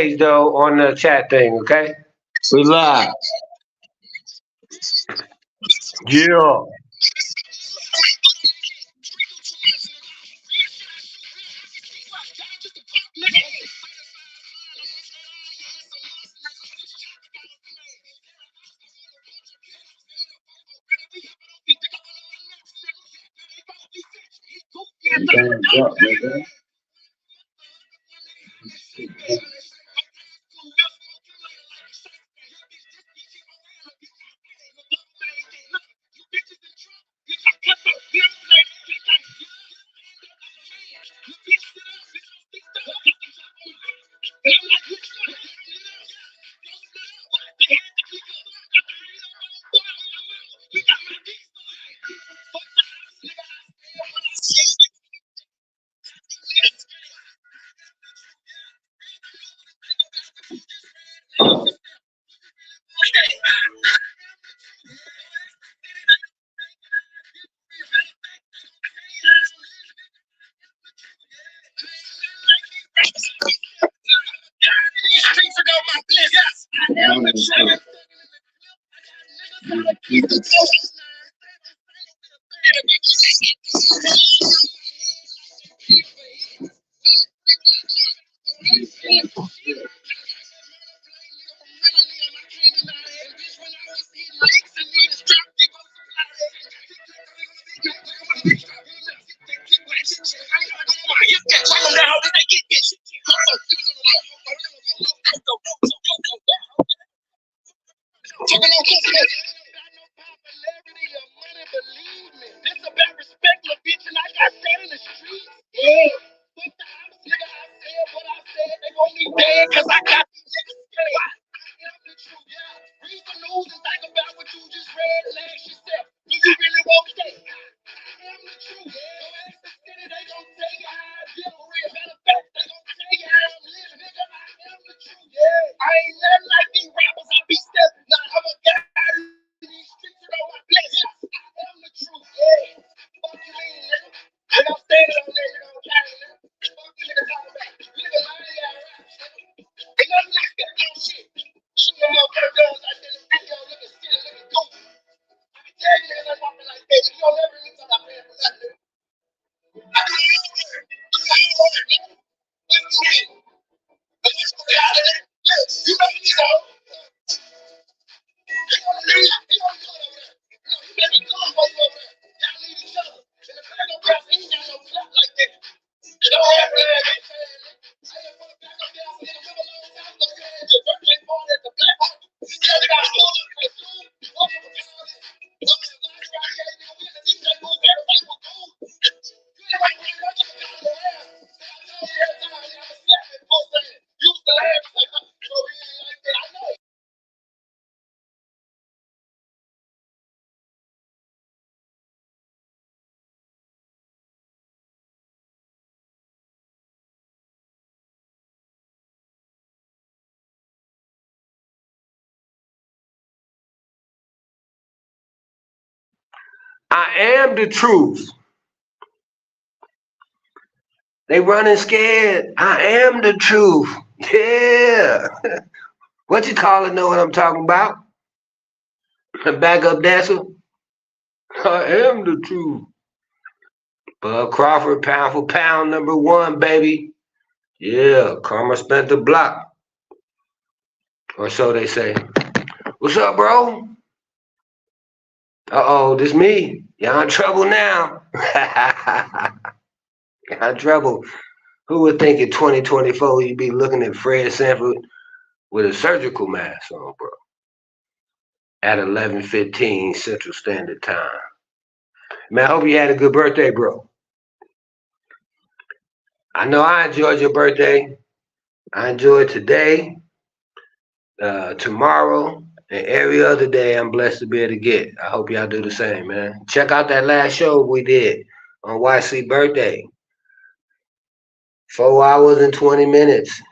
page though on the chat thing, okay? We live. Yeah. I am the truth. They running scared. I am the truth. Yeah. What you call it? Know what I'm talking about? A backup dancer. I am the truth. Bud Crawford, pound for pound, number one, baby. Yeah, Karma spent the block. Or so they say. What's up, bro? Uh-oh, this me. Y'all in trouble now. Y'all in trouble. Who would think in 2024 you'd be looking at Fred Sanford with a surgical mask on, bro? At 11:15 Central Standard Time. Man, I hope you had a good birthday, bro. I know I enjoyed your birthday. I enjoyed today, tomorrow, and every other day I'm blessed to be able to get. I hope y'all do the same, man. Check out that last show we did on YC birthday. 4 hours and 20 minutes.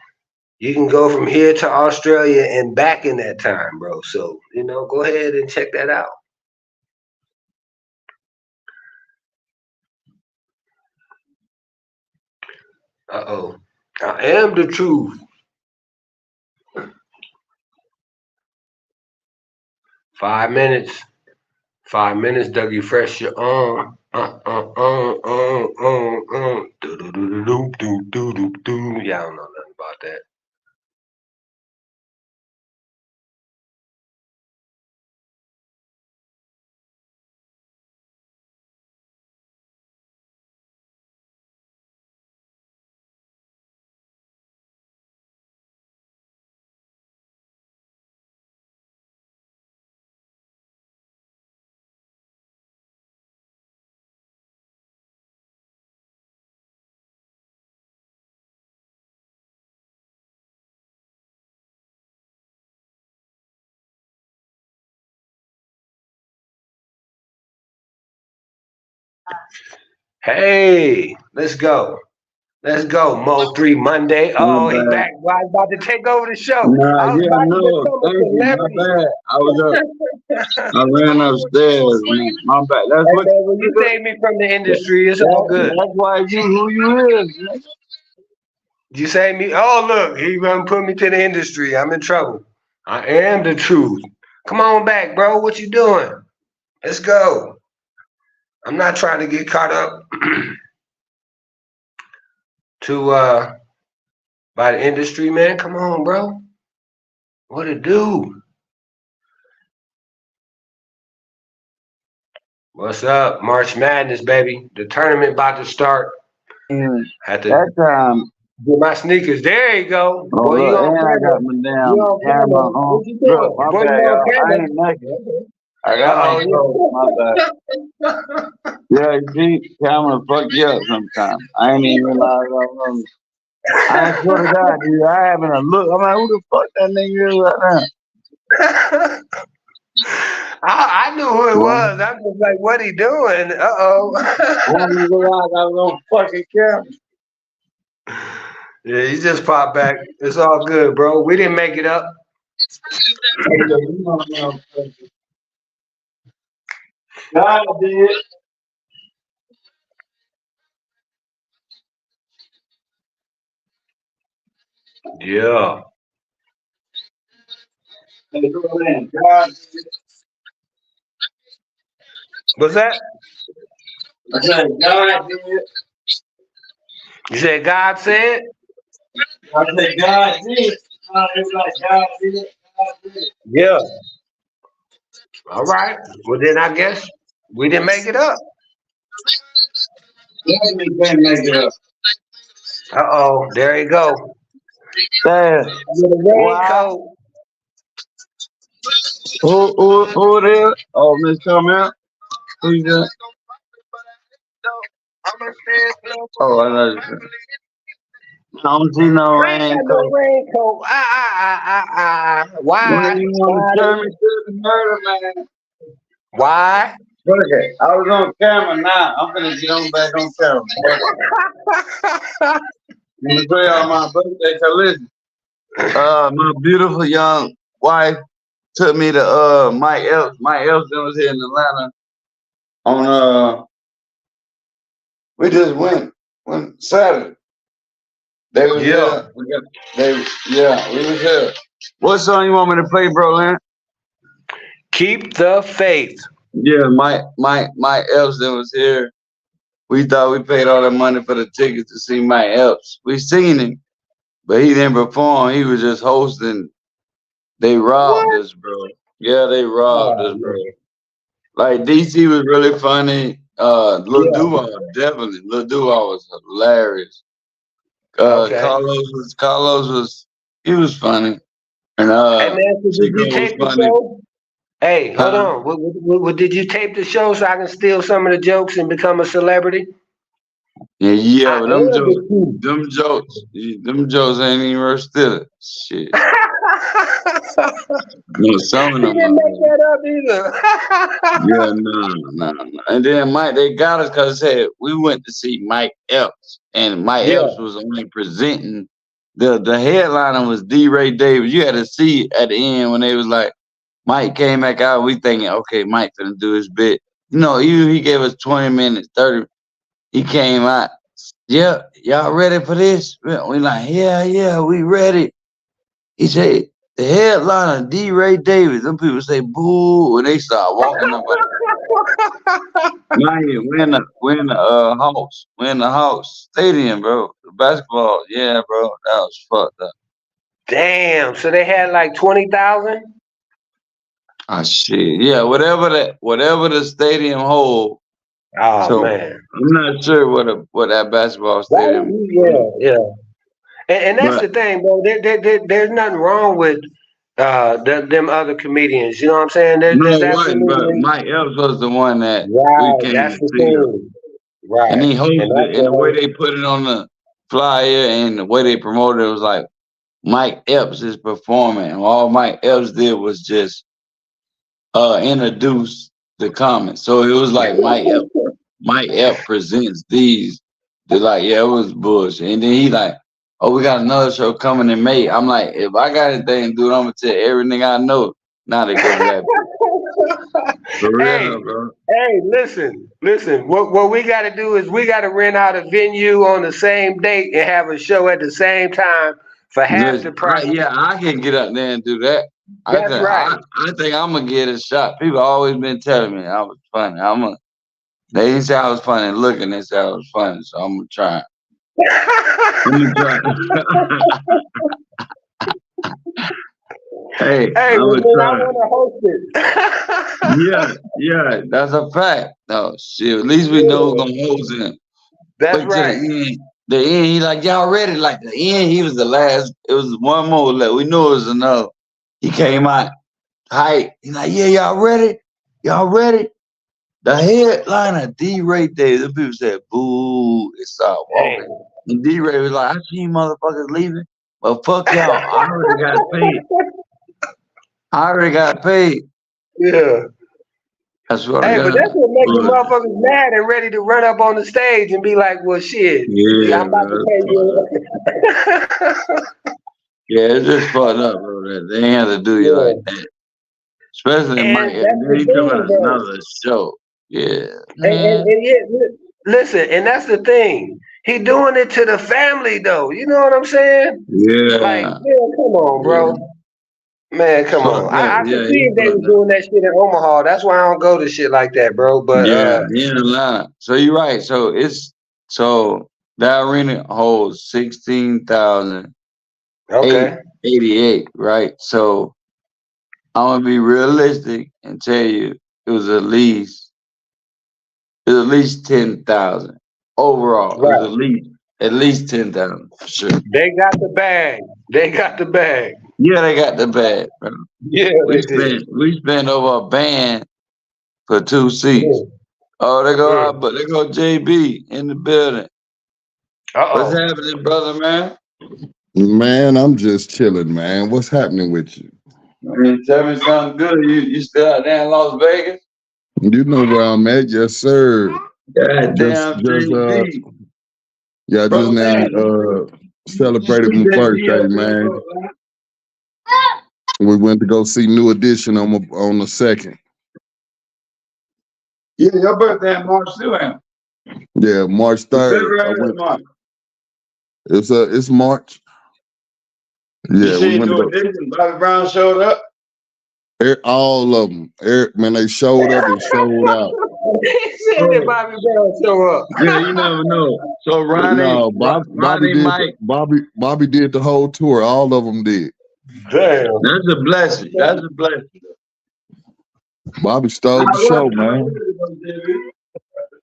You can go from here to Australia and back in that time, bro. So, go ahead and check that out. Uh-oh. I am the truth. 5 minutes. 5 minutes, Dougie Fresh, you're on. Do do do do do do do do. Yeah, I don't know nothing about that. Hey, let's go. Let's go. MO3 Monday. My Oh, he bad. back. Well, I was about to take over the show. Nah, I was yeah, about to no, become a thank you. My celebrity. bad. I was up. I ran upstairs, man. My bad. That's Hey what man, when you you do. save me from the industry, it's all good. That's why you who you is, man. You save me. Oh, look, he gonna put me to the industry. I'm in trouble. I am the truth. Come on back, bro. What you doing? Let's go. I'm not trying to get caught up to by the industry, man. Come on, bro. What it do? What's up? March Madness, baby. The tournament about to start. And Had to that time, get my sneakers. There you go. oh Boy, you look, on and I got camera. my You damn on camera camera. on. What you Look, doing? my Boy, you bad, on y'all. I camera. ain't naked. I got on clothes. Uh-oh. My bad. Yeah, you see, camera fuck you up sometimes. I ain't even realize I was. I swear to God, dude, I having a look. I'm like, who the fuck that nigga is right I knew who it now? was. I'm just like, what he doing? Uh-oh. One realize I was on fucking camera. Yeah, he just popped back. It's all good, bro. We didn't make it up. God did. Yeah. God did. What's that? I said, God did. You said God said? I said, God did. It's like God did. God did. Yeah. All right. Well, then I guess we didn't make it up. Definitely can't make it up. Uh-oh. There you go. Sad. With a Why? raincoat. Who it is? Oh, Miss Carmel. Who's that? Oh, I know you. I don't see no I ain't got no raincoat. raincoat. When Why? you want Why? to turn me to the murder, man. Why? Okay, I was on camera now. I'm gonna get on back on camera. I'm gonna tell y'all my birthday. So listen, my beautiful young wife took me to Mike Epps. Mike Epps was here in Atlanta on we just went Saturday. They was Yeah. here. We was here. What song you want me to play, bro, man? Keep the faith. Yeah, Mike Epps was here. We thought we paid all that money for the tickets to see Mike Epps. We seen him, but he didn't perform. He was just hosting. They robbed What? us, bro. Yeah, they robbed Oh, us, bro. man. Like DC was really funny. Lil Yeah. Duval, definitely. Lil Duval was hilarious. Okay. Carlos was he was funny. And Hey man, so did Chico you was tape the funny. show? Hey, hold Huh? on. Did you tape the show so I can steal some of the jokes and become a celebrity? Yeah, I but am the truth. them jokes ain't even worth stealing. Shit. No, some of He them didn't make motherfuckers. that up either. Yeah, no. And then Mike, they got us because said we went to see Mike Epps, and Mike Yeah. Epps was only presenting. The headliner was D. Ray Davis. You had to see it at the end when they was like, Mike came back out. We thinking, okay, Mike finna do his bit. No, he gave us 20 minutes, 30. He came out. Yeah, y'all ready for this? We like, yeah, we ready. He said, the headliner, D. Ray Davis. Them people say boo, and they start walking up. Man, we're in the Hawks Stadium, bro. The basketball, yeah, bro. That was fucked up. Damn. So they had like 20,000. Ah, shit. Yeah, whatever the stadium hold. Oh So man. I'm not sure what that basketball stadium. Yeah. And that's But the thing, bro. There's nothing wrong with them other comedians. You know what I'm saying? no, There's it wasn't. But absolutely Mike Epps was the one that we right. came That's to the see, thing. and Right. he And hosted. that's And the way what they put it on the flyer and the way they promoted it was like Mike Epps is performing. And all Mike Epps did was just introduce the comments. So it was like Mike Epps presents these. They're like, yeah, it was bullshit. And then he like, oh, we got another show coming in May. I'm like, if I got anything to do, I'm gonna tell everything I know. Now they go to that. For hey, real, bro. hey, listen. What we got to do is we got to rent out a venue on the same date and have a show at the same time for half the Listen, price. I can get up there and do that. That's right. I think I'm gonna get a shot. People always been telling me I was funny. They didn't say I was funny looking, they said I was funny, so I'm gonna try. I'm gonna try. Hey, Hey, I'm well, gonna then I try. want to host it. Yeah, that's a fact. No shit. At least we know who's Yeah, gonna host it. that's Wait till the right. end. The end, he like, y'all ready? Like the end, he was the last. It was one more left. We knew it was enough. He came out hype. He like, yeah, y'all ready? Y'all ready? The headliner, D. Ray Davis. The people said, boo, and started walking. Damn. And D. Ray was like, I see you motherfuckers leaving. But fuck y'all. I already got paid. Yeah. I swear to Hey, but God. that's what makes the But, motherfuckers mad and ready to run up on the stage and be like, well, shit, yeah, I'm about to bro. pay you. Yeah, it's just fucked up, bro. That they ain't have to do you like Yeah. that. Especially Mike. And And that's then the he talking thing, about though. another show. Yeah, And man. listen, and that's the thing. He doing it to the family, though. You know what I'm saying? Like, Yeah. man, come on, Yeah. bro. Man, It's come fucked on. up. I can Yeah, see he if they was fucked up. doing that shit in Omaha. That's why I don't go to shit like that, bro. But Yeah, he in Atlanta. So you're right. So that arena holds 16,888, okay. right? So I'm gonna be realistic and tell you it was at least 10,000 overall. It was Right. at least 10,000 for sure. They got the bag. They got the bag. Yeah, they got the bag, bro. Yeah, they did. We spent over a band for 2 seats. Mm, Oh, mm. but they go JB in the building. What's Uh-oh. happening, brother, man? Man, I'm just chilling, man. What's happening with you? I mean, tell me something good. You still out there in Las Vegas? You know where I'm at, yes, sir. God Just, damn, just, JB. yeah, just Bro, now, man. celebrated my JB birthday, up there, man. bro, man. We went to go see New Edition on the 2nd. Yeah, your birthday in March too, ain't Yeah, March it? 3rd. I February or went. March? It's March. You Yeah, we seen went to New go. Edition? Bobby Brown showed up? All of them. Man, they showed up and showed out. He said that Oh, Bobby Brown show up. yeah, you never know. So No, Bobby Ronnie did. Mike, Bobby did the whole tour. All of them did. Damn. that's a blessing. That's a blessing. Bobby stole the show, man.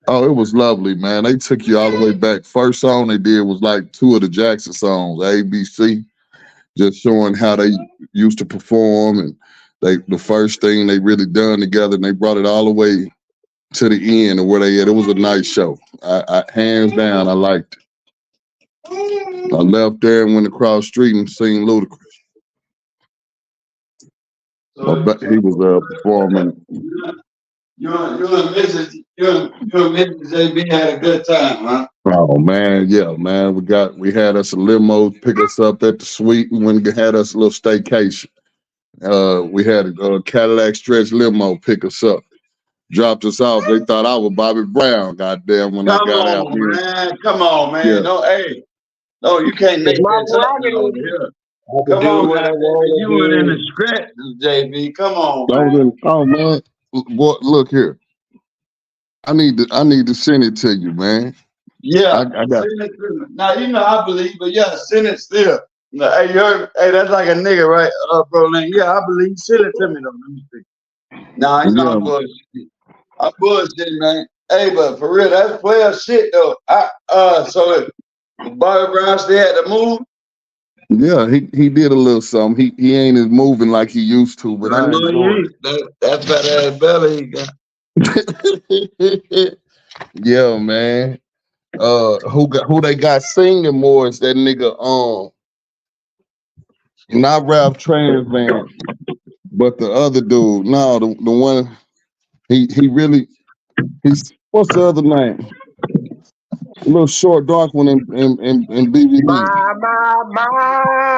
Oh, it was lovely, man. They took you all the way back. First song they did was like two of the Jackson songs, ABC, just showing how they used to perform, and the first thing they really done together, and they brought it all the way to the end of where they at. It was a nice show. I hands down, I liked it. I left there and went across the street and seen Ludacris. He was performing. You and Mrs. JB had a good time, huh? Oh man, yeah, man. We had us a limo pick us up at the suite. We went and had us a little staycation. We had a Cadillac stretch limo pick us up, dropped us off. They thought I was Bobby Brown. Goddamn, when I got out here. Come on, man. Yeah. No, hey, no, you can't It's make my this up now prerogative. over here. I can Come do on, what I man. want You were in to the script, JB. Come on, I was man. in, oh man, boy, look here. I need to send it to you, man. Yeah, I got send it to me. Now you know I believe, but yeah, send it still. No, hey, you heard, hey, that's like a nigga, right? Bro, Lane. Yeah, I believe. Send it to me though. Let me see. Nah, you know yeah. I'm bullshit. I'm bullshit, man. Hey, but for real, that's player shit though. So Bobby Brown still had to move. Yeah, he did a little something. He ain't as moving like he used to, but I I know enjoy you. That's that ass belly he got. it. Yeah, man. Who they got singing more is that nigga not Ralph Trans Van, but the other dude. No, the one he really he's what's the other name? A little short, dark one in BBD.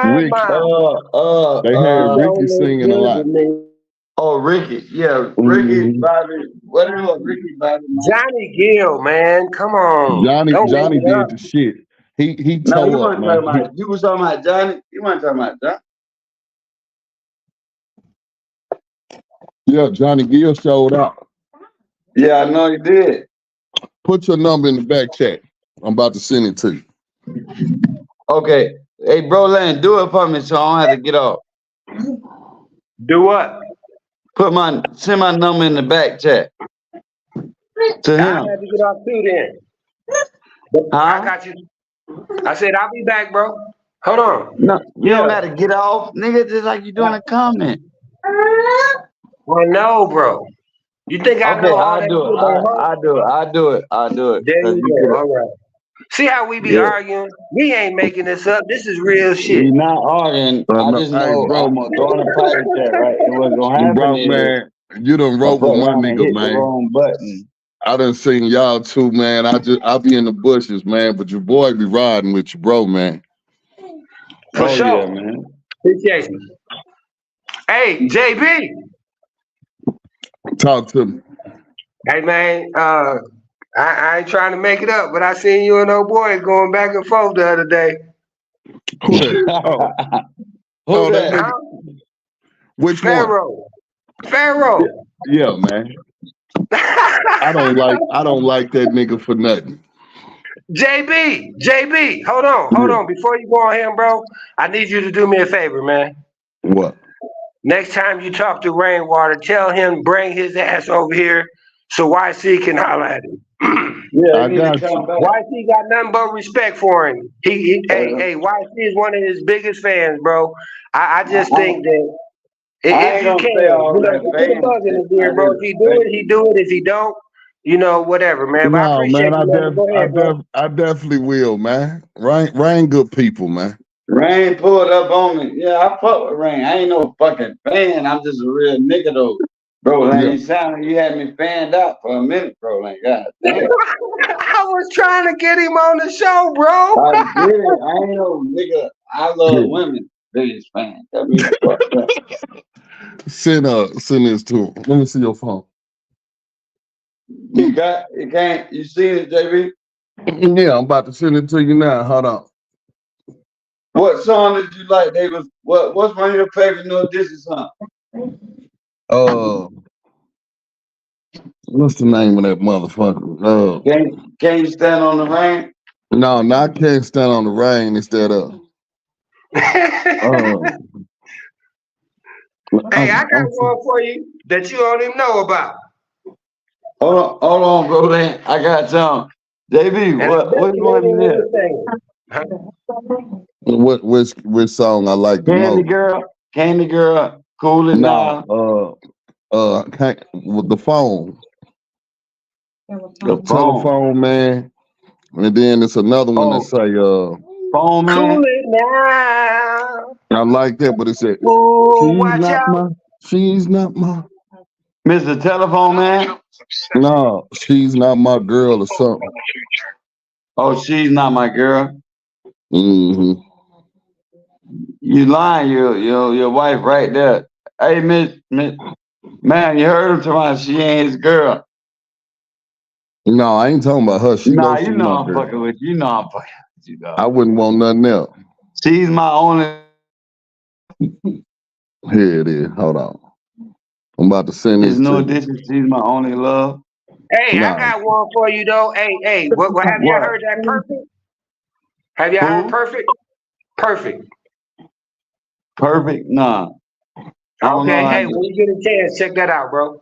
Ricky. my. They had He Ricky don't look singing a good lot. to me. Oh, Ricky. Yeah, Ricky, Mhm. Bobby. What is it? Ricky, Bobby, Mike. Johnny Gill, man, come on. Don't make Johnny it did up. the shit. He No, you tore up, weren't talking man. about. You was talking about Johnny. You weren't talking about Johnny. Yeah, Johnny Gill showed up. Yeah, I know you did. Put your number in the back chat. I'm about to send it to you. Okay. Hey, bro, Lane, do it for me so I don't have to get off. Do what? Send my number in the back chat to I him. had to get off too then. I Huh? got you. I said I'll be back, bro. Hold on. No, you don't Yeah. got to get off, nigga. Just like you doing a comment. Well, no, bro. You think I know Okay, all I'll that do it. shit by heart? I'll do it. There Cause you you go. could. All right. See how we be Yeah. arguing? We ain't making this up. This is real shit. We not arguing. I No, just hey, know bro, I'm gonna throw in a private chat, right? And what's gonna happen bro, is man, you done I wrote with fuck my around and nigga, hit the man. wrong button. I done seen y'all too, man. I be in the bushes, man, but your boy be riding with you, bro, man. For Oh yeah, sure. man. Appreciate you. Hey, JB. Talk to me. Hey, man. I ain't trying to make it up, but I seen you and old boy going back and forth the other day. Who that? Oh, Who that that? nigga. Huh? Which one? Pharaoh. Pharaoh. Yeah, man. I don't like that nigga for nothing. JB, hold Yeah. on. Before you go on him, bro, I need you to do me a favor, man. What? Next time you talk to Rainwater, tell him bring his ass over here so YC can holler at him. Yeah, I he need to got come you. back. YC got nothing but respect for him. Hey, YC is one of his biggest fans, bro. I just I, think that I if ain't you gonna can, say all that put a fan bug in shit. his I ear, bro. just If he do respect it, he you. do it. If he don't, whatever, man. But I No, man, appreciate you, man. Go ahead, bro. I definitely will, man. Rain good people, man. Rain pulled up on me. Yeah, I fuck with Rain. I ain't no fucking fan. I'm just a real nigga though. Bro, like Yeah. you sound like you had me fanned out for a minute, bro. Like, god damn. I was trying to get him on the show, bro. I get it. I ain't no nigga. I love women. Biggest fan. That means fuck that. Send this to him. Let me see your phone. You can't, you seen it, JB? Yeah, I'm about to send it to you now. Hold on. What song did you like? What's one of your favorite No Dishes song? What's the name of that motherfucker? Can you stand on the rain? No, I can't stand on the rain. It's that Hey, I got one for you that you don't even know about. Hold on, bro. I got some. JB, And I bet which you one ain't is even it? sing. Huh? which song I like the Candy Girl, Cool It Down. most? With the phone. The phone. Telephone man. And then it's another one that say Phone man. Cool it now. I like that, but it said Ooh, watch out. she's not my Mr. Telephone Man. no, she's not my girl or something. Oh, she's not my girl. Mm-hmm. You lying, your wife right there. Hey, Miss, man, you heard him talking about she ain't his girl. No, I ain't talking about her. She Nah, knows you she's know my I'm girl. fucking with you. You know I'm fucking with you, dog. I wouldn't want nothing else. She's my only Here it is. Hold on. I'm about to send There's this no to you. addition. She's my only love. Hey, I Nah. got one for you though. Hey, what have you What? heard that perfect? Have you heard Who? perfect? Perfect. Perfect? Nah. I don't know Okay, how hey, to. when you get a chance, check that out, bro.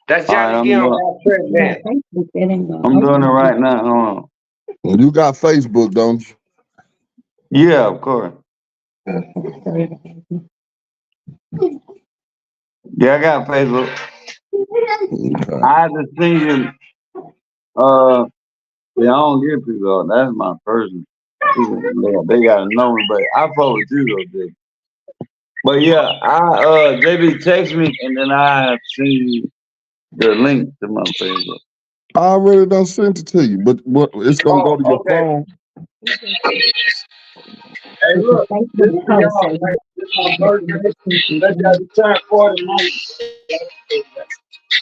That's All right, Johnny I'm Gill, doing. Ralph Tresvant, man. I'm doing it right now. Hold on. You got Facebook, don't you? Yeah, of course. Yeah, I got Facebook. Okay. I had to see you. Yeah, I don't get people. That's my person. They gotta know me, but I fuck with you though, Jay. But yeah, JB text me and then I send you the link to my Facebook. I already done sent it to you, but it's gonna go to your Oh, okay. phone. Hey, look, this is y'all. Like, this is my birthday. Let's have the turn 40 months.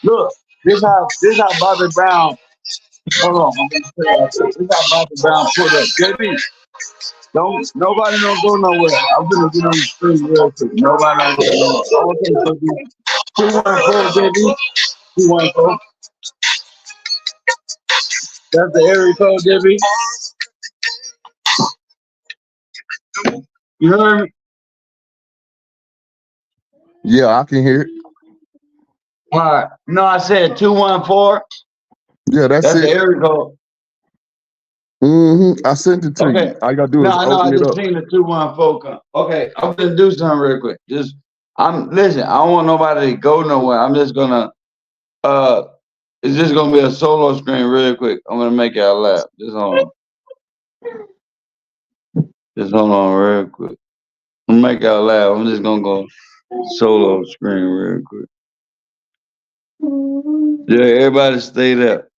Look, this how Bobby Brown. Hold on, I'm gonna tell you something. This how Bobby Brown put up. JB, nobody don't go nowhere. I'm gonna get on the screen real quick. Nobody don't go nowhere. Okay, so 214, JB. 214. That's the area code, JB. You heard me? Yeah, I can hear it. All right. No, I said 214. Yeah, that's That's the it. area code. I sent it to Okay. you. All you gotta do No, is I know. I open it just up. seen the 214 come. Okay, I'm gonna do something real quick. Listen. I don't want nobody to go nowhere. I'm just gonna it's just gonna be a solo screen real quick. I'm gonna make y'all laugh. Just hold on. Just hold on real quick. I'm gonna make y'all laugh. I'm just gonna go solo screen real quick. Yeah, everybody stay there.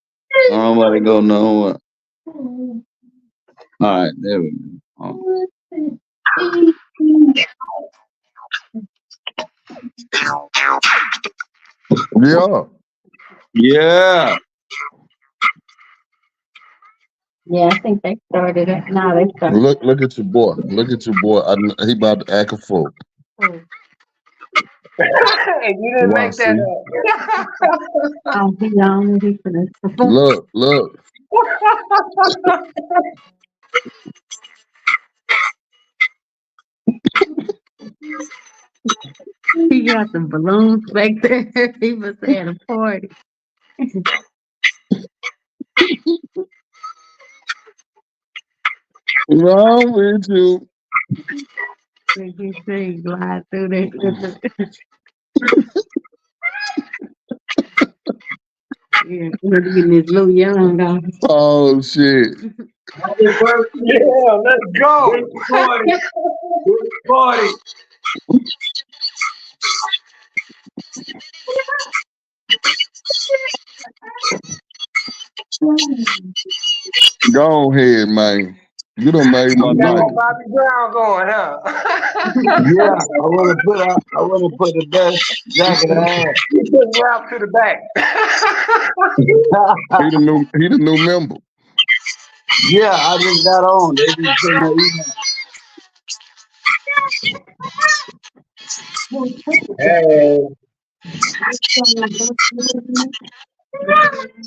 I don't want to go nowhere. All right, there we go. Yeah. Yeah. Yeah, I think they started it. No, they started. Look at your boy. Look at your boy. He about to act a fool. Oh, Hey, you didn't make Watch, that see. he on. He finished. Look. up. He got the balloons back there. He was at a party. Wrong with you. He said he glide through that. Yeah, we're getting this little young on. Oh shit. Happy birthday. Yeah, let's go. Big party. Big party. Go ahead, man. You done made my You got night. that Bobby Brown going, huh? Yeah, I wanna put the best jacket I had. You took Ralph to the back. He the new member. Yeah, I just got on. They just sent me Hey,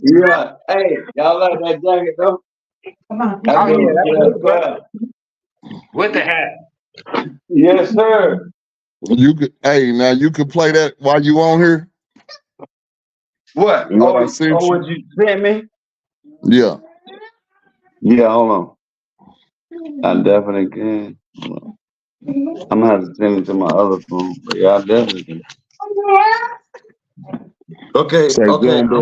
yeah. Hey, y'all like that jacket though? Come on. That's oh yeah, gonna that's get good, us bro. well. With the hat. Yes, sir. You could now you could play that while you on here. What? What I sent you. What you sent me? Yeah. Yeah, hold on. I definitely can. Hold on. I'm gonna have to send it to my other phone, but yeah, I definitely can. Okay, Say okay. John Bell.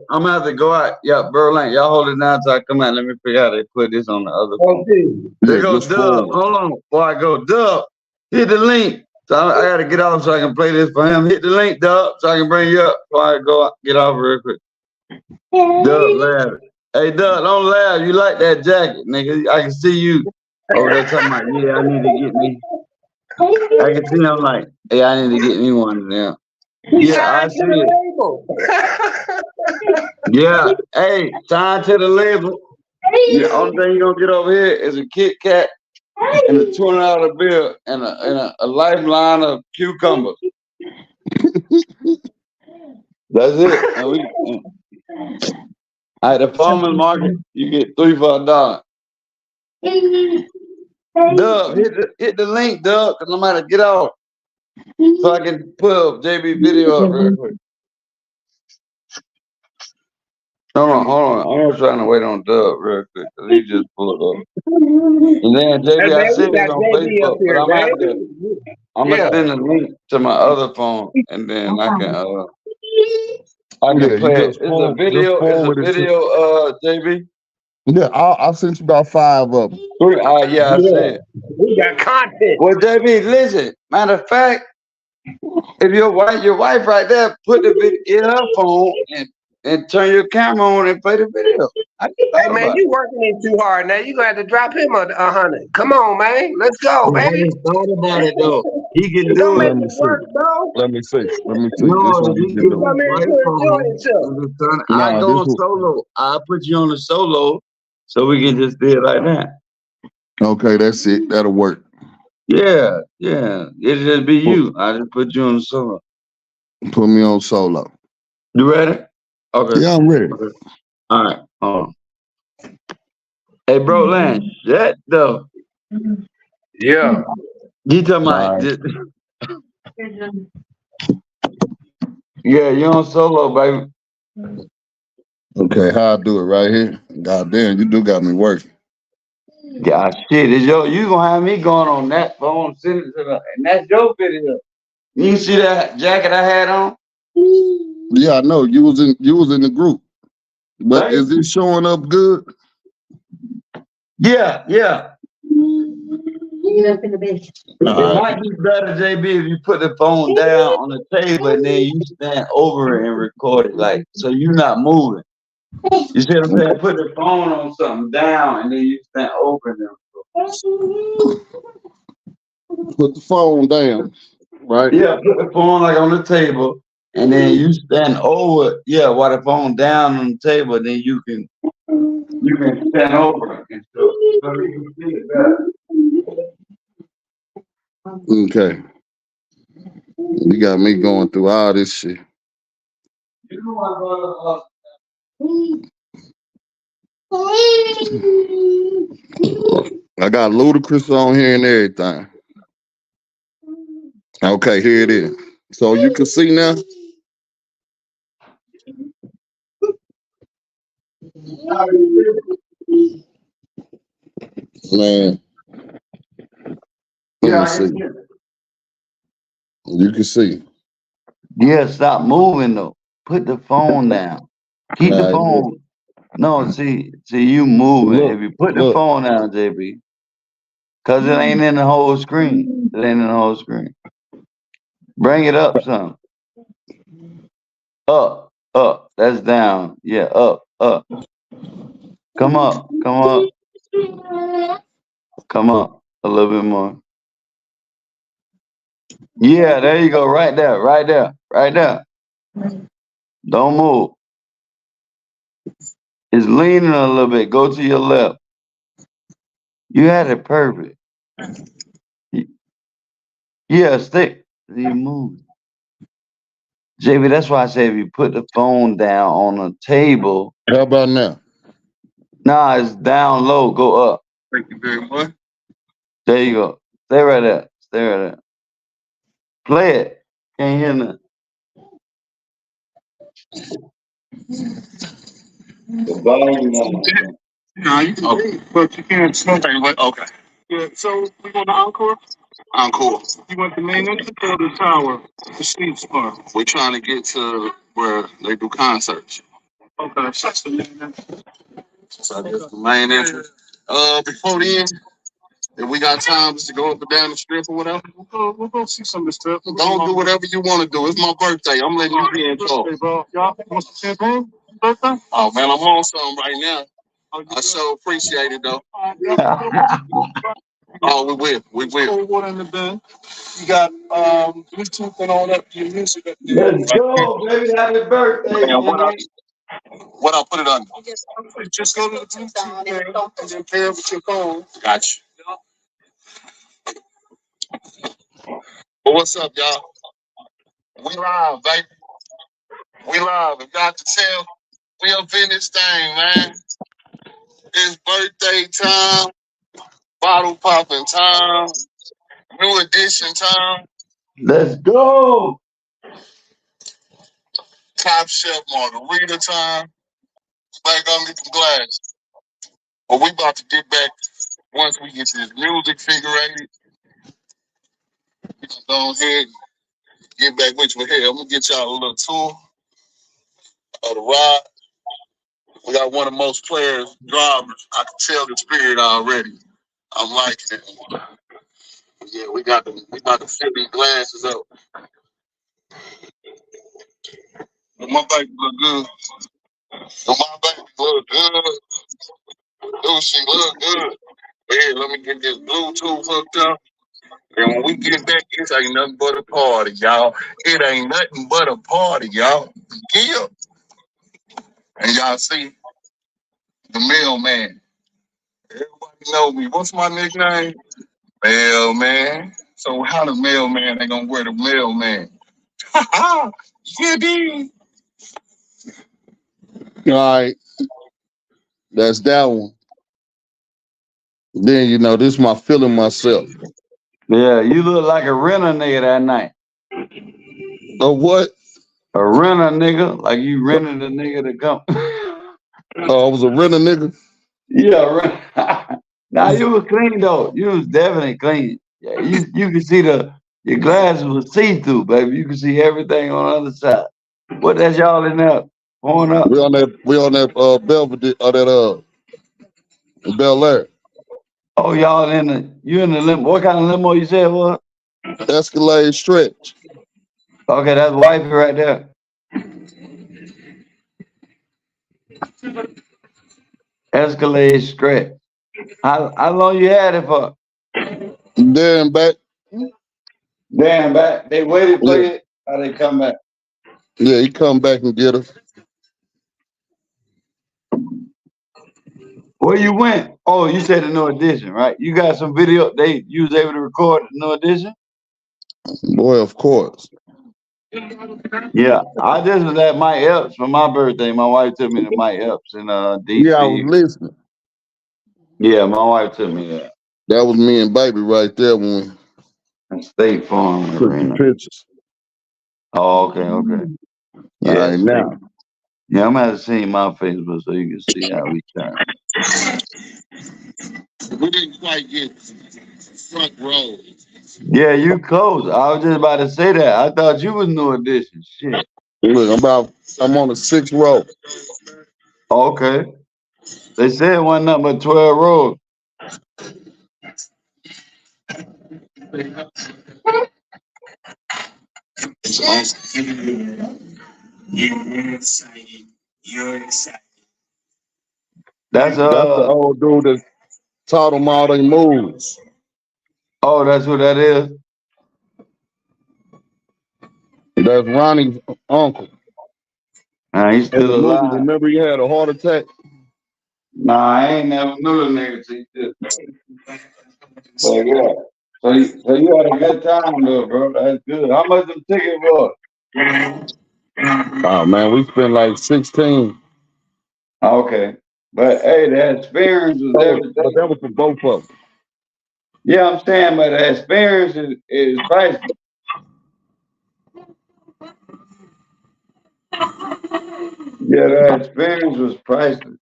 I'm gonna have to go out. Yeah, Berlin, y'all hold it down till I come out. Let me figure out how to put this on the other phone. Okay. There Yeah, goes just Dub. forward. Hold on before I go. Dub, hit the link. So I gotta get off so I can play this for him. Hit the link, Dub, so I can bring you up before I go get off real quick. Dub, laugh. Hey, Dub, don't laugh. You like that jacket, nigga. I can see you over there talking about, yeah, I need to get me. I can see him like, hey, I need to get me one of them. He Yeah, I signed to see it. the label. Yeah, hey, sign to the label. The only thing you gonna get over here is a Kit Kat and a $20 bill and a lifeline of cucumbers. That's it. And we at the farmer's market, you get 3 for $1. Dub, hit the link, Dub, because I'm about to get off so I can put up JB video up real quick. Hold on. I'm trying to wait on Dub real quick because he just pulled up. And then Hey, JB, I man, we said got it on JB up Facebook, but here, I'm man. gonna Yeah. send the link to my other phone, and then I can Yeah, you play it. just forward it to. JB. Yeah, I sent you about 5 of them. 3. Yeah, I see it. We got content. Well, JB, listen. Matter of fact, if your wife right there, put the video in her phone and turn your camera on and play the video. Hey, man, you working it too hard now. You gonna have to drop him 100. Come on, man. Let's go, I baby. just thought about it though. He can Don't do make it. Let me it see. work, bro. Let me see. This No, what we he can can do. Come in right to enjoy phone. yourself. I Nah, go on solo. I put you on the solo, so we can just do it like that. Okay, that's it. That'll work. Yeah. It'll just be you. I just put you on the solo. Put me on solo. You ready? Okay. Yeah, I'm ready. Okay. All right. Hold on. Hey, bro, Lance, that though. Yeah. You talking about? Right. Yeah, you on solo, baby. Okay, how I do it right here? God damn, you do got me working. Yeah, shit. You gonna have me going on that phone, send it to the, and that's your video. You see that jacket I had on? Yeah, I know. You was in the group. But Right? is it showing up good? Yeah. Get up in the bed. It might be better, JB, if you put the phone down on the table and then you stand over it and record it, like so you're not moving. You see what I'm saying? Put the phone on something down and then you stand over it. Put the phone down. Right? Yeah, put the phone like on the table and then you stand over it. Yeah, while the phone down on the table, then you can stand over it and so you can see it better. Okay. You got me going through all this shit. You know what, I got Ludacris on here and everything. Okay, here it is. So you can see now. Man. Let me see. You can see. Yeah, stop moving though. Put the phone down. Keep the phone. No, see you moving. Look, If you put the phone down, JB, cause it ain't in the whole screen. It ain't in the whole screen. Bring it up some. Up. That's down. Yeah, up. Come up. Come up a little bit more. Yeah, there you go. Right there. Don't move. It's leaning a little bit. Go to your left. You had it perfect. Yeah, stay. You move. JB, that's why I say if you put the phone down on the table. How about now? Nah, it's down low. Go up. Thank you very much. There you go. Stay right there. Play it. Can't hear nothing. The volume on. No, you can read, but you can't smoke. Okay. Yeah, so we going to Encore? Encore. You want the main entrance or the tower? The suites part? We're trying to get to where they do concerts. Okay, so that's the main entrance. So that's the main entrance. Before then, if we got time just to go up and down the strip or whatever. We'll go see some of the stuff. Don't do whatever you want to do. It's my birthday. I'm letting you be in charge. Hey, bro. Y'all want some champagne? Birthday? Oh, man, I'm on something right now. I so appreciate it, though. Oh, we will. Cold water in the bin. You got Bluetooth and all that your music up there. Let's go, baby. Happy birthday. And what I put it on? Just go to the Bluetooth thing and then pair it with your phone. Gotcha. Well, what's up, y'all? We live, baby. We live. If y'all can tell, we up in this thing, man. It's birthday time, bottle popping time, new edition time, Let's go. top shelf margarita time. Back under the glass. But we about to get back once we get this music figured out. We gonna go ahead and get back with you. Here, I'm gonna get y'all a little tour of the ride. We got one of most players, drivers. I can tell the spirit already. I'm liking it. Yeah, we about to fill these glasses up. But my baby look good. But my baby look good. Do she look good? Hey, let me get this Bluetooth hooked up. And when we get back, this ain't nothing but a party, y'all. It ain't nothing but a party, y'all. Yeah. And y'all see the mailman. Everybody know me. What's my nickname? Mailman. So how the mailman ain't gonna wear the mailman? Ha ha! Yeah, dude. All right, that's that one. Then this my feeling myself. Yeah, you look like a renter nigga that night. Oh what? A renter nigga, like you rented a nigga to come. Oh, I was a renter nigga. Yeah, now you was clean though. You was definitely clean. Yeah, you can see your glasses was see through, baby. You can see everything on the other side. What that's y'all in there pouring up? We on that Belvedere or that Bel Air. Oh, y'all you in the limo. What kind of limo you said was? Escalade stretch. Okay, that's wifey right there. Escalade stretch. How long you had it for? There and back. Damn back. They waited for Yeah. you. How they come back? Yeah, he come back and get us. Where you went? Oh, you said the new edition, right? You got some video. You was able to record the new edition? Boy, of course. Yeah, I just was at Mike Epps for my birthday. My wife took me to Mike Epps in Yeah, I was DC. listening. Yeah, my wife took me there. That was me and baby right there when And State Farm we took the Arena. pictures. Oh, okay. All Yeah, right, now. yeah, I'm gonna have to see my Facebook so you can see how we turn. We didn't quite get front row. Yeah, you close. I was just about to say that. I thought you was new edition. Shit. Look, I'm on the 6th row. Okay. They said one number 12 rows. You're excited. You're excited. That's That's the old dude that taught him all they moves. oh, that's who that is. That's Ronnie's uncle. He's In the still movie, alive. remember he had a heart attack? Nah, I ain't never knew the nigga till you just. But yeah. So you had a good time though, bro. That's good. How much the ticket was? Oh man, we spent like 16. Okay. But hey, the experience was But everything. that was for both of them. Yeah, I'm saying, but the experience is priceless. Yeah, the experience was priceless.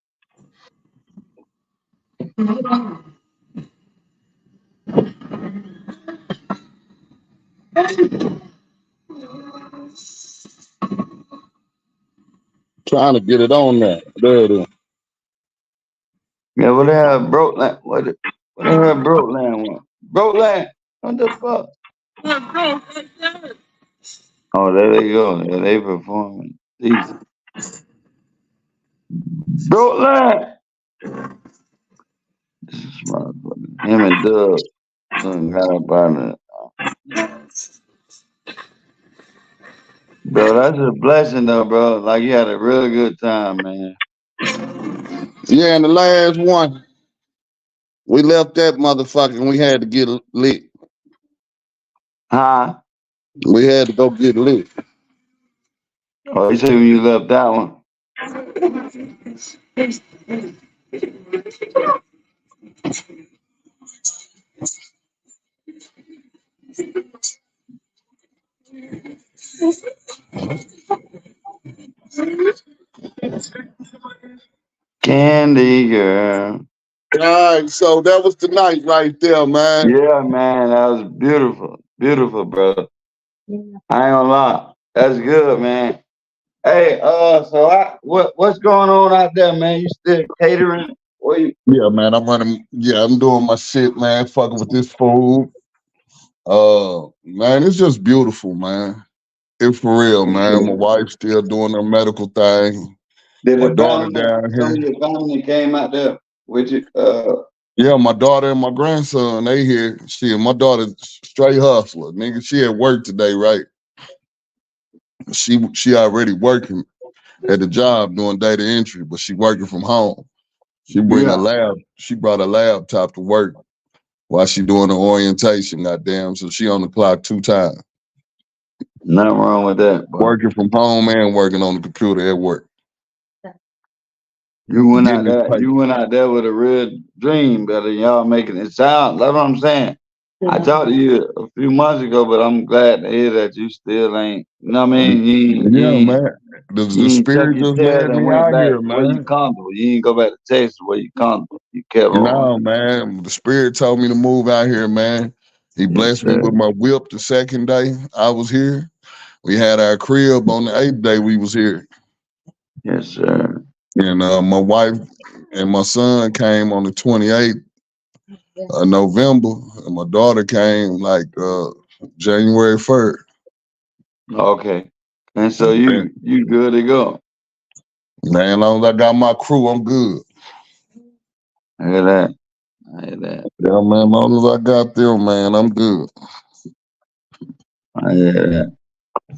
Trying to get it on there. There it is. Yeah, what the hell, broke land? What the hell, broke land one? Broke land? What the fuck? Oh, there they go. Yeah, they performing decent. Broke land. This is motherfucker. Him and Doug done got up out of it. Bro, that's a blessing though, bro. Like you had a really good time, man. Yeah, and the last one, we left that motherfucker and we had to get lit. Huh? We had to go get lit. Oh, you say when you left that one? Candy girl. All right, so that was the night right there, man. Yeah, man, that was beautiful. Beautiful, bro. Yeah. I ain't gonna lie. That's good, man. Hey, what's going on out there, man? You still catering? What you Yeah, man, I'm running. Yeah, I'm doing my shit, man. Fucking with this food. Man, it's just beautiful, man. It's for real, man. My wife's still doing her medical thing. did My the daughter family down some here. of your family came out there with you? Yeah, my daughter and my grandson, they here. Shit, my daughter straight hustler. Nigga, she at work today, right? She already working at the job doing data entry, but she working from home. Yeah. She brought a laptop to work while she doing the orientation, goddamn. So she on the clock 2 times. Nothing wrong with that, bro. Working from home and working on the computer at work. You went Getting out this there. paper. You went out there with a real dream, brother. Y'all making it sound. That's what I'm saying. I talked to you a few months ago, but I'm glad to hear that you still ain't. You know what I mean? Yeah, man. The You ain't tuck spirit your just tail led and me went out back here, where you man. comfortable. You ain't go back to Texas where you comfortable. You kept on. No, man. The spirit told me to move out here, man. He Yes, blessed me sir. with my whip the second day I was here. We had our crib on the 8th day we was here. Yes, sir. And my wife and my son came on the 28th of November. And my daughter came like January 1st. Okay. And so Man, you good to go. as long as I got my crew, I'm good. I hear that. I hear that. Yeah, man, as long as I got them, man, I'm good. I hear that.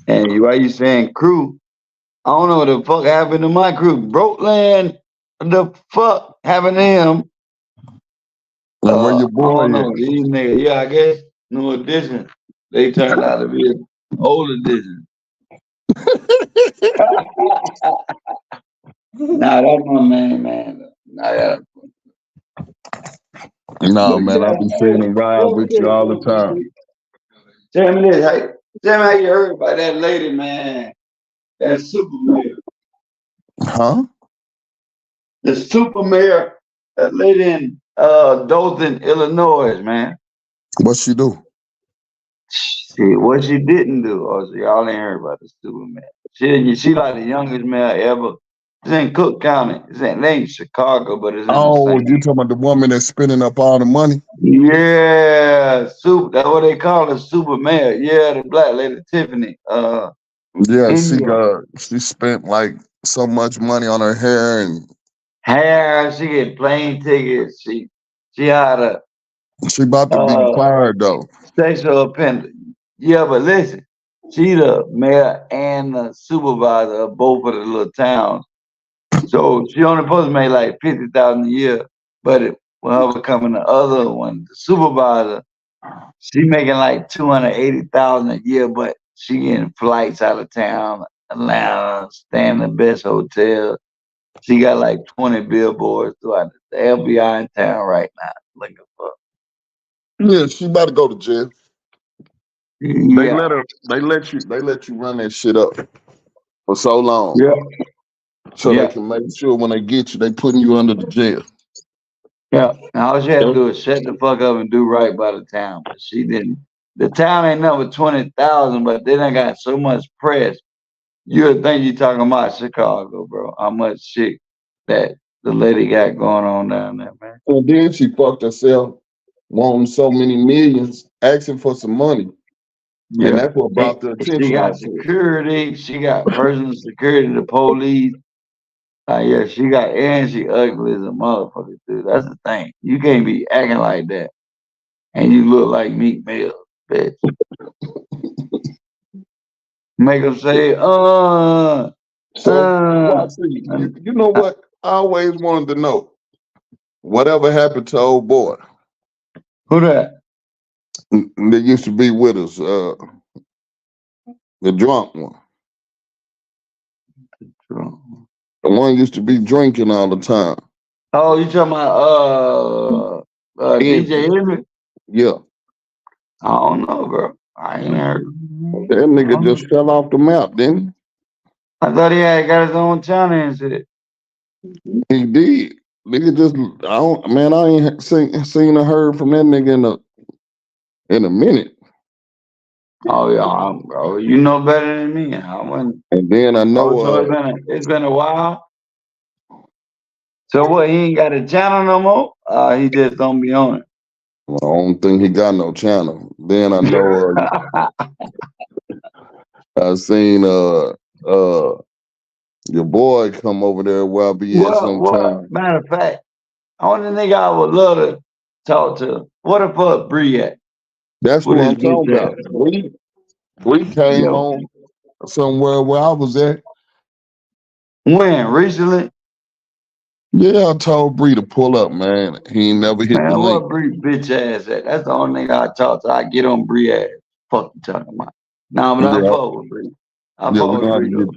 And why you saying crew? I don't know what the fuck happened to my crew. Brokeland, the fuck happened to him? And where your I don't boy at? know. These niggas, yeah, I guess new addition. They turned out to be an old addition. Nah, that's my main man. Nah, yeah. No, But man, I'll yeah, be hey, sitting and ride real with quick, you all the real time. quick. Tell me this, hey, tell me how you heard about that lady, man. That super mayor. Huh? The super mayor, that lady in Dolton, Illinois, man. What she do? See what she didn't do. Oh, so y'all ain't heard about the super mayor. She like the youngest mayor ever. It's in Cook County. It ain't Chicago, but it's in the Oh, same. you talking about the woman that's spending up all the money? Yeah, super. That's what they call a super mayor. Yeah, the black lady Tiffany. Yeah, India. she spent like so much money on her hair, and Hair. She get plane tickets. She had a she about to be uh fired though. sexual appendage. Yeah, but listen, she the mayor and the supervisor of both of the little towns. So she only supposed to make like 50,000 a year, but her becoming the other one, the supervisor, she making like 280,000 a year, but she getting flights out of town, Atlanta, staying in the best hotel. She got like 20 billboards throughout the FBI in town right now looking for. Yeah, she about to go to jail. They Yeah, let her. They let you run that shit up for so long, yeah, so they yeah, can make sure when they get you, they putting you under the jail. yeah. And all she had to Yep. do is shut the fuck up and do right by the town, but she didn't. The town ain't number 20,000, but they done got so much press. You would think you talking about Chicago, bro. How much shit that the lady got going on down there, man. And then she fucked herself, wanting so many millions, asking for some money, and Yeah. that's what And brought the she attention got onto her. security. She got personal security, the police. Yeah, she got, and she ugly as a motherfucker, dude. That's the thing. You can't be acting like that. And you look like Meek Mill, bitch. Make them say, So, watch see, you know uh. what? I always wanted to know whatever happened to old boy. Who that? They used to be with us, the drunk one. The one used to be drinking all the time. Oh, you talking about DJ Envy. Henry? Yeah. I don't know, bro. I ain't heard. That nigga just fell off the map, didn't I thought he had got his own channel and shit. he? He did. Nigga just I ain't seen or heard from that nigga in a minute. Oh yeah, bro. You know better than me. I wouldn't. And then I Oh, so know it's been a while. So what? He ain't got a channel no more. He just don't be on I don't think he got no channel. Then I know it. I seen your boy come over there where I be at Well, sometime. matter of fact, only nigga I would love to talk to. What the fuck Bree at? That's With what his I'm talking bitch about. ass. We came Yo. on somewhere where I was at. When? Recently? Yeah, I told Bree to pull up, man. He ain't never hit the Man, link. what Bree bitch ass at? That's the only nigga I talk to. I get on Bree ass. Fuck you talking about. Nah, but I Yeah, fuck with Bree. I yeah, fuck we with gonna have Bree to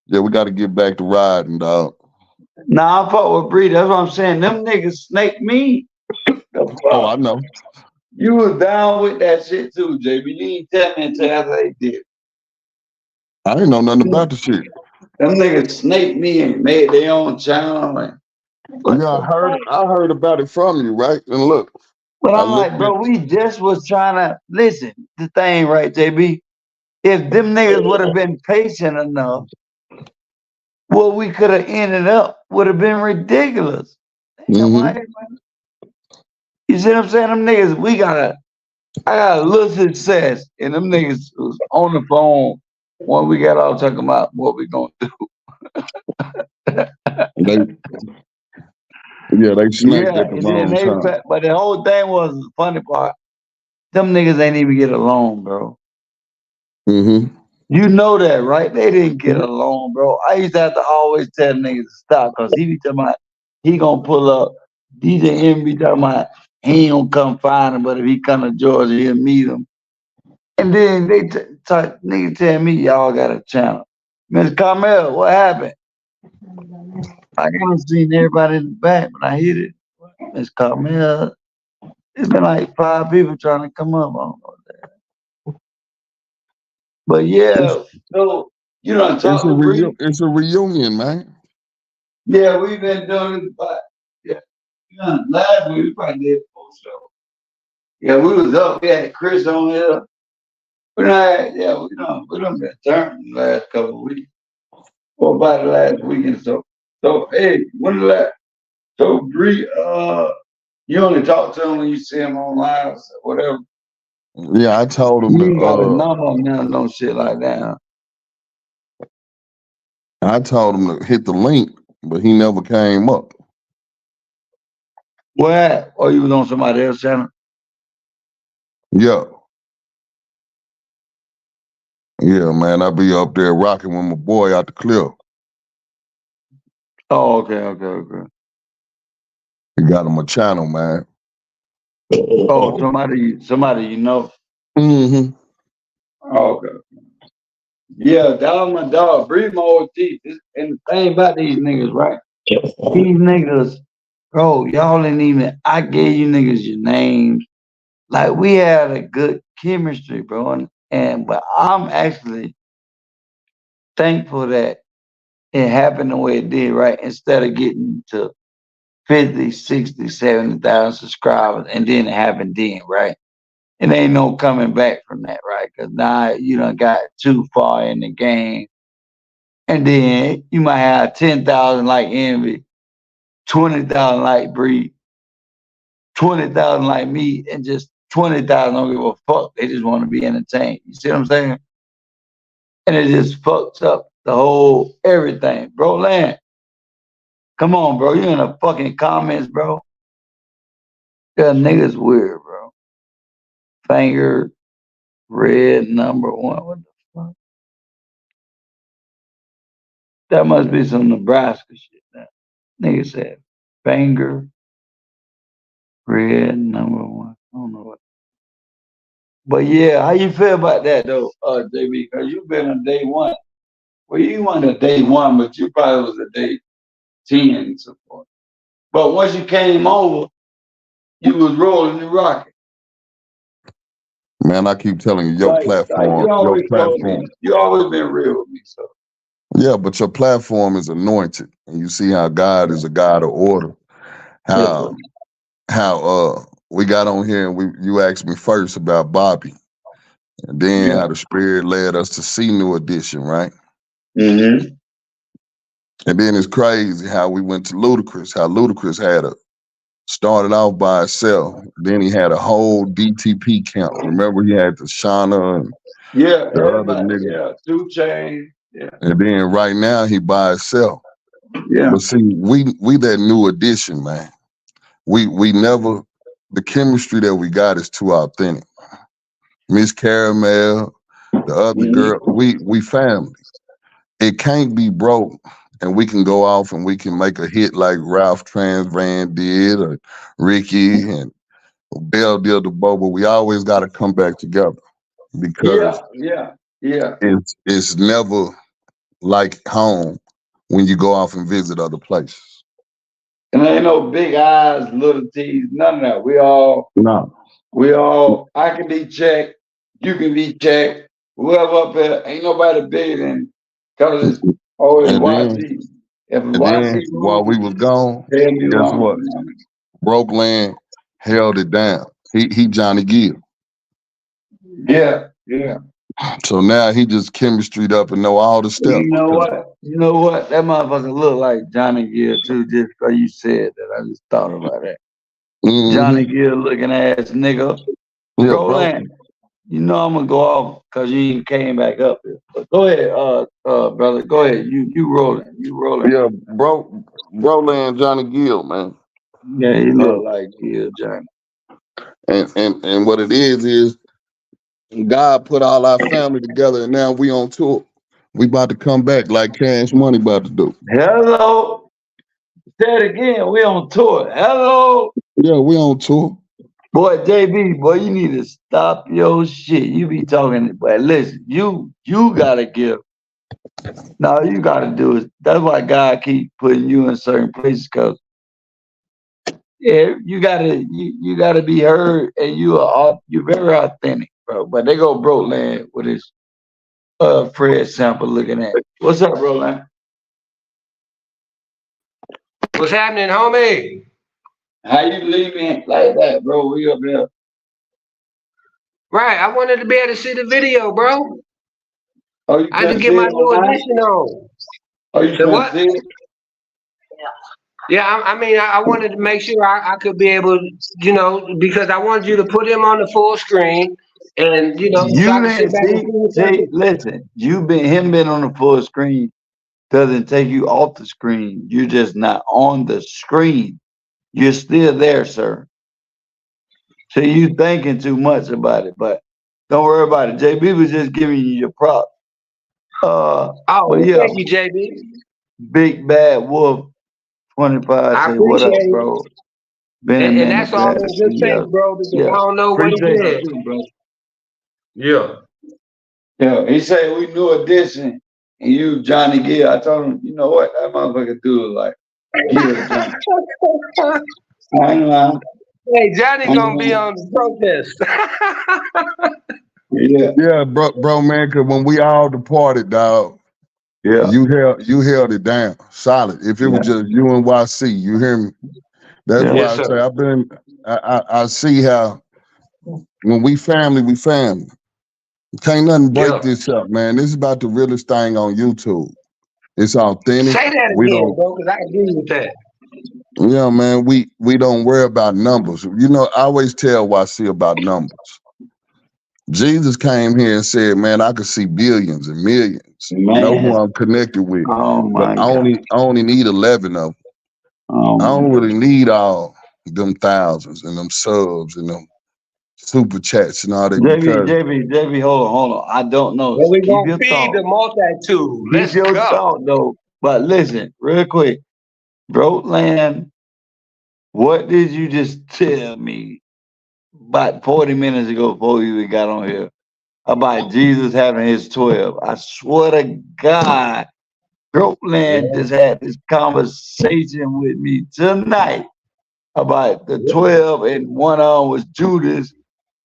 though. we gotta get back to riding, dog. Nah, I fuck with Bree. That's what I'm saying. Them niggas snake me. The Oh, fuck? I know. You was down with that shit too, JB. You ain't tell me until after they did. I ain't know nothing about the shit. Them niggas snaked me and made their own channel. And what Yeah, the fuck? I heard about it from you, right? And look, But I I'm looked like, at bro, we just was trying to listen. The thing, right, JB? If them niggas would have been patient enough, what we could have ended up would have been ridiculous. Damn, mm-hmm. why? You see what I'm saying? Them niggas, I got a little success, and them niggas was on the phone when we got all talking about what we gonna do. They they sniped Yeah, at the and then wrong time. but the whole thing was the funny part. Them niggas ain't even get along, bro. Mm-hmm. You know that, right? They didn't get along, bro. I used to have to always tell niggas to stop because he be talking about he gonna pull up. DJ M be talking about he ain't gonna come find him, but if he come to Georgia, he'll meet him. And then they nigga tell me y'all got a channel. Miss Carmel, what happened? I haven't seen everybody in the back, but I hit it. Miss Carmel, it's been like 5 people trying to come up. I don't know that. But It's yeah, so you done talk to Bree? it's a reunion, man. Yeah, we've been doing it, but yeah, last week we probably did 4 shows. Yeah, we was up. We had Chris on here. We done been turned the last couple of weeks. Or about the last weekend. So hey, when the last so Bree, you only talk to him when you see him online or whatever. Yeah, I told him You to ain't got a number on now, no shit like that. hit the link, but he never came up. What? Or you was on somebody else's channel? Yeah. Yeah, man. I be up there rocking with my boy out the cliff. Oh, okay. He got him a channel, man. Oh, somebody you know. Mm-hmm. Oh, okay. Yeah, that was my dog. Breathe my old teeth. And the thing about these niggas, right? These niggas, bro, y'all ain't even. I gave you niggas your names. Like we had a good chemistry, bro. But I'm actually thankful that it happened the way it did, right? Instead of getting to 50, 60, 70,000 subscribers and then it happened then, right? It ain't no coming back from that, right? Because now you done got too far in the game. And then you might have 10,000 like Envy, 20,000 like Bree, 20,000 like me, and just 20,000 don't give a fuck. They just want to be entertained. You see what I'm saying? And it just fucks up the whole everything. Bro, Land, come on, bro. You in the fucking comments, bro. That niggas weird, bro. Finger, red, number 1. What the fuck? That must be some Nebraska shit now. Nigga said finger, red, number 1. I don't know what. But yeah, how you feel about that though, JB? Because you've been on day one. Well, you weren't a day one, but you probably was a day 10 and so forth. But once you came over, you was rolling and rocking. Man, I keep telling you, Like you your always told platform. me, you always been real with me. So Yeah, but your platform is anointed. And you see how God is a God of order. yes, How we got on here and you asked me first about Bobby. And then yeah. how the spirit led us to see New Edition, right? Mm-hmm. And then it's crazy how we went to Ludacris, how Ludacris started off by itself. Then he had a whole DTP camp. Remember, he had the Shauna and Yeah, the other everybody. nigga. Yeah, 2 Chainz. Yeah, And then right now he by himself. yeah, But see, we that New Edition, man. We never the chemistry that we got is too authentic. Miss Caramel, the other girl, mm-hmm. we family. It can't be broke, and we can go off and we can make a hit like Ralph Transvan did, or Ricky and Bell did the Bobo. We always got to come back together Yeah, because yeah, yeah. it's never like home when you go off and visit other places. And there ain't no big eyes, little T's, none of that. No. We all. I can be checked. You can be checked. Whoever up here, ain't nobody bigger than. Cause it's always And then YC. If it's and then YC while we wrong, was gone, tell me guess wrong. what? Brokeland held it down. He Johnny Gill. Yeah, yeah. So now he just chemistryed up and know all the steps. You know 'Cause, what? You know what? That motherfucker look like Johnny Gill too. Just because you said that, I just thought about that. Johnny mhm. Gill looking ass nigga. Yeah, Bro, bro. Land, you know I'm gonna go off because you ain't came back up here. But go ahead, brother. Go ahead. You rolling. You rolling. Yeah, Broland Johnny Gill, man. Yeah, he Yeah. look like Gill Johnny. And what it is God put all our family together and now we on tour. We about to come back like Cash Money about to do. Hello. Say it again. We on tour. Hello. Yeah, we on tour. Boy, JB, boy, you need to stop your shit. You be talking, but listen, you gotta give. No, you gotta do it. That's why God keep putting you in certain places, cause yeah, you gotta be heard, and you're very authentic, bro. But they go broke land with his Fred sample looking at. What's up, bro, man? What's happening, homie? How you leave me like that, bro? We up there. Right, I wanted to be able to see the video, bro. Oh, you I can just get see my it new online? edition on. Oh, you The can what? see it? Yeah, I mean, I wanted to make sure I could be able, because I wanted you to put him on the full screen, and so I You can sit didn't back and see, see what's up. see, listen, him been on the full screen doesn't take you off the screen. You're just not on the screen. You're still there, sir. So you thinking too much about it, but don't worry about it. JB was just giving you your prop. Oh, But well, yeah, thank you, JB. Big Bad Wolf 25 I say, what up, appreciate it, bro? Been a and minute, that's all glad to in good see faith, you. bro. Because I Yeah. don't know what he Appreciate you did. too, bro. Yeah. Yeah, he said we new edition and you Johnny Gill. I told him, you know what? That motherfucker do look like Gill Johnny. I know. Hey, Johnny I gonna be know. on the protest. Yeah, Yeah, bro, man, cause when we all departed, dog, yeah, you held it down solid. If it was yeah, just you and YC, you hear me? That's yeah. why Yes, I sir. say I see how when we family, we family. Can't nothing break Yeah. this up, man. This is about the realest thing on YouTube. It's authentic. Say that We again, don't, bro, because I agree with that. yeah, man. We don't worry about numbers. I always tell YC about numbers. Jesus came here and said, "Man, I could see billions and millions. Know who Man. I'm connected with, Oh but my I God. only need 11 of them. Oh I my don't God. really need all them thousands and them subs and them super chats and all that because JB, hold on. I don't know. Well, we Keep gonna your feed thought. the multitude. Keep Let's your go. thought though. But listen, real quick. Broland, what did you just tell me about 40 minutes ago before we even got on here about Jesus having his 12. I swear to God, Groveland just had this conversation with me tonight about the 12, and one of them was Judas.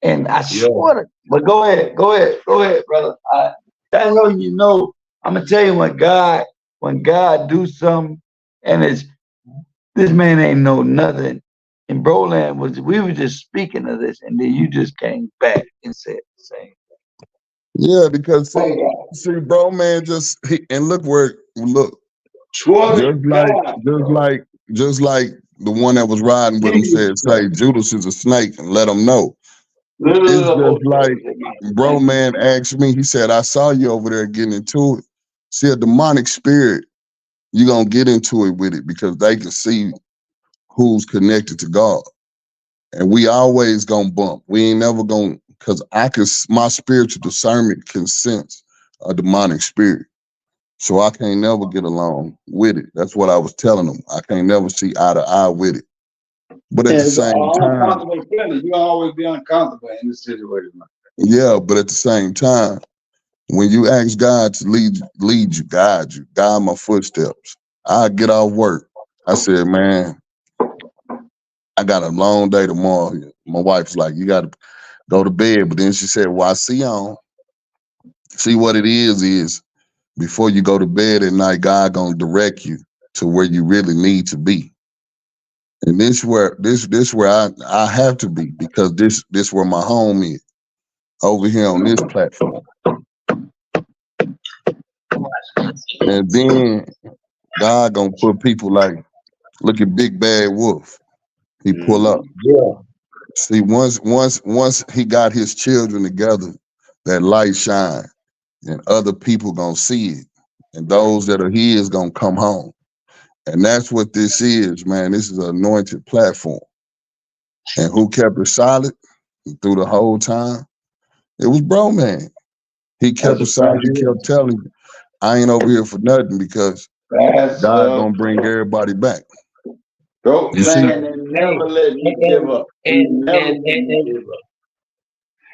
And I swear to, but go ahead, brother. That's how you know. I'm gonna tell you when God do something, and it's this man ain't know nothing. And Broland we were just speaking of this, and then you just came back and said the same. Yeah, because see, bro, man, and look, just like the one that was riding with him said, say Judas is a snake and let him know. It's just like, bro, man asked me, he said, I saw you over there getting into it. See, a demonic spirit, you're going to get into it with it because they can see who's connected to God. And we always going to bump. We ain't never going to, because my spiritual discernment can sense a demonic spirit. So I can't never get along with it. That's what I was telling them. I can't never see eye to eye with it. But at the same time, you always be uncomfortable in this situation. yeah, but at the same time, when you ask God to lead you, guide my footsteps, I get off work. I said, man, I got a long day tomorrow. My wife's like, you got to go to bed. But then she said, well, I see what it is before you go to bed at night, God gonna direct you to where you really need to be. And this where I have to be because this where my home is over here on this platform. And then God gonna put people like, look at Big Bad Wolf. He pull up. Yeah. See, once he got his children together, that light shine, and other people gonna see it, and those that are his gonna come home. And that's what this is, man. This is an anointed platform. And who kept it solid through the whole time? It was bro, man. He kept it solid. He kept telling you, I ain't over here for nothing because God gonna bring everybody back. You see, never let me give up.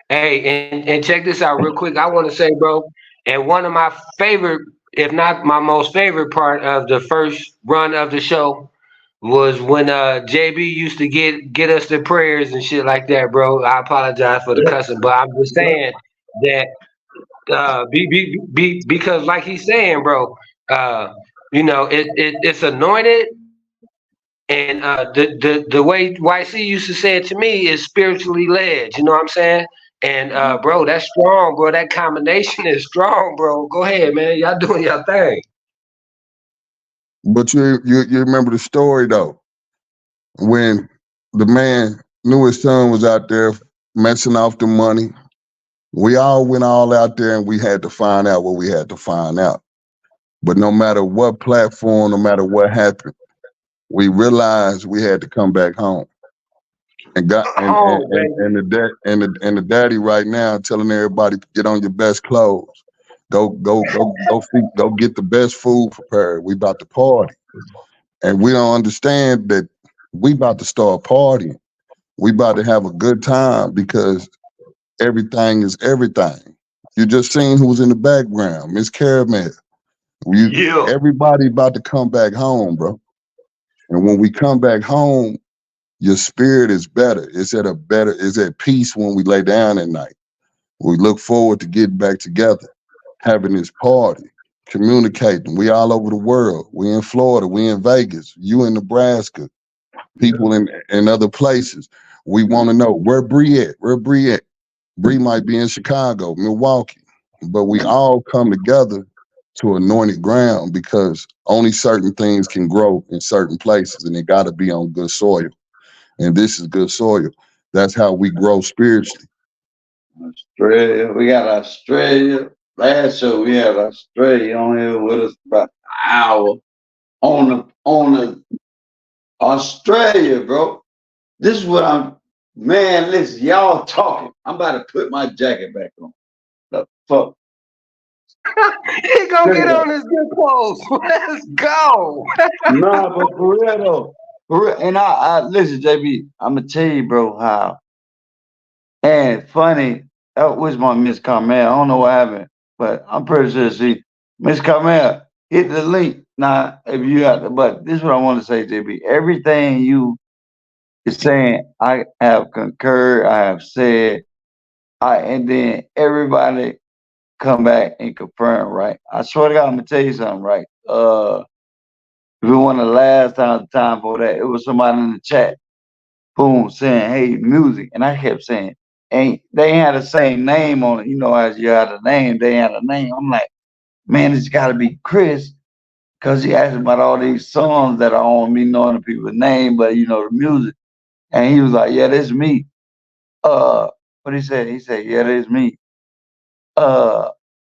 Hey, and check this out real quick. I want to say, bro, and one of my favorite, if not my most favorite part of the first run of the show was when JB used to get us the prayers and shit like that, bro. I apologize for the cussing, but I'm just saying that because like he's saying, bro, it's anointed. And the way YC used to say it to me is spiritually led. You know what I'm saying? And bro, that's strong, bro. That combination is strong, bro. Go ahead, man. Y'all doing your thing. but you remember the story though, when the man knew his son was out there messing off the money. We all went all out there and we had to find out what we had to find out. But no matter what platform, no matter what happened, we realized we had to come back home. And got and the daddy right now telling everybody to get on your best clothes. Go get the best food prepared. We about to party. And we don't understand that we about to start partying. We about to have a good time because everything is everything. You just seen who was in the background, Miss Caramel. Everybody about to come back home, bro. And when we come back home, your spirit is better. It's at peace when we lay down at night. We look forward to getting back together, having this party, communicating. We all over the world. We in Florida, we in Vegas, you in Nebraska, people in other places. We want to know where Bree at? Where Bree at? Bree might be in Chicago, Milwaukee, but we all come together to anointed ground because only certain things can grow in certain places, and it got to be on good soil. And this is good soil. That's how we grow spiritually. Australia, we got Australia. Last show we had Australia on here with us about an hour on the Australia, bro. This is what listen, y'all talking. I'm about to put my jacket back on. The fuck. He gonna get on his good clothes. Let's go. Nah, but for real though. For real. And I listen, JB, I'm gonna tell you, bro, how And funny, that was my Miss Carmel. I don't know what happened, but I'm pretty sure Miss Carmel, hit the link. Now, if you got to, but this is what I want to say, JB. Everything you is saying, I have concurred, I have said, and then everybody come back and confirm, right? I swear to God, I'm gonna tell you something, right? If it wasn't the last time for that, it was somebody in the chat, boom, saying, "Hey, music," and I kept saying, "Ain't they ain't had the same name on it? You know, as you had a name, they had a name." I'm like, man, it's got to be Chris, because he asked about all these songs that are on me, knowing the people's name, but you know the music, and he was like, "Yeah, that's me." What he said? He said, "Yeah, that's me." Uh,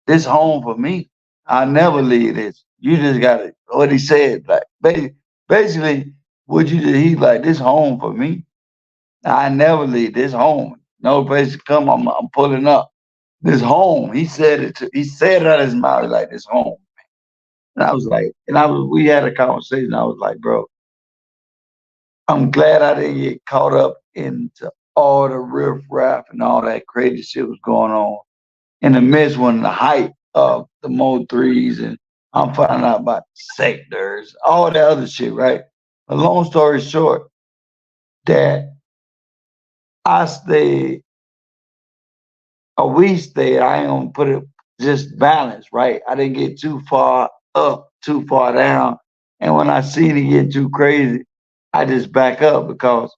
this home for me. I never leave this. You just got to, what he said, like basically, what you did, he like, this home for me. I never leave this home. No place to come. I'm pulling up. This home. He said it. He said it out of his mouth like this home. And I was like, we had a conversation. I was like, bro, I'm glad I didn't get caught up into all the riff raff and all that crazy shit was going on in the midst when the height of the MO3s and I'm finding out about sectors, all that other shit, right? A long story short, that I stayed, or we stayed, I ain't gonna put it just balance, right? I didn't get too far up, too far down. And when I seen it get too crazy, I just back up because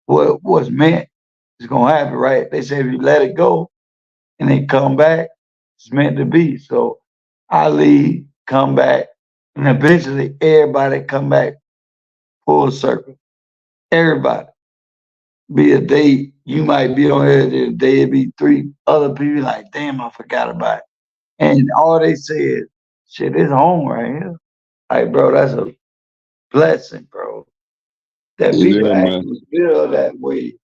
what was meant is gonna happen, right? They say if you let it go and then come back, it's meant to be. So I leave, come back, and eventually everybody come back full circle. Everybody. Be a day, you might be on here, the day it be three other people like, damn, I forgot about it. And all they say is, shit, it's home right here. Like, bro, that's a blessing, bro. That people Yeah, man. actually feel that way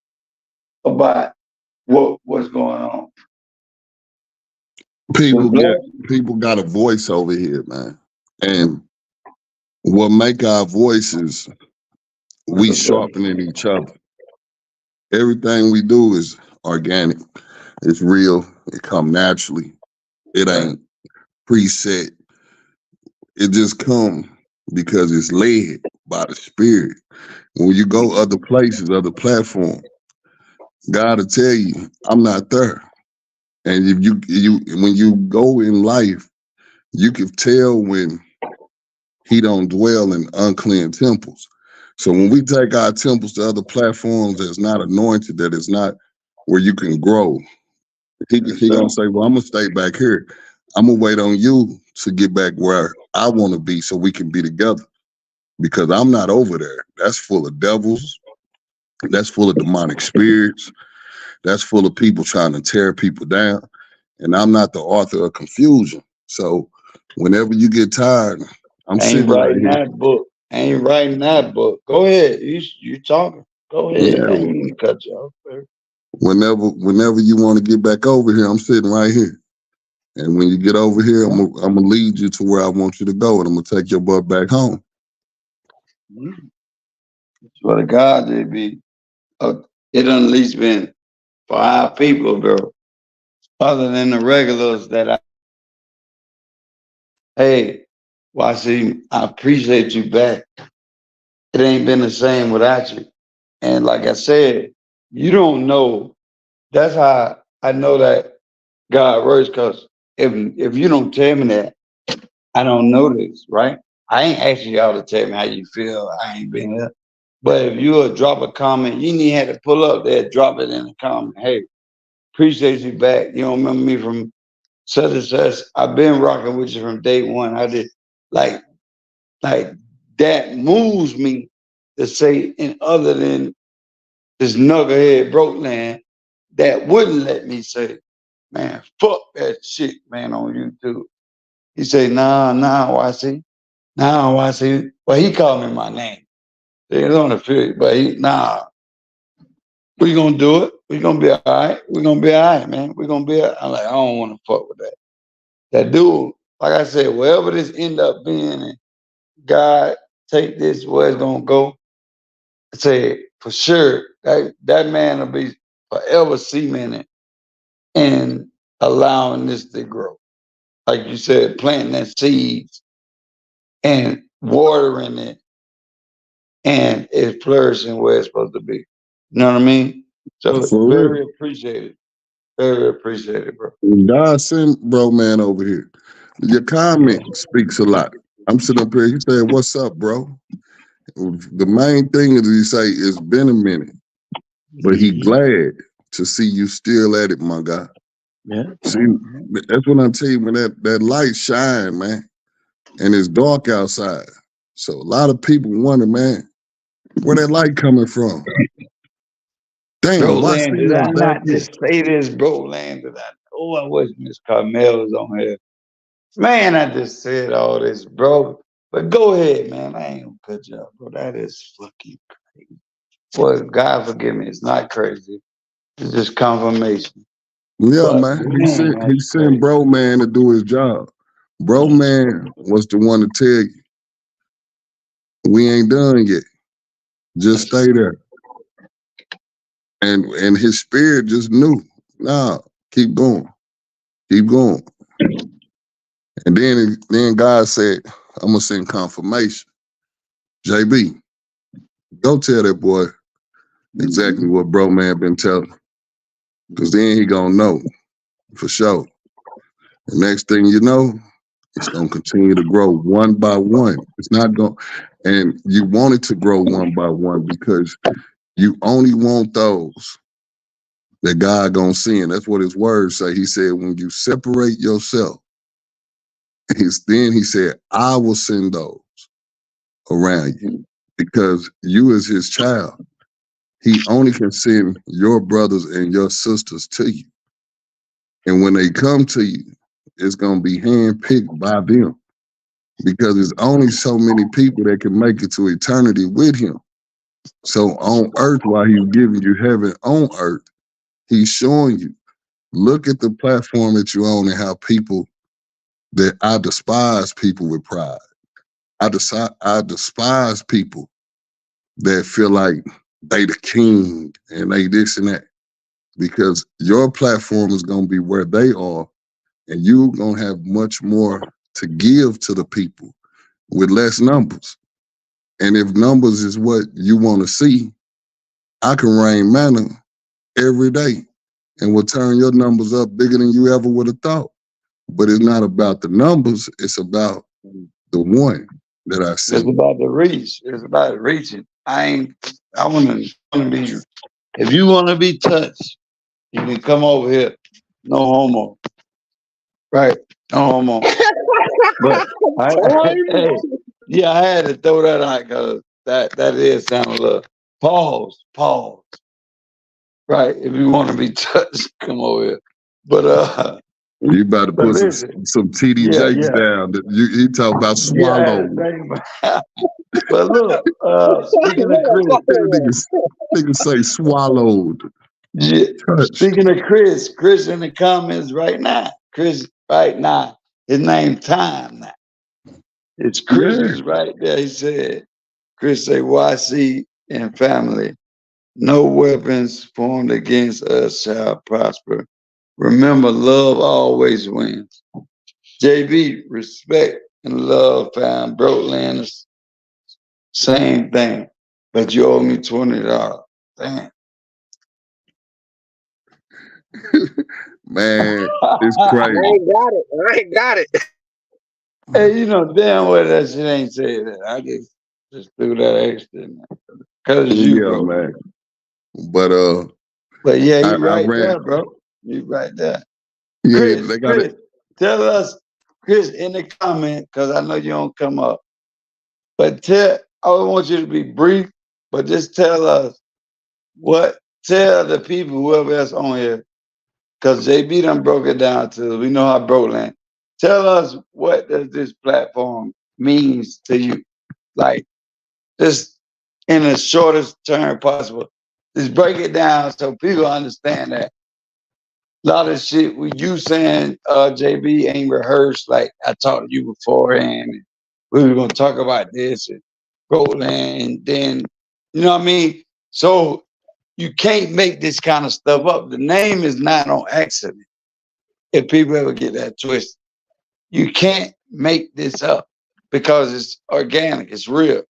about what's going on. The blessing. People got a voice over here, man. And what make our voices, That's we a blessing. sharpening each other. Everything we do is organic. It's real. It come naturally. It Right. ain't preset. It just come because it's led by the spirit. When you go other places, other platforms, God will tell you, I'm not there. And if you when you go in life, you can tell when he don't dwell in unclean temples. So when we take our temples to other platforms that's not anointed, that is not where you can grow, he gonna So, say, "Well, I'm gonna stay back here. I'm gonna wait on you to get back where I want to be, so we can be together. Because I'm not over there. That's full of devils. That's full of demonic spirits. That's full of people trying to tear people down. And I'm not the author of confusion. So whenever you get tired, I'm ain't sitting right writing here. that book. Ain't writing that book. Go ahead. You talking. Go ahead. I Yeah. ain't even cut you off. Baby. Whenever you want to get back over here, I'm sitting right here. And when you get over here, I'm gonna lead you to where I want you to go, and I'm gonna take your butt back home. Swear to God, they be. It done at least been 5 people, bro. Other than the regulars that hey, YC, I appreciate you back. It ain't been the same without you. And like I said, you don't know. That's how I know that God works. Cause if you don't tell me that, I don't know this, right? I ain't asking y'all to tell me how you feel. I ain't been here. But if you would drop a comment, you need to have to pull up there, drop it in the comment. Hey, appreciate you back. You don't remember me from such and such. I've been rocking with you from day one. I did like like that moves me to say, and other than this knucklehead broke land that wouldn't let me say, man, fuck that shit, man, on YouTube. He say, nah, YC. Nah, YC. Well, he called me my name. They on the field, but we gonna do it. We gonna be all right. We gonna be all right, man. We gonna be all right. I'm like, I don't want to fuck with that. That dude, like I said, wherever this end up being, and God take this where it's gonna go, I say for sure that man will be forever cementing and allowing this to grow. Like you said, planting that seeds and watering it, and it's flourishing where it's supposed to be. You know what I mean? So For real. very appreciated. Very appreciated, bro. God sent bro man over here. Your comment speaks a lot. I'm sitting up here. He said, "What's up, bro?" The main thing is he say it's been a minute, but he glad to see you still at it, my guy. Yeah. See, that's what I tell you when that light shine, man, and it's dark outside. So a lot of people wonder, man, where that light coming from? Damn, why Broland, did Cena I back not here? just say this, Broland? Did I? Oh, I wish Miss Carmel was on here. Man, I just said all this, bro. But go ahead, man. I ain't gonna cut you off, bro. That is fucking crazy. Well, God forgive me. It's not crazy. It's just confirmation. Yeah, But man. He man, sent he that's sent crazy. bro man to do his job. Bro man was the one to tell you, we ain't done yet. Just stay there. And his spirit just knew, nah, keep going. Keep going. And then God said, I'm gonna send confirmation. JB, go tell that boy exactly what bro man been telling him. Cause then he gonna know for sure. The next thing you know, it's gonna continue to grow one by one. It's not going and you want it to grow one by one because you only want those that God gonna send. That's what his words say. He said, when you separate yourself, then he said, I will send those around you because you is his child. He only can send your brothers and your sisters to you. And when they come to you, it's going to be handpicked by them because there's only so many people that can make it to eternity with him. So on earth, while he's giving you heaven on earth, he's showing you, look at the platform that you own and how people that I despise people with pride. I despise people that feel like they the king and they this and that because your platform is going to be where they are and you're going to have much more to give to the people with less numbers. And if numbers is what you want to see, I can rain manna every day and will turn your numbers up bigger than you ever would have thought. But it's not about the numbers, it's about the one that I It's see. about the reach. It's about reaching. I want to be. If you want to be touched, you can come over here. No homo. Right. No homo. But hey, yeah, I had to throw that out because that is sound a little. Pause. Right. If you want to be touched, come over here. But You about to but put listen. some TD Yeah, Jakes yeah. down. He talk about Yeah, I had swallow. to think about. But look, speaking of Chris, Niggas say swallowed. yeah, Touched. speaking of Chris in the comments right now. Chris right now. His name Time now. It's Chris Yeah. is right there. He said, Chris say YC and family. No weapons formed against us shall prosper. Remember, love always wins. JB, respect and love, fam. Brokeland, same thing. But you owe me $20. Damn. Man, it's I crazy. ain't got it. I ain't got it. Hey, you know damn well that shit ain't said that. I just threw that extra in there. Cause it's you, Yeah, bro. man. But But yeah, I you right ran. there, bro. You right there. Yeah, Chris, they got it. tell us, Chris, in the comment, because I know you don't come up. But I want you to be brief, but just tell us tell the people, whoever else on here, because JB done broke it down to, we know how broke land. Tell us what does this platform means to you? Like, just in the shortest term possible. Just break it down so people understand that a lot of shit with you saying JB ain't rehearsed. Like I talked to you beforehand. We were gonna talk about this and Roland, and then you know what I mean. So You can't make this kind of stuff up. The name is not on accident. If people ever get that twisted, you can't make this up because it's organic. It's real.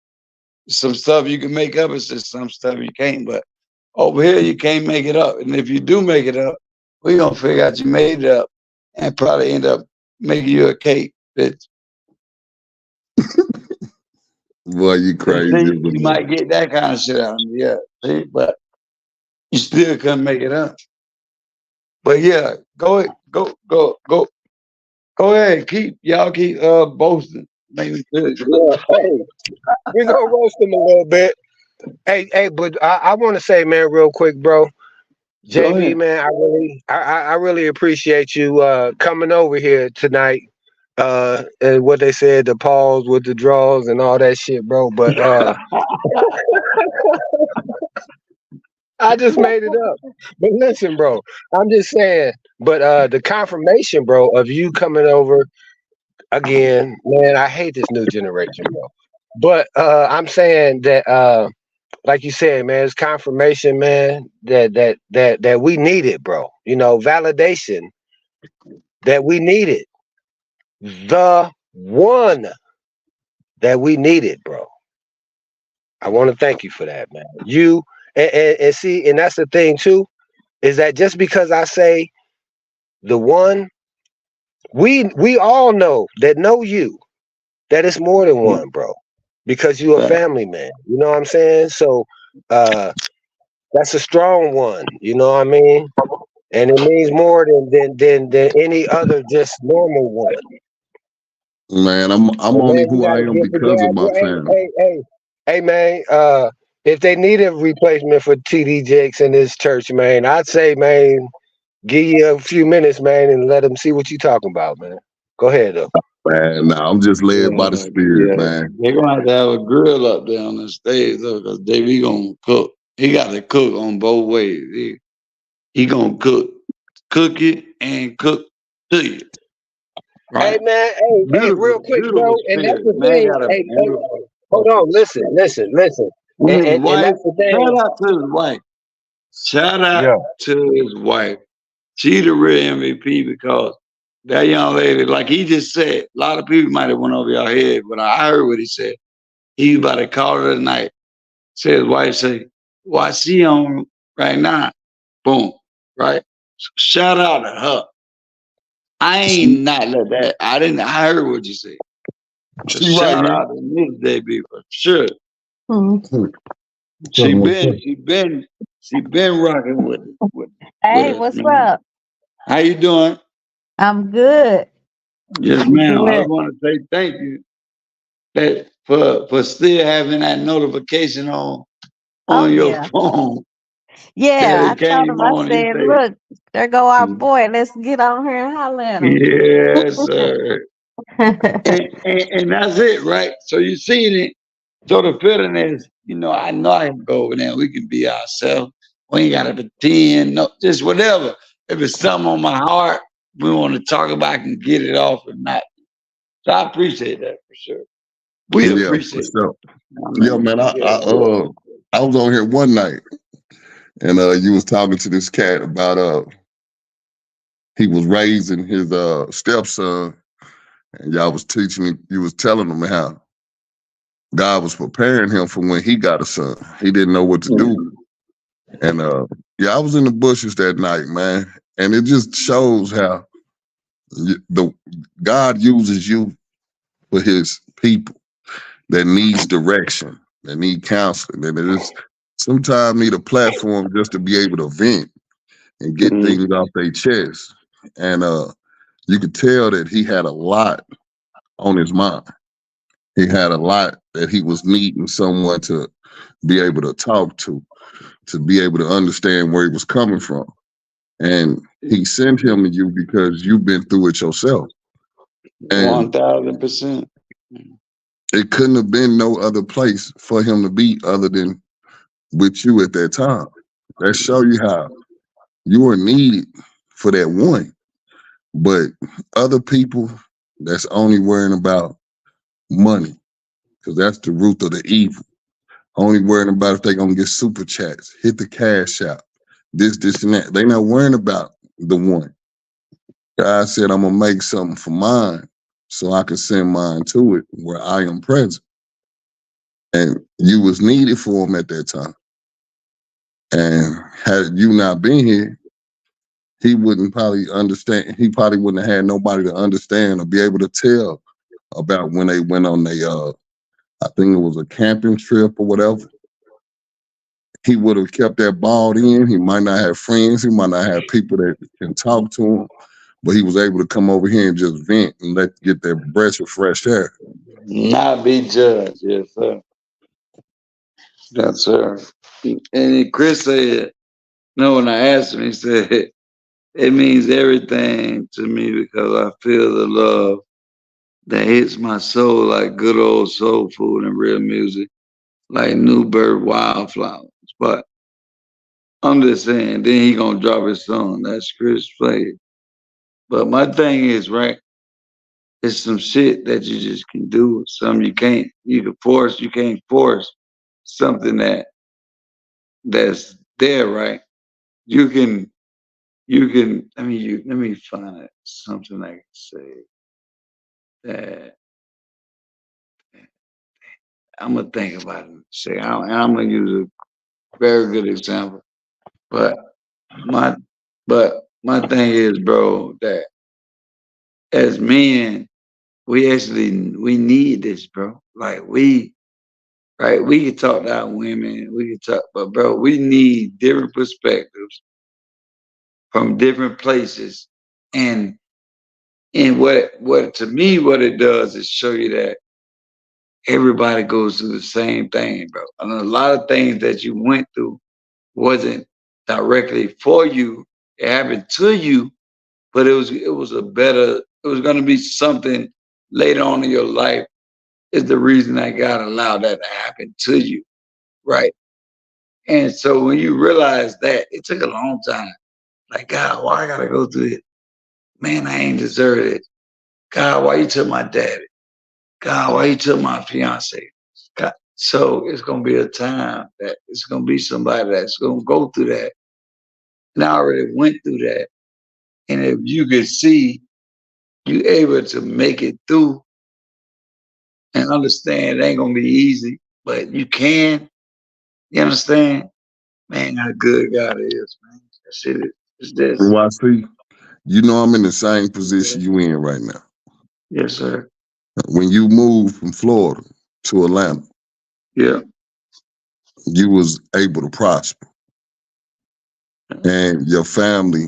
Some stuff you can make up. It's just some stuff you can't. But over here, you can't make it up. And if you do make it up, we're gonna figure out you made it up and probably end up making you a cake. Bitch. Boy, you crazy. You might get that kind of shit out of me, yeah. See, but you still couldn't make it up. But yeah, go ahead. Keep boasting. Make me feel good. Yeah, hey, we gonna roast him a little bit. Hey, but I want to say, man, real quick, bro. Go JB, ahead. man, I really appreciate you coming over here tonight. And what they said, the pause with the draws and all that shit, bro. But I just made it up. But listen, bro, I'm just saying. But the confirmation, bro, of you coming over again, man, I hate this new generation, bro. But I'm saying that like you said, man, it's confirmation, man, that we need it, bro. You know, validation that we needed. The one that we needed, bro. I want to thank you for that, man. You and see, and that's the thing too, is that just because I say the one, we all know you that it's more than one, bro. Because you a family man. You know what I'm saying? So that's a strong one, you know what I mean? And it means more than any other just normal one. Man, I'm So only man, we who I gotta am get because of together. my family. Hey, man. If they need a replacement for TD Jakes in this church, man, I'd say, man, give you a few minutes, man, and let them see what you talking about, man. Go ahead, though. Man, nah, I'm just led by the spirit, Yeah. man. They're gonna have to have a grill up there on the stage though, because JB gonna cook. He got to cook on both ways. He gonna cook it and cook to you. Hey, Right? man. Hey, real quick, bro. Beautiful And that's spirit. the Man thing. got a Hey, beautiful. hold on. Listen. And his And wife, that's the thing. shout out to his wife. Shout out Yeah. to his wife. She the real MVP because that young lady, like he just said, a lot of people might have went over your head, but I heard what he said. He about to call her tonight. Said his wife say, "Well, I see on right now." Boom. Right. So shout out to her. I ain't not let that. I heard what you said. So She right shout here. out to Miss Debbie for sure. Mhm. She been rocking with Hey, us, what's man. up? How you doing? I'm good. Yes, I'm ma'am. I good. want to say thank you that for still having that notification Oh on your yeah. phone that Yeah, it I told came him, I on. He said, said, look, there go our boy. Let's get on here and holler at him. "Yes, sir." And that's it, right? So you seen it. So the feeling is, I know I can go over there. We can be ourselves. We ain't gotta pretend. No, just whatever. If it's something on my heart, we want to talk about, I can get it off or not. So I appreciate that for sure. We Yeah, for appreciate it. sure. I Yeah, mean, man. yeah. I was on here one night, and you was talking to this cat about he was raising his stepson, and y'all was teaching him. You was telling him how God was preparing him for when he got a son. He didn't know what to do, and yeah, I was in the bushes that night, man, and it just shows how the God uses you for His people that needs direction, that need counseling, and it is sometimes need a platform just to be able to vent and get Mhm. things off their chest. And you could tell that he had a lot on his mind. He had a lot that he was needing someone to be able to talk to be able to understand where he was coming from. And he sent him to you because you've been through it yourself. And 1000%. it couldn't have been no other place for him to be other than with you at that time. That show you how you are needed for that one. But other people that's only worrying about money, because that's the root of the evil. Only worrying about if they gonna get super chats, hit the cash out, this, and that. They not worrying about the one. God said, I'm gonna make something for mine so I can send mine to it where I am present. And you was needed for him at that time. And had you not been here, he wouldn't probably understand. He probably wouldn't have had nobody to understand or be able to tell about when they went on I think it was a camping trip or whatever. He would have kept that balled in. He might not have friends. He might not have people that can talk to him, but he was able to come over here and just vent and get that breath of fresh air. Not be judged. Yes, sir. Yes, sir. And Chris said, no, when I asked him, he said, it means everything to me because I feel the love that hits my soul like good old soul food and real music, like New Bird Wildflowers. But I'm just saying, then he gonna drop his song. That's Chris played. But my thing is, right, it's some shit that you just can do. Some you can't. You can't force something that's there, right? You can let me find something I can say that I'm gonna think about it. Say I'm gonna use a very good example. But my my thing is, bro, that as men, we need this, bro. Like right, we can talk to our women, we can talk, but bro, we need different perspectives from different places. And what to me, what it does is show you that everybody goes through the same thing, bro. And a lot of things that you went through wasn't directly for you. It happened to you, but it was gonna be something later on in your life is the reason that God allowed that to happen to you. Right. And so when you realize that, it took a long time. Like, God, why I gotta go through it? Man, I ain't deserve it. God, why you took my daddy? God, why you took my fiance? God. So it's gonna be a time that it's gonna be somebody that's gonna go through that. And I already went through that. And if you could see you able to make it through and understand it ain't gonna be easy, but you can, you understand? Man, how good God is, man. That shit is this. Well, I see, you know, I'm in the same position you in right now. Yes, sir. When you moved from Florida to Atlanta, Yeah. you was able to prosper and your family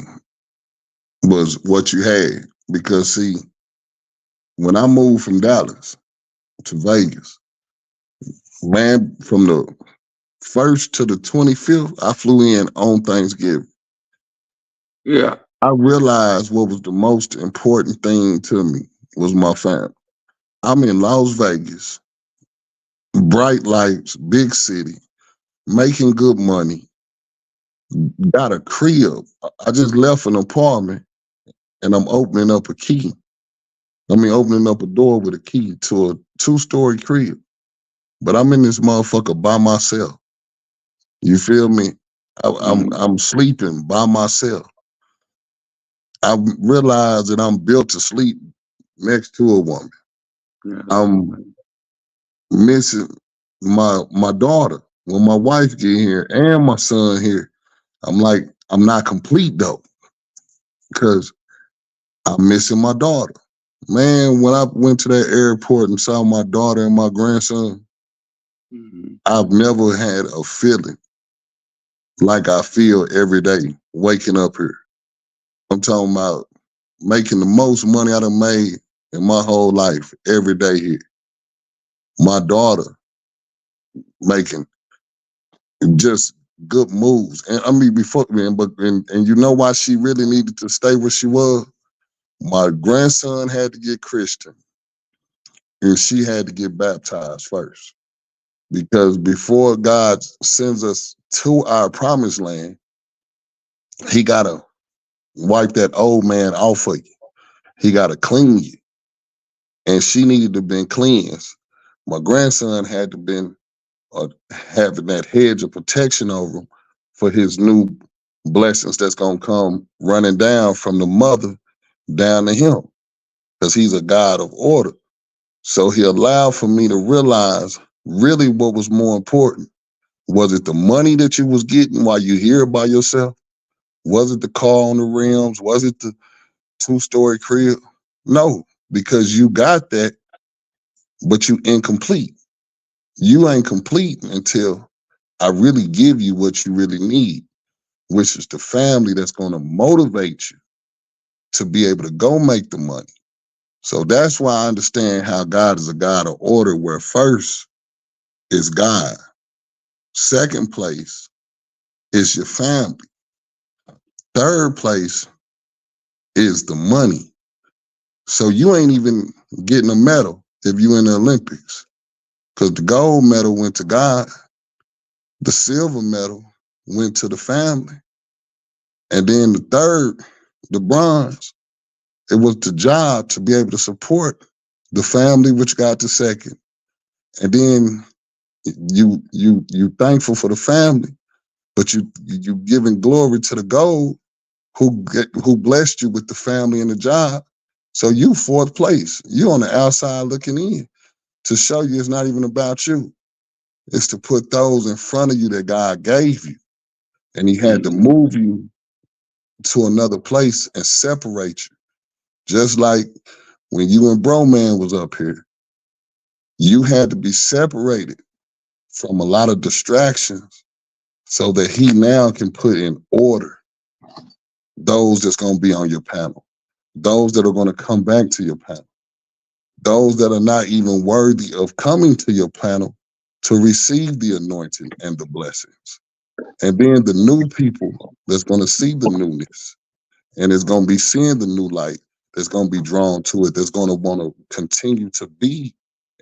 was what you had. Because see, when I moved from Dallas to Vegas, man, from the 1st to the 25th, I flew in on Thanksgiving. Yeah. I realized what was the most important thing to me was my family. I'm in Las Vegas, bright lights, big city, making good money, got a crib. I just left an apartment and I'm opening up a key. Opening up a door with a key to a 2-story crib. But I'm in this motherfucker by myself. You feel me? I'm sleeping by myself. I realize that I'm built to sleep next to a woman. Yeah. I'm missing my daughter. When my wife get here and my son here, I'm like, I'm not complete though, because I'm missing my daughter. Man, when I went to that airport and saw my daughter and my grandson, I've never had a feeling like I feel every day waking up here. I'm talking about making the most money I done made in my whole life every day here. My daughter making just good moves. And before, man, and you know why she really needed to stay where she was? My grandson had to get Christian and she had to get baptized first. Because before God sends us to our promised land, he gotta wipe that old man off of you. He gotta clean you. And she needed to been cleansed. My grandson had to been having that hedge of protection over him for his new blessings that's gonna come running down from the mother down to him, because he's a God of order. So he allowed for me to realize really what was more important. Was it the money that you was getting while you here by yourself? Was it the car on the rims? Was it the 2-story crib? No, because you got that, but you incomplete. You ain't complete until I really give you what you really need, which is the family that's going to motivate you to be able to go make the money. So that's why I understand how God is a God of order, where first is God. Second place is your family. Third place is the money. So you ain't even getting a medal if you in the Olympics, because the gold medal went to God, the silver medal went to the family, and then the third, the bronze, it was the job to be able to support the family, which got the second. And then you thankful for the family, but you giving glory to the gold who blessed you with the family and the job. So you fourth place. You on the outside looking in to show you it's not even about you. It's to put those in front of you that God gave you. And he had to move you to another place and separate you. Just like when you and Bro Man was up here, you had to be separated from a lot of distractions so that he now can put in order those that's going to be on your panel, those that are going to come back to your panel, those that are not even worthy of coming to your panel to receive the anointing and the blessings. And then the new people that's going to see the newness and is going to be seeing the new light, that's going to be drawn to it, that's going to want to continue to be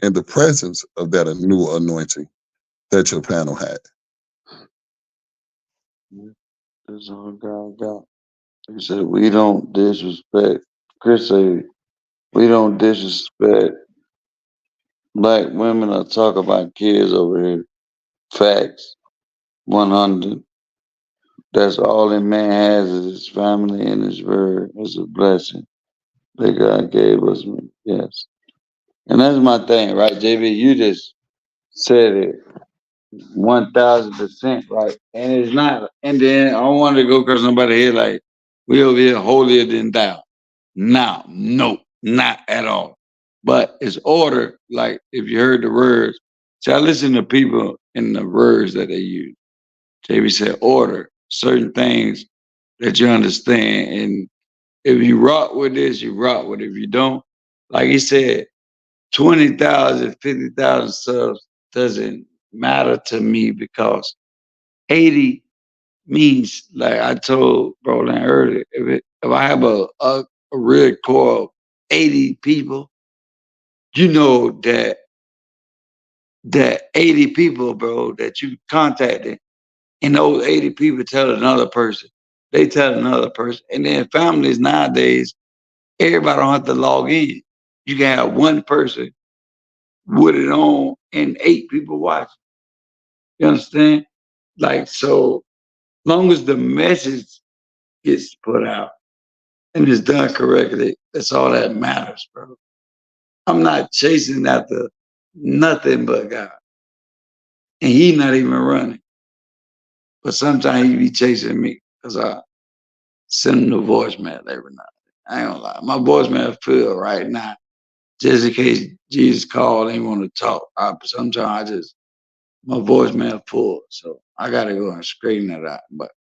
in the presence of that new anointing that your panel had. That's all God got. He said, we don't disrespect. Chris said, we don't disrespect black women or talk about kids over here. Facts. 100. That's all that man has is his family and his word. It's a blessing that God gave us. Yes. And that's my thing, right, JB? You just said it 1000%, right? And it's not, and then I don't want to go because somebody here like, we over here holier than thou. No, not at all. But it's order, like if you heard the words. See, I listen to people in the words that they use. JB said order, certain things that you understand. And if you rock with this, you rock with it. If you don't, like he said, 20,000, 50,000 subs doesn't matter to me because 80 means, like I told Roland earlier, if I have a real core of 80 people, you know that 80 people, bro, that you contacted, and those 80 people tell another person, they tell another person. And then families nowadays, everybody don't have to log in. You can have one person with it on and 8 people watching. You understand? Like, so long as the message gets put out and it's done correctly, that's all that matters, bro. I'm not chasing after nothing but God. And he not even running. But sometimes he be chasing me because I send him the voicemail every night. I ain't gonna lie. My voicemail full right now, just in case Jesus called and he want to talk. Sometimes my voicemail full. So I got to go and straighten it out. But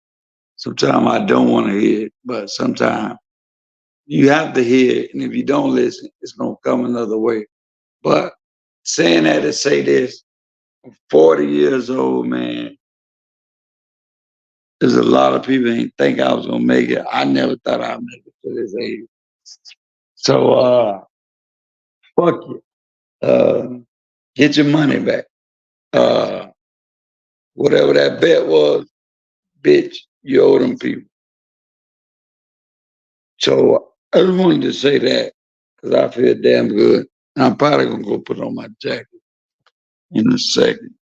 sometimes I don't want to hear it. But sometimes you have to hear it. And if you don't listen, it's going to come another way. But saying that to say this, I'm 40 years old, man. There's a lot of people ain't think I was gonna make it. I never thought I'd make it to this age. So fuck you. Get your money back. Whatever that bet was, bitch, you owe them people. So I just wanted to say that because I feel damn good. I'm probably gonna go put on my jacket in a second.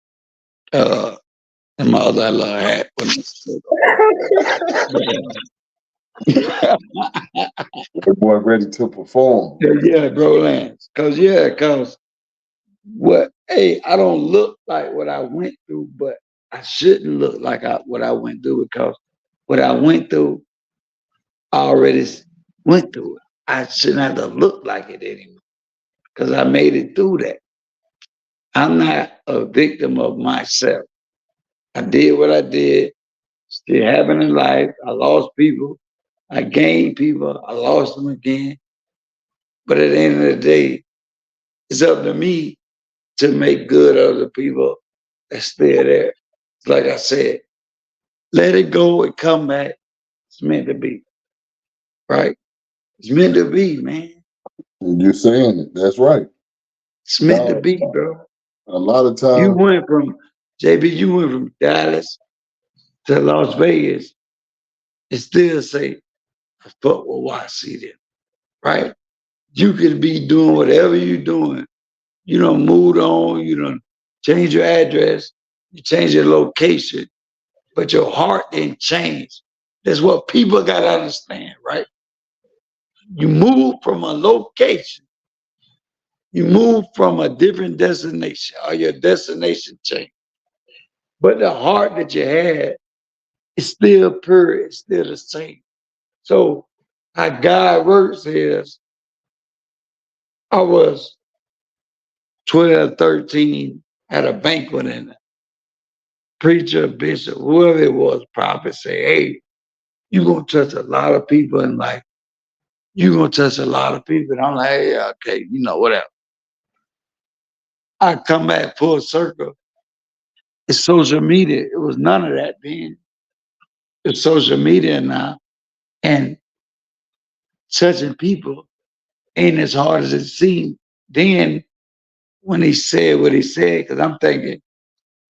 And my other little hat. That boy ready to perform. Yeah, bro, Lance. Cause what? Hey, I don't look like what I went through, but I shouldn't look like what I went through because what I went through, I already went through it. I shouldn't have to look like it anymore because I made it through that. I'm not a victim of myself. I did what I did. Still happened in life. I lost people. I gained people. I lost them again. But at the end of the day, it's up to me to make good of the people that's still there. Like I said, let it go and come back. It's meant to be, right? It's meant to be, man. You're saying it. That's right. It's meant to Now, be, bro. a lot of You times, went from JB, you went from Dallas to Las Vegas and still say, I fuck with YC there, right? You could be doing whatever you're doing. You don't move on, you don't change your address, you change your location, but your heart didn't change. That's what people gotta understand, right? You move from a location, you move from a different destination, or your destination changed. But the heart that you had is still pure, it's still the same. So how God works is I was 12, 13 at a banquet and a preacher, bishop, whoever it was, prophet say, hey, you're gonna touch a lot of people in life. You're gonna touch a lot of people. And I'm like, hey, yeah, okay, whatever. I come back full circle. It's social media. It was none of that then. It's social media now. And touching people ain't as hard as it seemed then when he said what he said, because I'm thinking,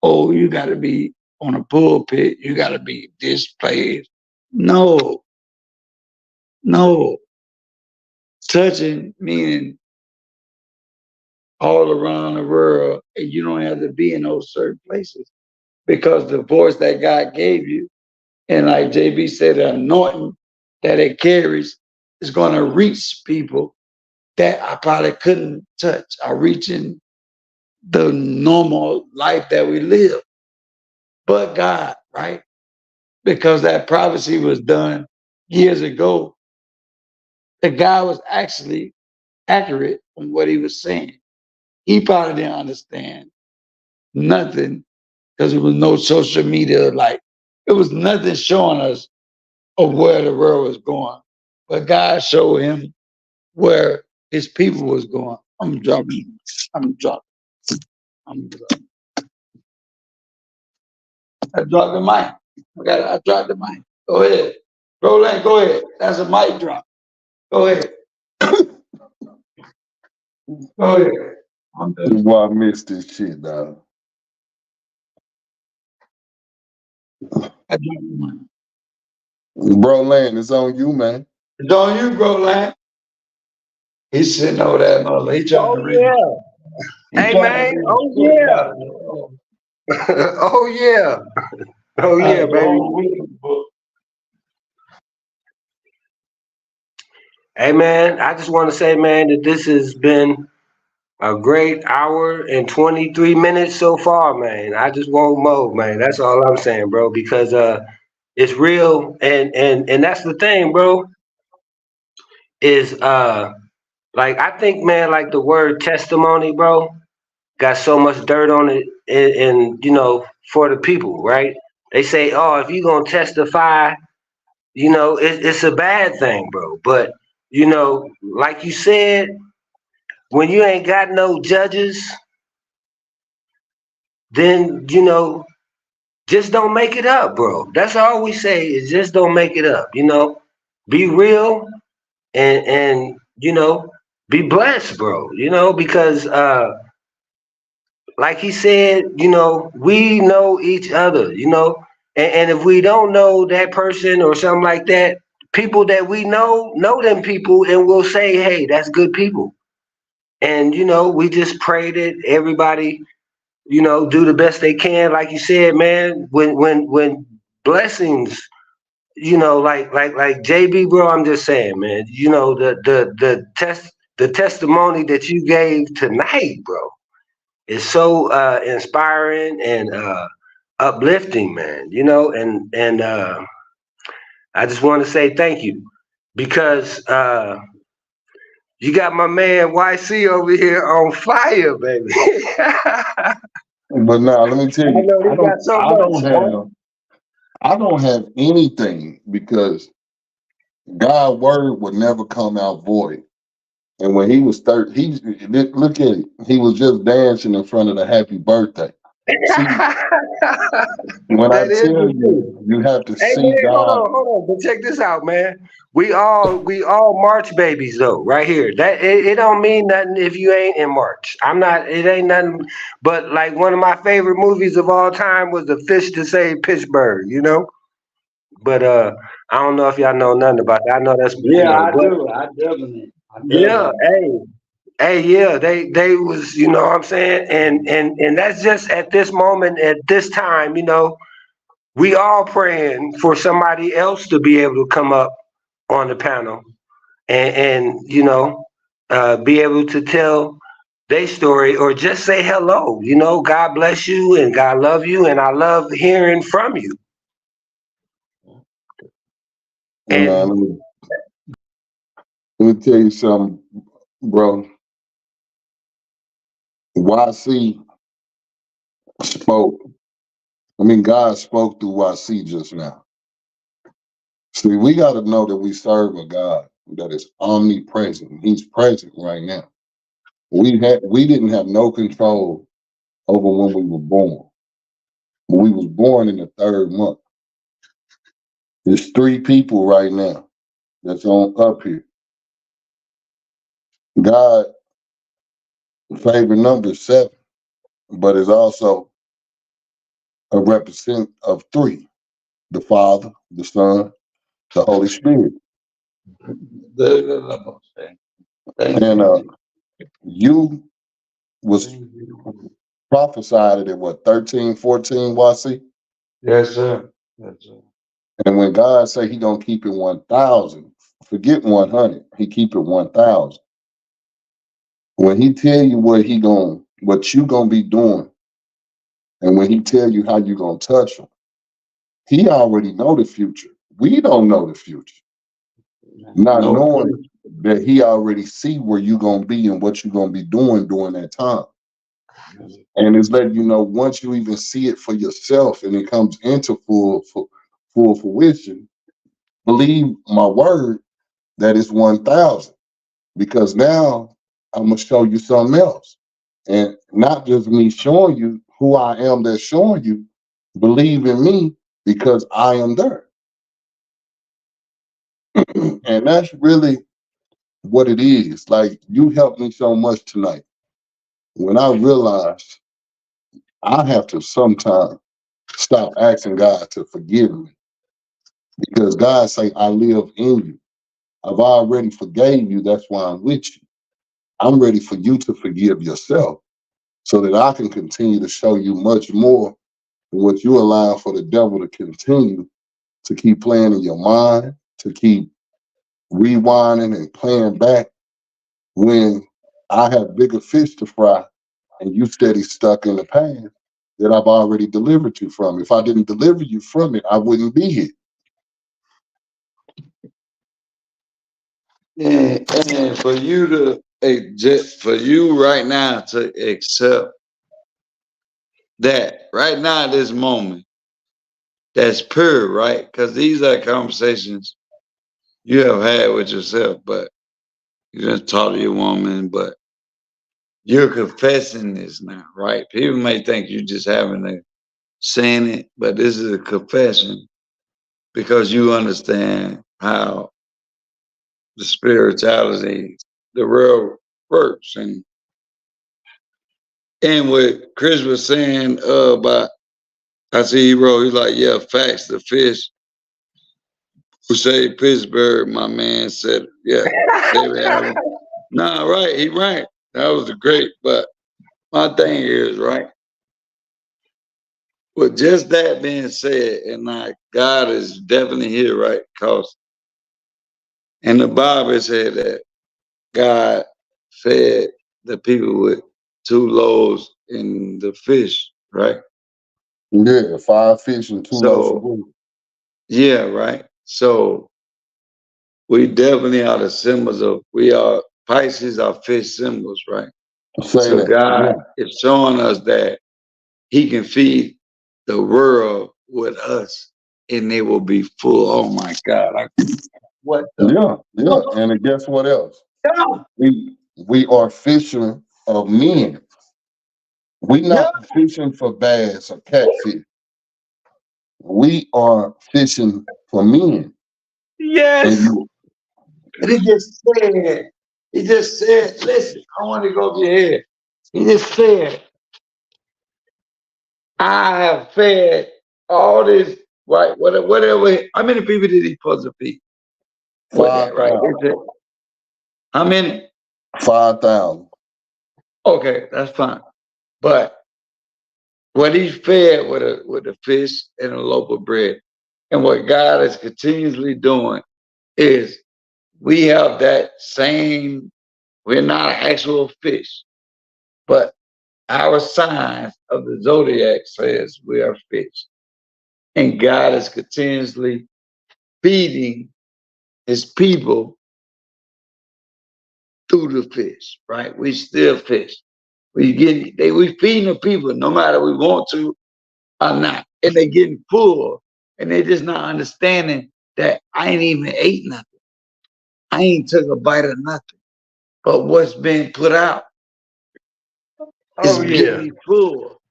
oh, you got to be on a pulpit, you got to be this place. No, no. Touching meaning all around the world, and you don't have to be in those certain places because the voice that God gave you, and like JB said, the anointing that it carries is going to reach people that I probably couldn't touch or reach in the normal life that we live. But God, right? Because that prophecy was done years ago. The guy was actually accurate on what he was saying. He probably didn't understand nothing because there was no social media. Like, it was nothing showing us of where the world was going. But God showed him where his people was going. I'm dropping. I'm dropping. I dropped the mic. I dropped the mic. Go ahead. Roland, go ahead. That's a mic drop. Go ahead. Go ahead. I'm that's done. why I missed this shit, dog. I dropped the mic. Bro, Land, it's on you, man. It's on you, bro, Lance. He's sitting over there, mother. He trying to Oh read. yeah. He Hey trying to man. read the Oh book, yeah. dog. Oh yeah. Oh I yeah, go baby. on with the book. Hey man, I just want to say, man, that this has been a great hour and 23 minutes so far, man. I just want more, man. That's all I'm saying, bro, because it's real and that's the thing, bro, is like I think, man, like the word testimony, bro, got so much dirt on it and for the people, right? They say, oh, if you're gonna testify, it's a bad thing, bro. But like you said, when you ain't got no judges, then just don't make it up, bro. That's all we say is just don't make it up. Be real and be blessed, bro. Because like he said, we know each other. And if we don't know that person or something like that, people that we know them people, and we'll say, hey, that's good people. And we just pray that everybody do the best they can. Like you said, man, when blessings, like JB, bro, I'm just saying, man, the testimony that you gave tonight, bro, is so inspiring and uplifting, man. And I just want to say thank you because you got my man YC over here on fire, baby. But now let me tell I you, know he got so much, man. I don't have anything because God's word would never come out void. And when he was 30, look at it. He was just dancing in front of the happy birthday. See, when I That is tell the you, truth. you have to Hey see man, God. hold on. But check this out, man. We all March babies though, right here. That it don't mean nothing if you ain't in March. I'm not. It ain't nothing. But like one of my favorite movies of all time was The Fish to Save Pittsburgh. But I don't know if y'all know nothing about that. I know that's Yeah, I but do. I definitely. I yeah. definitely. Hey, yeah. They was, what I'm saying, and that's just at this moment, at this time, we all praying for somebody else to be able to come up on the panel and be able to tell their story or just say hello. God bless you and God love you and I love hearing from you. And And let me tell you something, bro. YC spoke. I mean, God spoke through YC just now. See, we got to know that we serve a God that is omnipresent. He's present right now. We didn't have no control over when we were born. We was born in the third month. There's 3 people right now that's on up here. God favorite number is 7, but is also a represent of 3: the Father, the Son, the Holy Spirit. Thank And you. you was prophesied at what, 13, 14, YC? Yes, sir. Yes, sir. And when God say he gonna keep it 1,000, forget 100, he keep it 1,000. When he tell you what you gonna be doing, and when he tell you how you gonna touch him, he already know the future. We don't know the future, not No knowing clue. that he already see where you gonna be and what you gonna be doing during that time. And it's letting you know once you even see it for yourself and it comes into full fruition, believe my word that it's 1,000. Because now I'm gonna show you something else. And not just me showing you who I am that's showing you, believe in me because I am there. And that's really what it is. Like you helped me so much tonight. When I realized I have to sometimes stop asking God to forgive me because God say I live in you. I've already forgave you. That's why I'm with you. I'm ready for you to forgive yourself so that I can continue to show you much more than what you allow for the devil to continue to keep playing in your mind, to keep rewinding and playing back when I have bigger fish to fry and you steady stuck in the past that I've already delivered you from. If I didn't deliver you from it, I wouldn't be here. And for you for you right now to accept that right now, at this moment, that's pure, right? Because these are conversations you have had with yourself, but you just talk to your woman, but you're confessing this now, right? People may think you're just having a saying it, but this is a confession because you understand how the spirituality, the real works. And what Chris was saying about, I see he wrote, he's like, yeah, facts, the fish who say Pittsburgh, my man said, yeah, David Allen. Nah, right, he right. That was great. But my thing is, right, with just that being said, and now God is definitely here, right? Because in the Bible it said that God fed the people with 2 loaves and the fish, right? Yeah, 5 fish and 2 loaves of So bread. yeah, right. So we definitely are the symbols of we are Pisces are fish symbols, right? Say So that. God Yeah. is showing us that He can feed the world with us, and they will be full. Oh my God! What the? Yeah. And then guess what else? We are fishing of men. We Yeah. not fishing for bass or catfish. We are fishing for men. And Yes. you, And he just said, listen, I want to go over your head. He just said, I have fed all this, right? Whatever. How many people did he supposed to feed with that, right? 5,000. How many? 5,000. Okay, that's fine. But what he fed with a fish and a loaf of bread, and what God is continuously doing is we have that same. We're not an actual fish, but our signs of the zodiac says we are fish, and God is continuously feeding His people through the fish. Right? We still fish. We feeding the people no matter we want to or not, and they getting full, and they just not understanding that I ain't even ate nothing. I ain't took a bite of nothing. But what's being put out is Oh getting yeah. me full.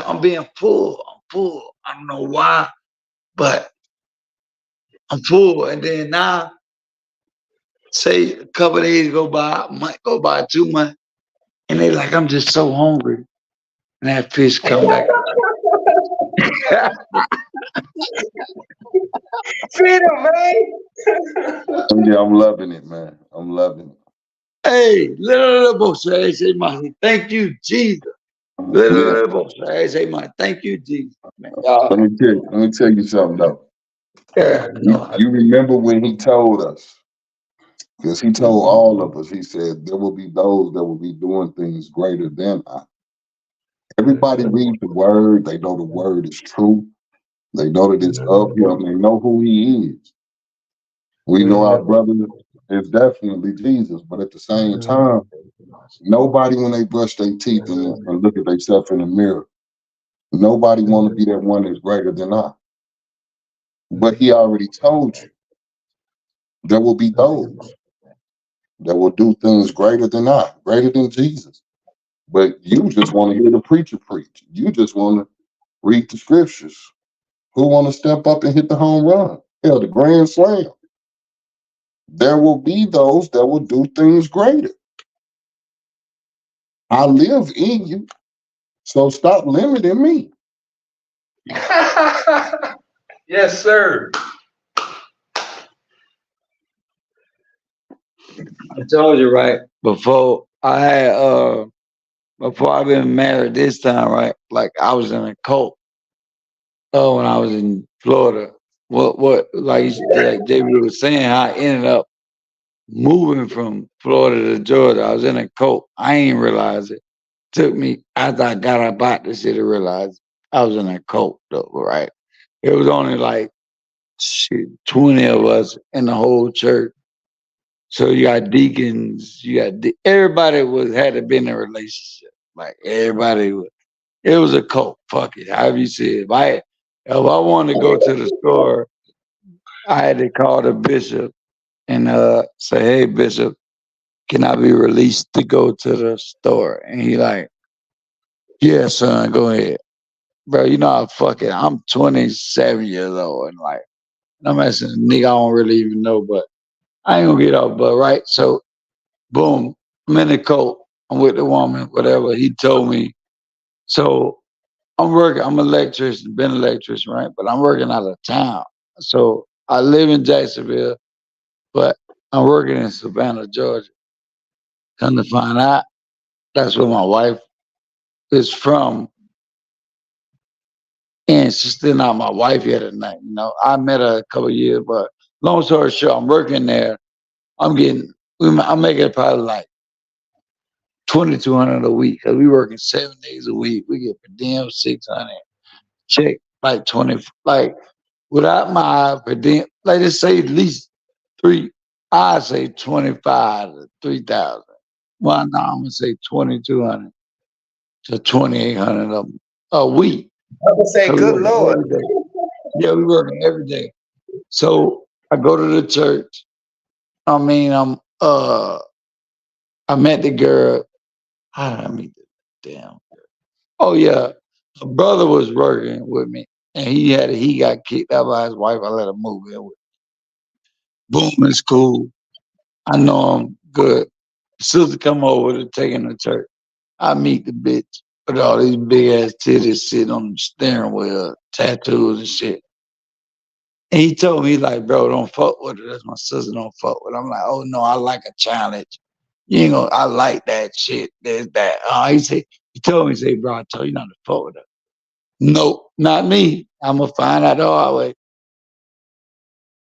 I'm being full. I'm full. I don't know why, but I'm full. And then now, say a couple of days go by, might go by 2 months, and they like, I'm just so hungry. And that fish come back. Feed him, man. Yeah, I'm loving it, man. I'm loving Hey, little boss, say my thank you, Jesus. it. Yeah. Little boss, say my thank you, Jesus. Man, y'all, Let me tell you something though. yeah, no, You remember when he told us, because he told all of us, he said there will be those that will be doing things greater than I. Everybody reads the word, they know the word is true, they know that it's of him, they know who he is. We know our brother is definitely Jesus, but at the same time, nobody when they brush their teeth and look at themselves in the mirror, nobody want to be that one that's greater than I. But he already told you there will be those that will do things greater than I, greater than Jesus. But you just want to hear the preacher preach. You just want to read the scriptures. Who want to step up and hit the home run? Hell, the grand slam. There will be those that will do things greater. I live in you, so stop limiting me. Yes, sir. I told you right before I been married this time, right? Like I was in a cult. Oh, when I was in Florida. Like JB was saying, how I ended up moving from Florida to Georgia. I was in a cult. I ain't realize it. Took me after I got up out the city to realize I was in a cult though, right? It was only like 20 of us in the whole church. So you got deacons, everybody had to be in a relationship. Like everybody was, it was a cult. Fuck it. However you see it. If I wanted to go to the store, I had to call the bishop and say, hey bishop, can I be released to go to the store? And he like, yeah, son, go ahead. Bro, you know how fucking I'm 27 years old and like I'm asking a nigga I don't really even know, but I ain't gonna get off, but right. So boom, I'm in the coat, I'm with the woman, whatever. He told me. So I'm working, I'm an electrician, been an electrician, right? But I'm working out of town. So I live in Jacksonville, but I'm working in Savannah, Georgia. Come to find out, that's where my wife is from. and she's still not my wife yet at night. You know, I met her a couple of years, but long story short, I'm working there. I'm making probably like 2,200 a week because we working 7 days a week. We get per diem 600, check like 20, like without my per diem, like just say at least three. I say 25 to 3,000. Well, now I'm gonna say 2,200 to 2,800 a week. I would say, 'Cause we good working Lord. every day. Yeah, we working every day. So I go to the church. I mean, I met the girl. How did I meet the damn girl? Oh yeah, a brother was working with me, and he got kicked out by his wife. I let him move in with. Boom, it's cool. I know him good. Sister come over to take him to church. I meet the bitch with all these big ass titties sitting on the steering wheel, tattoos and shit. And he told me like, bro, don't fuck with her. That's my sister. Don't fuck with her. I'm like, oh no, I like a challenge. You ain't gonna. I like that shit. There's that. He told me, say, bro, I told you not to fuck with her. Nope, not me. I'm gonna find out the hard way.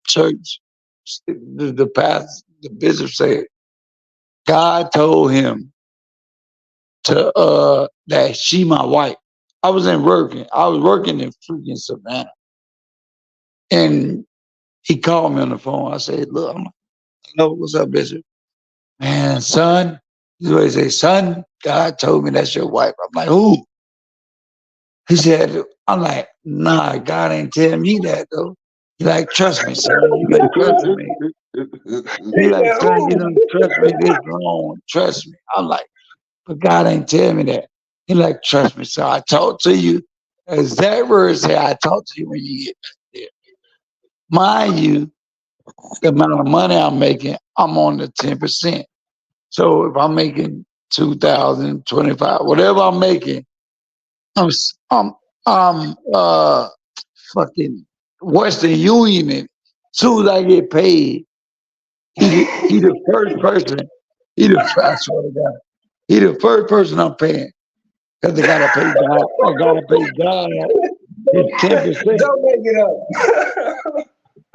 Church, the pastor, the bishop said, God told him to that she my wife. I was working. I was working in freaking Savannah, and he called me on the phone. I said, look, I'm like, hello, what's up, bishop? Man, son, he always say, son, God told me that's your wife. I'm like, who? He said, I'm like, nah, God ain't telling me that though. He like, trust me, son, you been trusting me. He like, son, you don't trust me this long. Trust me. I'm like, but God ain't telling me that. He like, trust me, son. I talk to you. Exact words say, I talk to you when you get back there. Mind you, the amount of money I'm making, I'm on the 10%. So if I'm making 2,025, whatever I'm making, I'm fucking Western Union. And soon as I get paid, he the first person. I swear to God, he the first person I'm paying because they gotta pay God. I gotta pay God his 10%. Don't make it up.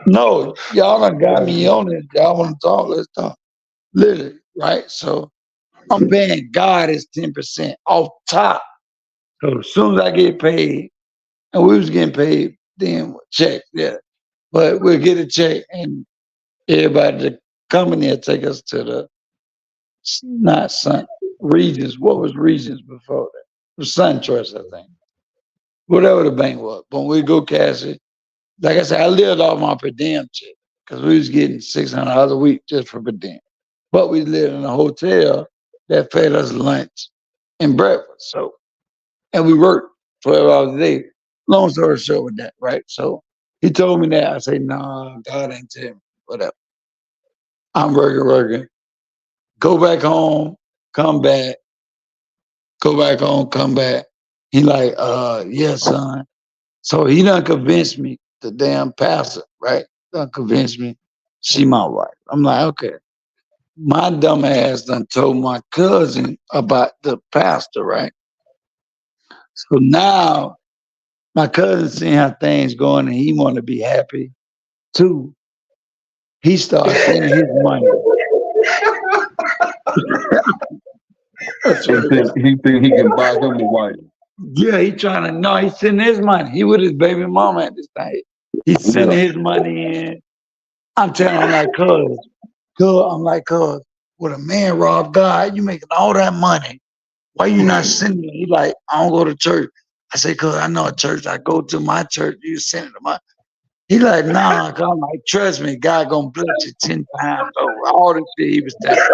No, y'all done got me on it. Y'all want to talk? Let's talk. Literally, right? So I'm paying God his 10% off top. So as soon as I get paid, and we was getting paid then check, yeah. But we'll get a check and everybody, the company will take us to the not Sun Regions. What was Regions before that? It was SunTrust, I think. Whatever the bank was. But when we go cash it, like I said, I lived off my per diem check because we was getting $600 a week just for per diem. But we lived in a hotel that fed us lunch and breakfast. So, and we worked 12 hours a day. Long story short with that, right? So he told me that. I say, nah, God ain't tell me. Whatever. I'm working. Go back home, come back, go back home, come back. He like, yeah, son. So he done convinced me, the damn pastor, right? Done convinced me she my wife. I'm like, okay. My dumb ass done told my cousin about the pastor, right? So now my cousin seeing how things going and he want to be happy too. He starts sending his money. That's He what it think is. he think he can buy him a wife. Yeah, he trying to no, he's sending his money. He with his baby mama at this time. He's sending Yeah. his money in. I'm telling him, I'm like, cuz, with a man rob God, you making all that money. Why you not sending it? He like, I don't go to church. I say, cuz I know a church. I go to my church. You send it to my. He like, nah, cuz I'm like, trust me, God gonna bless you 10 times over. All this shit he was telling me.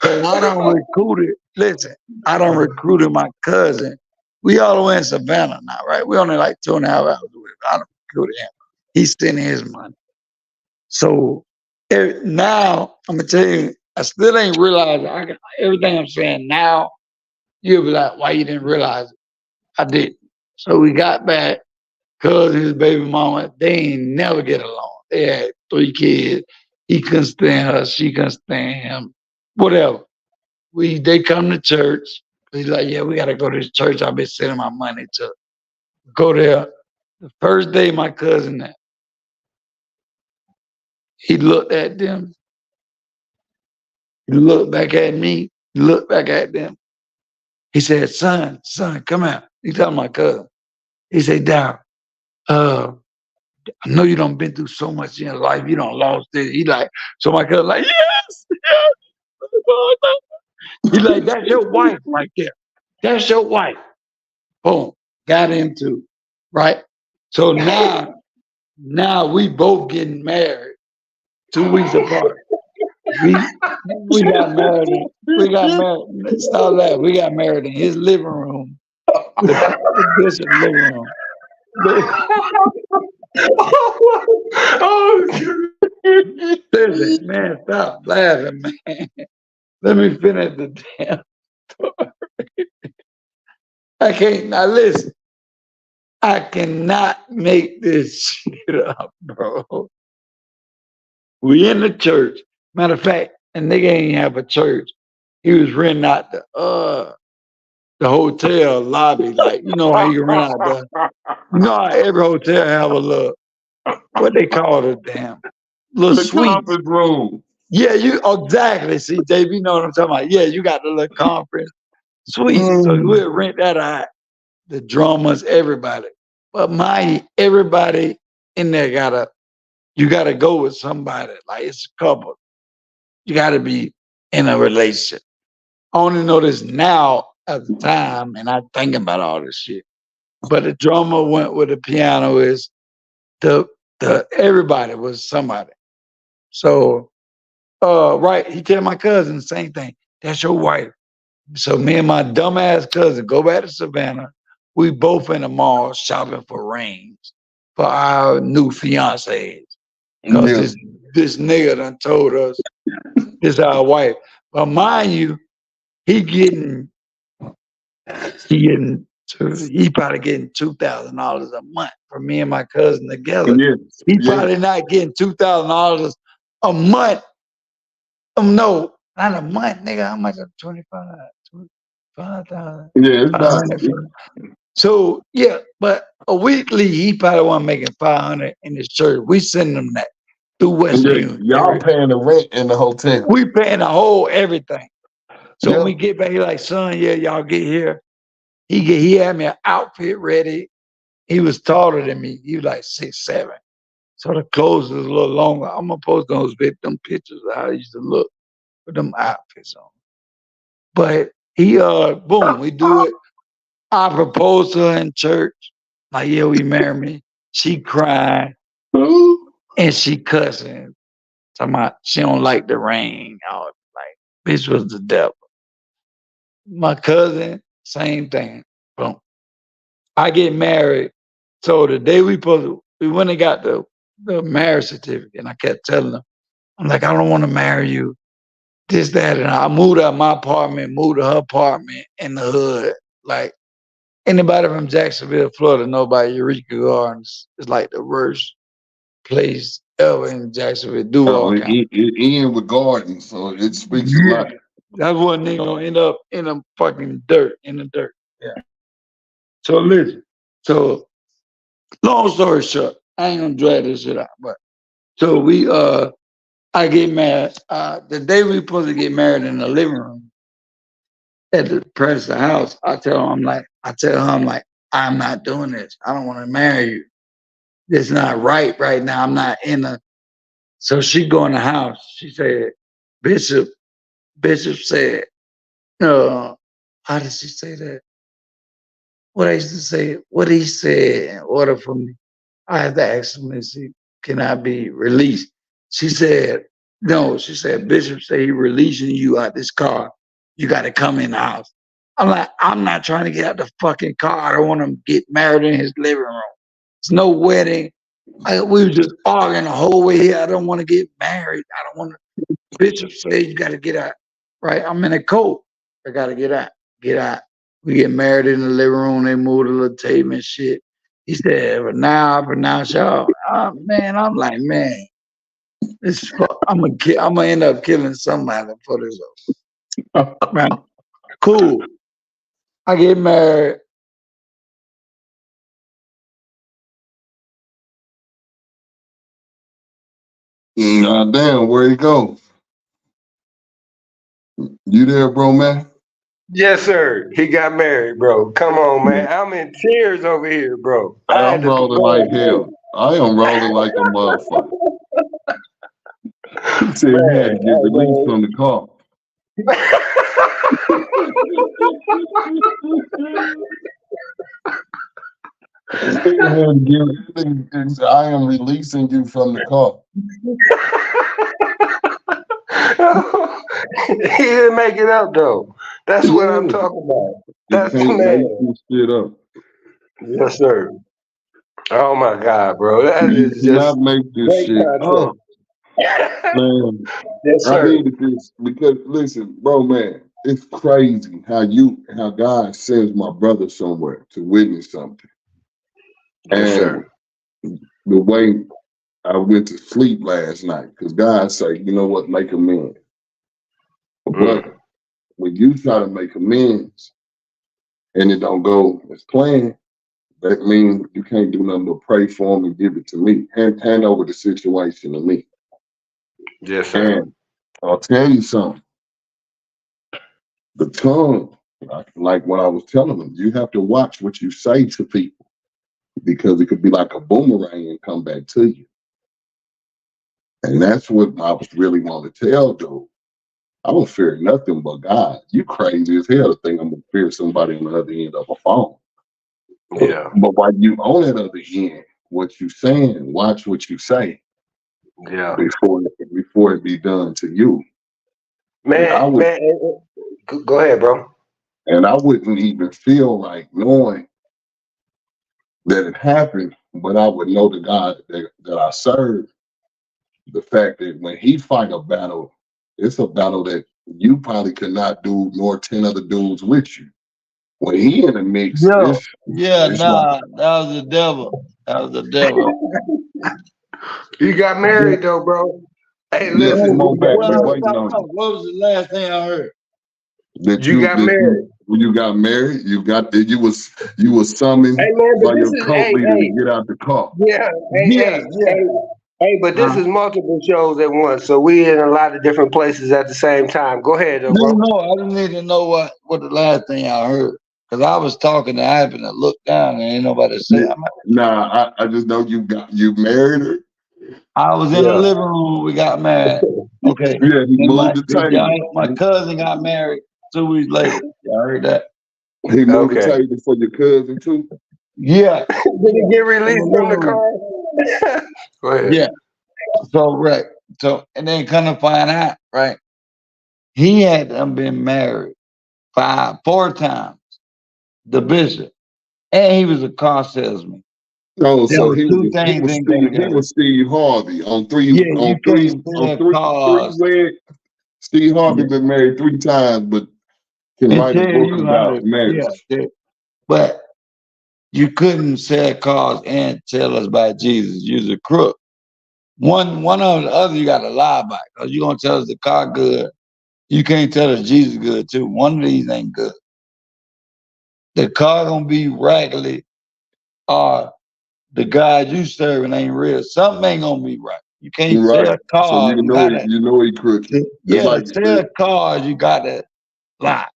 So I done recruited, listen, I done recruited my cousin. We all the way in Savannah now, right? We only like 2.5 hours away. I done recruited him. He's sending his money. So now I'm gonna tell you, I still ain't realized everything I'm saying now. You'll be like, why you didn't realize it? I did. So we got back, cuz his baby mama, they ain't never get along. They had 3 kids. He couldn't stand her, she couldn't stand him, whatever. They come to church. He's like, yeah, we gotta go to this church I've been sending my money to. Go there. The first day my cousin there, he looked at them. He looked back at me. He looked back at them. He said, son, come out. He talking to my cousin. He said, Down, I know you done been through so much in your life. You done lost it. He like, so my cousin like, yes. He like, that's your wife right there. That's your wife. Boom. Got into, right? So now we both getting married 2 weeks apart. We got married. Stop laughing. We got married in his living room, the bishop's living room. Listen, man, stop laughing, man. Let me finish the damn story. I can't, now listen, I cannot make this shit up, bro. We in the church. Matter of fact, a nigga ain't have a church. He was renting out the hotel lobby, like, you know how you rent out you know how every hotel have a little, what they call it, damn, little The suite. conference room. Yeah, you exactly. See, Dave, you know what I'm talking about. Yeah, you got the little conference suite. So we'll rent that out. The drummers, everybody. But everybody in there you gotta go with somebody. Like it's a couple. You gotta be in a relationship. I only know this now at the time, and I think about all this shit. But the drummer went with the pianoist. The everybody was somebody. So right, he tell my cousin the same thing. That's your wife. So me and my dumbass cousin go back to Savannah. We both in the mall shopping for rings for our new fiancés. Because this nigga done told us this our wife. But mind you, he probably getting $2,000 a month for me and my cousin together. He probably not getting $2,000 a month. No, not a month, nigga. How much? 25,000. Yeah, it's not. So yeah, but a weekly he probably wasn't making 500 in his church. We send him that through Western Union. Y'all paying the rent in the hotel. We paying the whole everything. So when we get back, he like, son, yeah, y'all get here. He had me an outfit ready. He was taller than me. He was like 6'7". So the clothes was a little longer. I'm gonna post those them pictures of how I used to look with them outfits on. But he boom, we do it. I proposed to her in church. Like, yeah, we married me. She crying and she cussing. Talking about she don't like the rain. I was like, bitch was the devil. My cousin, same thing. Boom. I get married. So the day we went and got the marriage certificate, and I kept telling them, I'm like, I don't want to marry you. This, that, and I moved out my apartment, moved to her apartment in the hood. Like anybody from Jacksonville, Florida, know about Eureka Gardens. It's like the worst place ever in Jacksonville. Duval County. It end with gardens, so it speaks a lot. That's what nigga gonna end up in the fucking dirt, in the dirt. Yeah. So listen. So long story short, I ain't gonna drag this shit out, but so I get married. The day we supposed to get married in the living room at the Preston house, I tell her, I'm like, I'm not doing this. I don't want to marry you. It's not right now. I'm not in the. So she go in the house. She said, Bishop said, how did she say that? What I used to say, what he said in order for me, I had to ask him, can I be released? She said, no. She said, Bishop said he releasing you out this car. You got to come in the house. I'm like, I'm not trying to get out the fucking car. I don't want to get married in his living room. It's no wedding. We were just arguing the whole way here. I don't want to get married. I don't want to. Bishop said you got to get out. Right? I'm in a coat. I got to get out. Get out. We get married in the living room. They moved a little table and shit. He said, but now I pronounce y'all. Man, I'm like, man, I'm gonna end up killing somebody for this. Right? Cool. I get married. God damn, where he go? You there, bro, man? Yes, sir. He got married, bro. Come on, man. I'm in tears over here, bro. I had I'm to rolling like hell. I am rolling like a motherfucker. He said he had to get released from the car. He said he had to get, I am releasing you from the car. He didn't make it up though. That's what I'm Yeah. talking about. You That's can't make man. this shit up. Yes, sir. Oh my God, bro. That You is cannot just make this great shit content. up, man. Yes, I sir. needed this because listen, bro, man, it's crazy how God sends my brother somewhere to witness something. Yes, And sir. the way I went to sleep last night, because God say, you know what, make amends. But Mm. when you try to make amends and it don't go as planned, that means you can't do nothing but pray for him and give it to me. Hand over the situation to me. Yes, sir. And I'll tell you something. The tongue, like what I was telling them, you have to watch what you say to people because it could be like a boomerang and come back to you. And that's what I was really wanting to tell, dude. I don't fear nothing but God. You crazy as hell to think I'm gonna fear somebody on the other end of a phone. Yeah. But while you on that other end, what you saying, watch what you say Yeah. before it be done to you. And I Man, would man, go ahead, bro. and I wouldn't even feel like knowing that it happened, but I would know the God that I serve. The fact that when he fight a battle, it's a battle that you probably could not do, nor 10 other dudes with you. When he in the mix, Yo, yeah, it's like, nah, that was the devil. That was the devil. You got Yeah. married though, bro. Hey, yeah, listen, come Wait, on you back. got what I We was married. waiting talking on about? you. What was the last thing I heard? You got married. When you got married, you was summoned Hey man, but by this your is cult leader to hey, get out the car. yeah, Yeah, yeah. hey, but this Huh? is multiple shows at once, so we in a lot of different places at the same time. Go ahead though, No, bro. no, I didn't need to know what the last thing I heard. Because I was talking and I happened to look down and ain't nobody say Yeah. I'm Nah, I just know you married her. I was in the Yeah. living room, we got married. Okay. Yeah, he And moved the table. my cousin got married 2 weeks later. Y'all heard that? He moved the Okay. table for your cousin too. Yeah. Did he get In the released from living the room. car? Go ahead. Yeah. So right. So and then come to find out, right? He had been married 4 times, the bishop. And he was a car salesman. Oh, There so were two things didn't go He together. was Steve Harvey on Yeah, you can't sell three cars wed. Steve Harvey been married 3 times, but can and write a tell book you how about to, marriage. but you couldn't sell cars and tell us about Jesus. You're a crook. One or the other, you got to lie about. Because you're going to tell us the car good. You can't tell us Jesus good, too. One of these ain't good. The car going to be raggedy or the God you serving ain't real. Something ain't going to be right. You can't Right. sell So cars. You got to, you know he crooked. It's to like sell cars, you got to lie.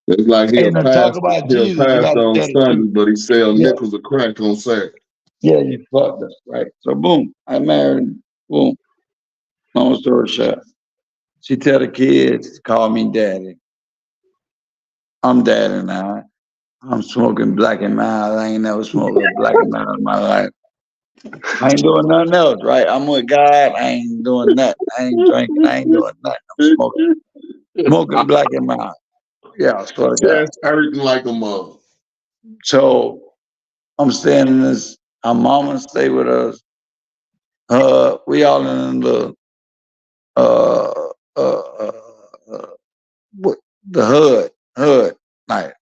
it's like And to talk about he'll Jesus, you pass got to on tell the truth. Sunday, but he sell Yeah. nickels of crack on Saturday. Yeah, you fucked up, right? So boom, I married, boom. Long story short, she tell the kids, call me daddy. I'm daddy now. I'm smoking black and mild. I ain't never smoked a black and mild in my life. I ain't doing nothing else, right? I'm with God. I ain't doing nothing. I ain't drinking. I ain't doing nothing. I'm smoking black and mild. Yeah, I swear to God. That's hurting like a mother. So I'm staying in this. Our mama stay with us. We all in the uh, uh, uh, uh, what the hood, like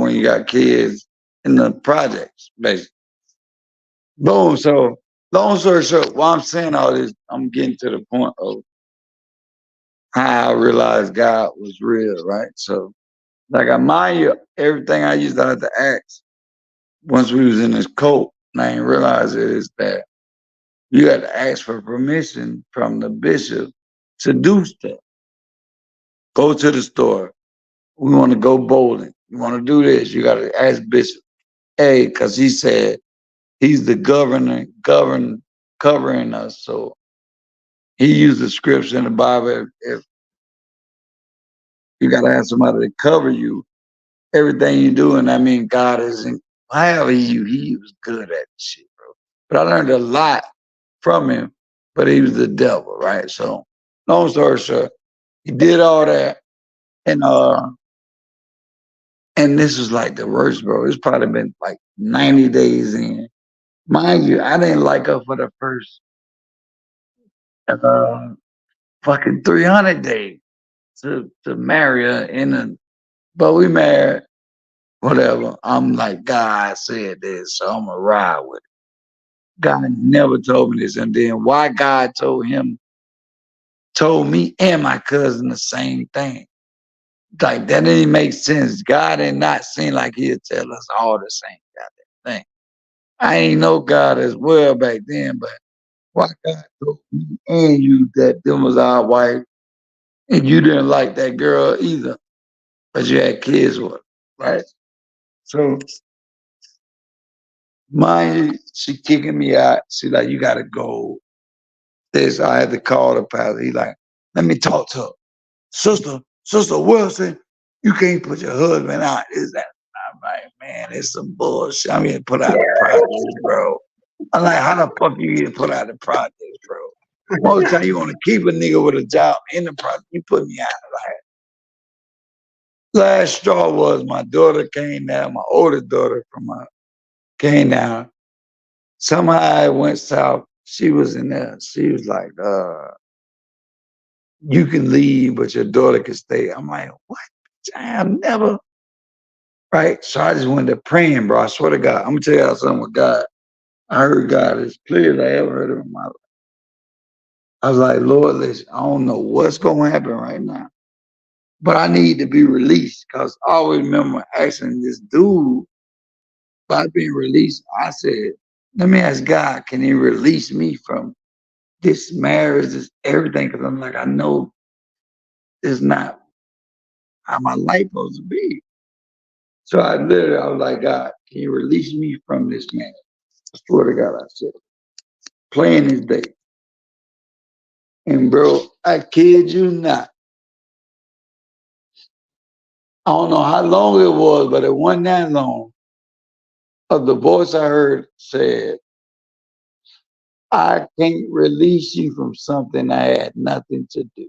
when you got kids in the projects, basically. Boom. So long story short, while I'm saying all this, I'm getting to the point of how I realized God was real, right? So, like I mind you, everything I used to have to ask once we was in this cult, and I didn't realize it is that You got to ask for permission from the bishop to do stuff. Go to the store. We want to go bowling. You want to do this? You got to ask bishop. Hey, because he said he's the covering us. So he used the scripture in the Bible. If you got to ask somebody to cover you, everything you do, and I mean, God isn't, however he was good at shit, bro. But I learned a lot from him, but he was the devil, right? So, long story short, he did all that, and this was like the worst, bro. It's probably been like 90 days in. Mind you, I didn't like her for the first fucking 300 days to marry her but we married, whatever. I'm like, God said this, so I'm gonna ride with it. God never told me this. And then why God told me and my cousin the same thing. Like that didn't make sense. God did not seem like he'd tell us all the same goddamn thing. I ain't know God as well back then, but why God told me and you that them was our wife and you didn't like that girl either, but you had kids with her, right? So mind you, she kicking me out. She like, you gotta go. This I had to call the pastor. He like, let me talk to her. Sister Wilson, you can't put your husband out. Is that? I'm like, man, it's some bullshit. I'm getting put out of projects, bro. I'm like, how the fuck you get put out of projects, bro? Most time you want to keep a nigga with a job in the project, you put me out. Like, last straw was my daughter came down, my oldest daughter came down. Somehow I went south. She was in there. She was like, you can leave, but your daughter can stay. I'm like, what? I have never. Right? So I just went to praying, bro. I swear to God. I'm going to tell y'all something with God. I heard God as clear as I ever heard him in my life. I was like, Lord, listen, I don't know what's going to happen right now, but I need to be released because I always remember asking this dude about being released. I said, let me ask God, can he release me from this marriage, this everything? Because I'm like, I know it's not how my life supposed to be. So I was like, God, can you release me from this man? I swear to God, I said, playing his day. And bro, I kid you not. I don't know how long it was, but it wasn't that long. Of the voice I heard said, I can't release you from something I had nothing to do.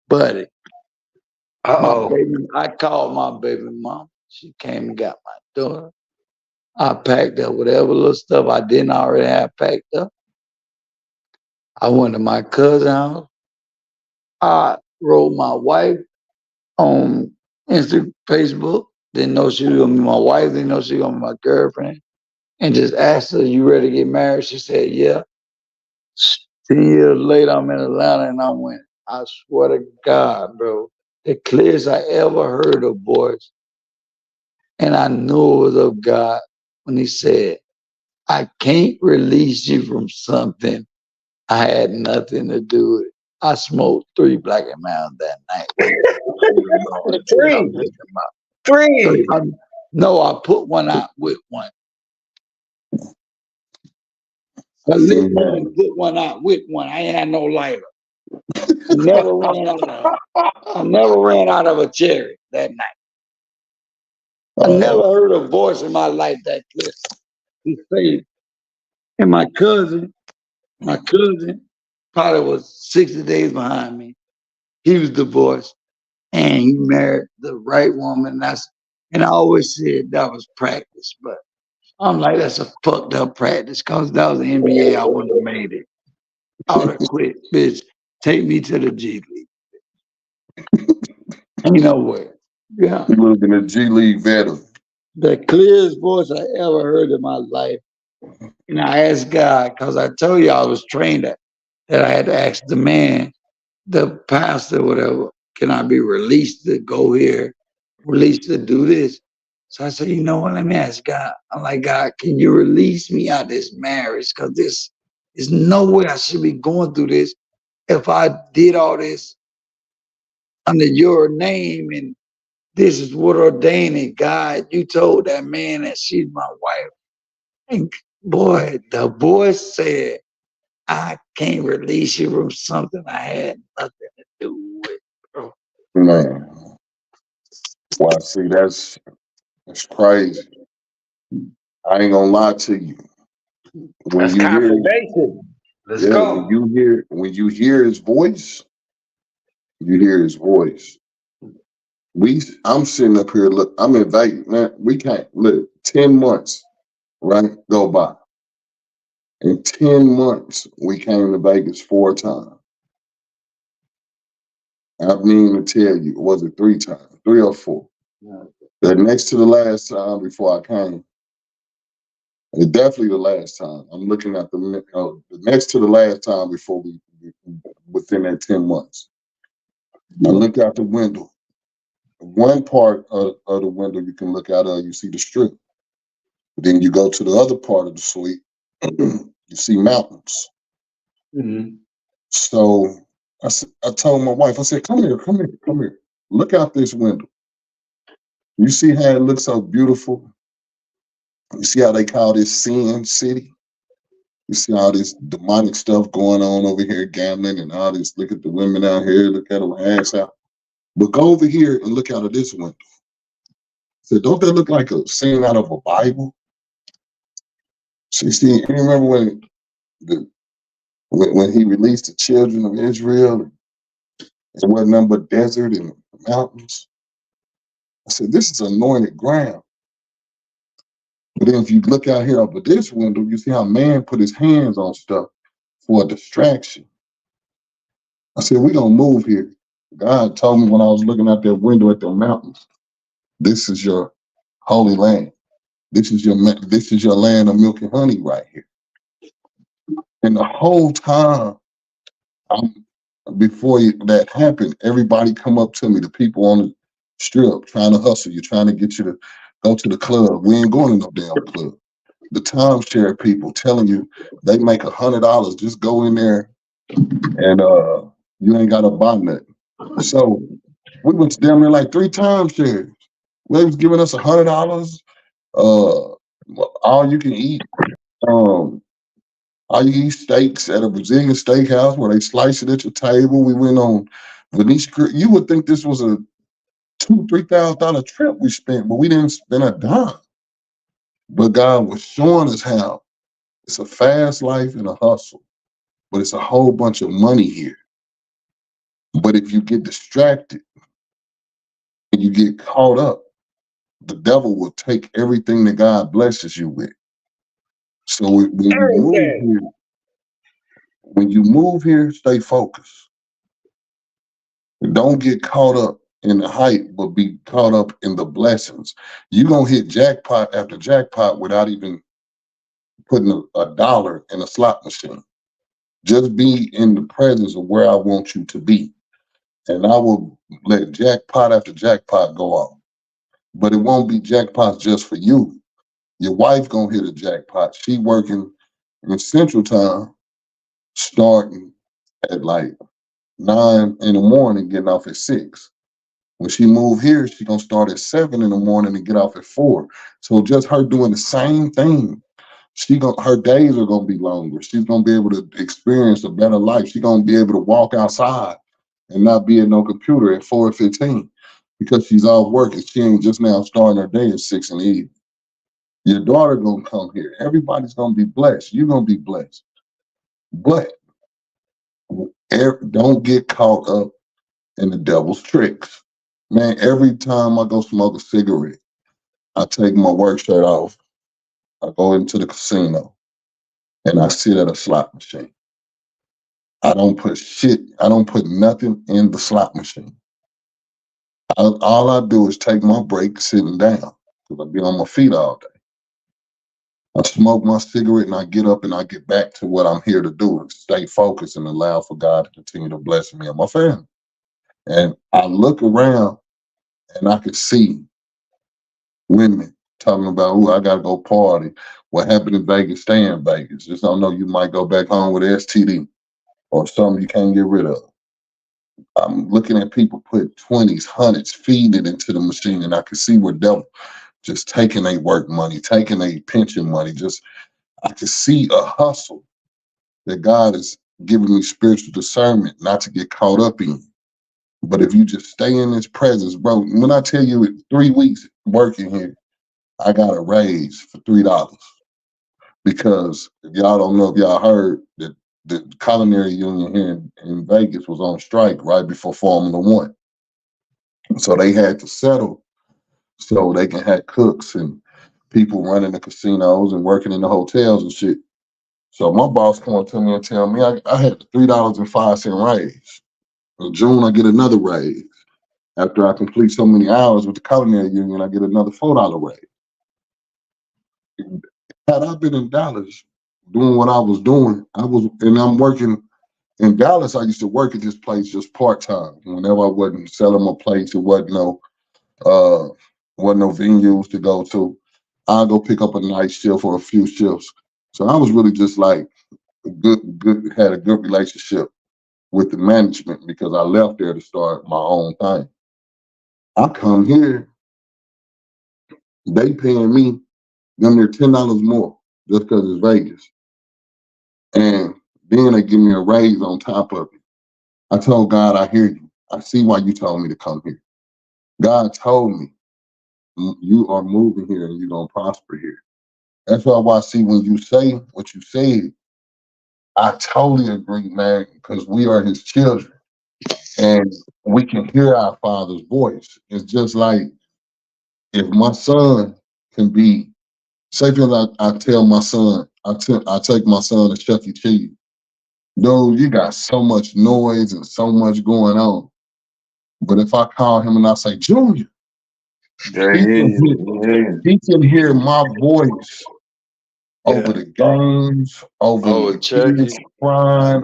Buddy, Uh-oh. I called my baby mom. She came and got my daughter. I packed up whatever little stuff I didn't already have packed up. I went to my cousin's house. I wrote my wife on Instagram, Facebook. Didn't know she was gonna be my wife. Didn't know she was gonna be my girlfriend. And just asked her, "You ready to get married?" She said, "Yeah." 10 years later, I'm in Atlanta, and I went. I swear to God, bro, the clearest I ever heard a voice, and I knew it was of God when He said, "I can't release you from something I had nothing to do with." I smoked 3 Black and Mounds that night. Three. No, I put one out with one. I literally put one out with one. I ain't had no lighter. I never ran out of a cherry that night. I never heard a voice in my life that clear. He said, and my cousin probably was 60 days behind me. He was divorced and he married the right woman. And I always said that was practice, but I'm like, that's a fucked up practice because that was the NBA. I wouldn't have made it. I would have quit, bitch. Take me to the G League. Ain't no way. Yeah. You looking at G League veteran. The clearest voice I ever heard in my life. And I asked God, because I told you I was trained that I had to ask the man, the pastor, whatever, can I be released to go here, released to do this? So I said, you know what? Let me ask God. I'm like, God, can you release me out of this marriage? Because this is no way I should be going through this if I did all this under your name and this is what ordained it. God, you told that man that she's my wife. And boy, the voice said, I can't release you from something I had nothing to do with, bro. Man, well, see, that's crazy. I ain't gonna lie to you. When That's you hear, confirmation. Let's yeah, go. when you hear his voice, you hear his voice. I'm sitting up here. Look, I'm in Vegas, man. We can't look. 10 months, right? Go by. In 10 months, we came to Vegas 4 times. I mean to tell you, was it 3 times, 3 or 4? The next to the last time before I came, and definitely the last time. I'm looking at the next to the last time before we within that 10 months. I look out the window. One part of the window you can look out of, you see the strip. Then you go to the other part of the suite, you see mountains. Mhm. So I told my wife, I said, come here, come here, come here. Look out this window. You see how it looks so beautiful? You see how they call this Sin City? You see all this demonic stuff going on over here, gambling and all this. Look at the women out here, look at them ass out. But go over here and look out of this window. So don't that look like a scene out of a Bible? See, you remember when he released the children of Israel, it wasn't nothing but desert and mountains. I said, this is anointed ground. But then if you look out here over this window, you see how man put his hands on stuff for a distraction. I said, we don't move here. God told me when I was looking out that window at the mountains, this is your holy land. This is your land of milk and honey right here. And the whole time, before that happened, everybody come up to me, the people on the strip trying to hustle you, trying to get you to go to the club. We ain't going to no damn club. The timeshare people telling you they make $100, just go in there and you ain't gotta buy nothing. So we went to damn near like 3 timeshares. They was giving us $100, all you can eat. Um, all you can eat steaks at a Brazilian steakhouse where they slice it at your table. We went on Venetia. You would think this was a $2,000-3,000 trip we spent, but we didn't spend a dime. But God was showing us how it's a fast life and a hustle, but it's a whole bunch of money here. But if you get distracted and you get caught up, the devil will take everything that God blesses you with. So Everything. when you move here, stay focused. Don't get caught up in the hype, but be caught up in the blessings. You're gonna hit jackpot after jackpot without even putting a dollar in a slot machine. Just be in the presence of where I want you to be. And I will let jackpot after jackpot go off. But it won't be jackpots just for you. Your wife gonna hit a jackpot. She working in Central Time, starting at like 9 in the morning, getting off at 6. When she move here, she gonna start at 7 in the morning and get off at 4. So just her doing the same thing, her days are gonna be longer. She's gonna be able to experience a better life. She's gonna be able to walk outside and not be at no computer at 4:15 because she's off work and she ain't just now starting her day at 6 in the evening. Your daughter gonna come here. Everybody's gonna be blessed. You're gonna be blessed. But don't get caught up in the devil's tricks. Man, every time I go smoke a cigarette, I take my work shirt off. I go into the casino and I sit at a slot machine. I don't put nothing in the slot machine. All I do is take my break sitting down because I be on my feet all day. I smoke my cigarette and I get up and I get back to what I'm here to do and stay focused and allow for God to continue to bless me and my family. And I look around and I can see Women talking about, "Ooh, I gotta go party. What happened in Vegas, stay in Vegas. Just don't know, you might go back home with STD or something you can't get rid of." I'm looking at people put 20s, hundreds, feeding it into the machine, and I can see where devil just taking their work money, taking their pension money. Just I can see a hustle that God is giving me spiritual discernment not to get caught up in. But if you just stay in His presence, bro, when I tell you in 3 weeks working here, I got a raise for $3. Because if y'all don't know, if y'all heard that the culinary union here in Vegas was on strike right before Formula One. So they had to settle so they can have cooks and people running the casinos and working in the hotels and shit. So my boss come up to me and tell me I had a $3.05 raise. In June, I get another raise. After I complete so many hours with the culinary union, I get another $4 raise. Had I been in Dallas doing what I was doing, and I'm working in Dallas. I used to work at this place just part time. Whenever I wasn't selling my plates, it uh, wasn't no venues to go to. I'll go pick up a night shift for a few shifts. So I was really just like had a good relationship with the management because I left there to start my own thing. I come here, they paying me them near $10 more just because it's Vegas. And then they give me a raise on top of it. I told God, I hear you. I see why you told me to come here. God told me you are moving here and you're going to prosper here. That's why I see when you say what you said, I totally agree, man, because we are His children and we can hear our Father's voice. It's just like if my son can be, say, because I tell my son, I take my son to Chuck E. Cheese. Dude, you got so much noise and so much going on. But if I call him and I say, Junior, Yeah, he can hear, yeah. he can hear my voice over Yeah. the games, over Oh, the kids Chucky. crying,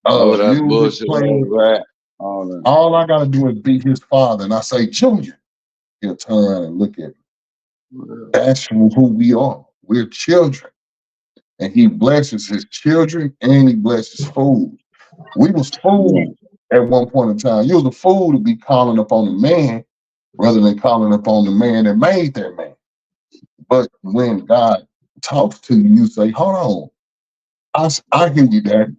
Oh, that music bullshit. playing. Right. All that. All I gotta do is be his father. And I say, Junior, he'll turn around and look at me. That's who we are. We're children. And he blesses his children and he blesses food. We was food at one point in time. You was a fool to be calling upon the man rather than calling upon the man that made that man. But when God talks to you, you say, hold on, I hear you, Daddy.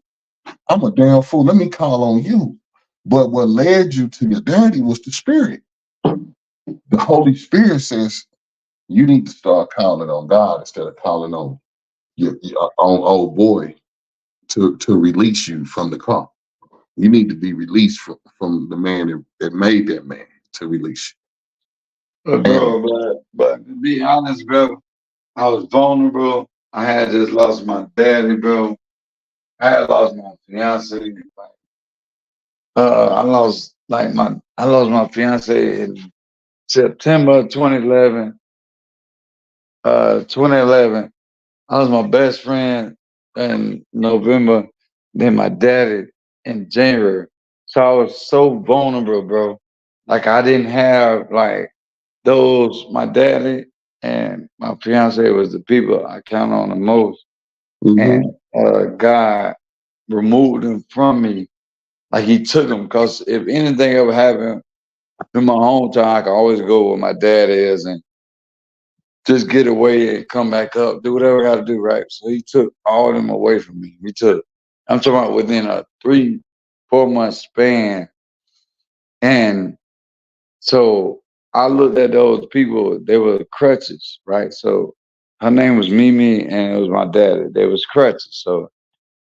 I'm a damn fool. Let me call on you. But what led you to your daddy was the Spirit. The Holy Spirit says you need to start calling on God instead of calling on your on old boy to release you from the car. You need to be released from the man that made that man to release But you. And but to be honest, bro, I was vulnerable. I had just lost my daddy, bro. I had lost my fiance. Like, I lost my fiance in September 2011. 2011. I lost my best friend in November. Then my daddy in January. So I was so vulnerable, bro. Like I didn't have like those. My daddy and my fiance was the people I count on the most. And God removed them from me. Like He took them because if anything ever happened in my hometown, I could always go where my dad is and just get away and come back up, do whatever I got to do, right? So He took all of them away from me. I'm talking about within a 3-4 month span. And so I looked at those people, they were crutches, right? So her name was Mimi and it was my daddy. They was crutches. So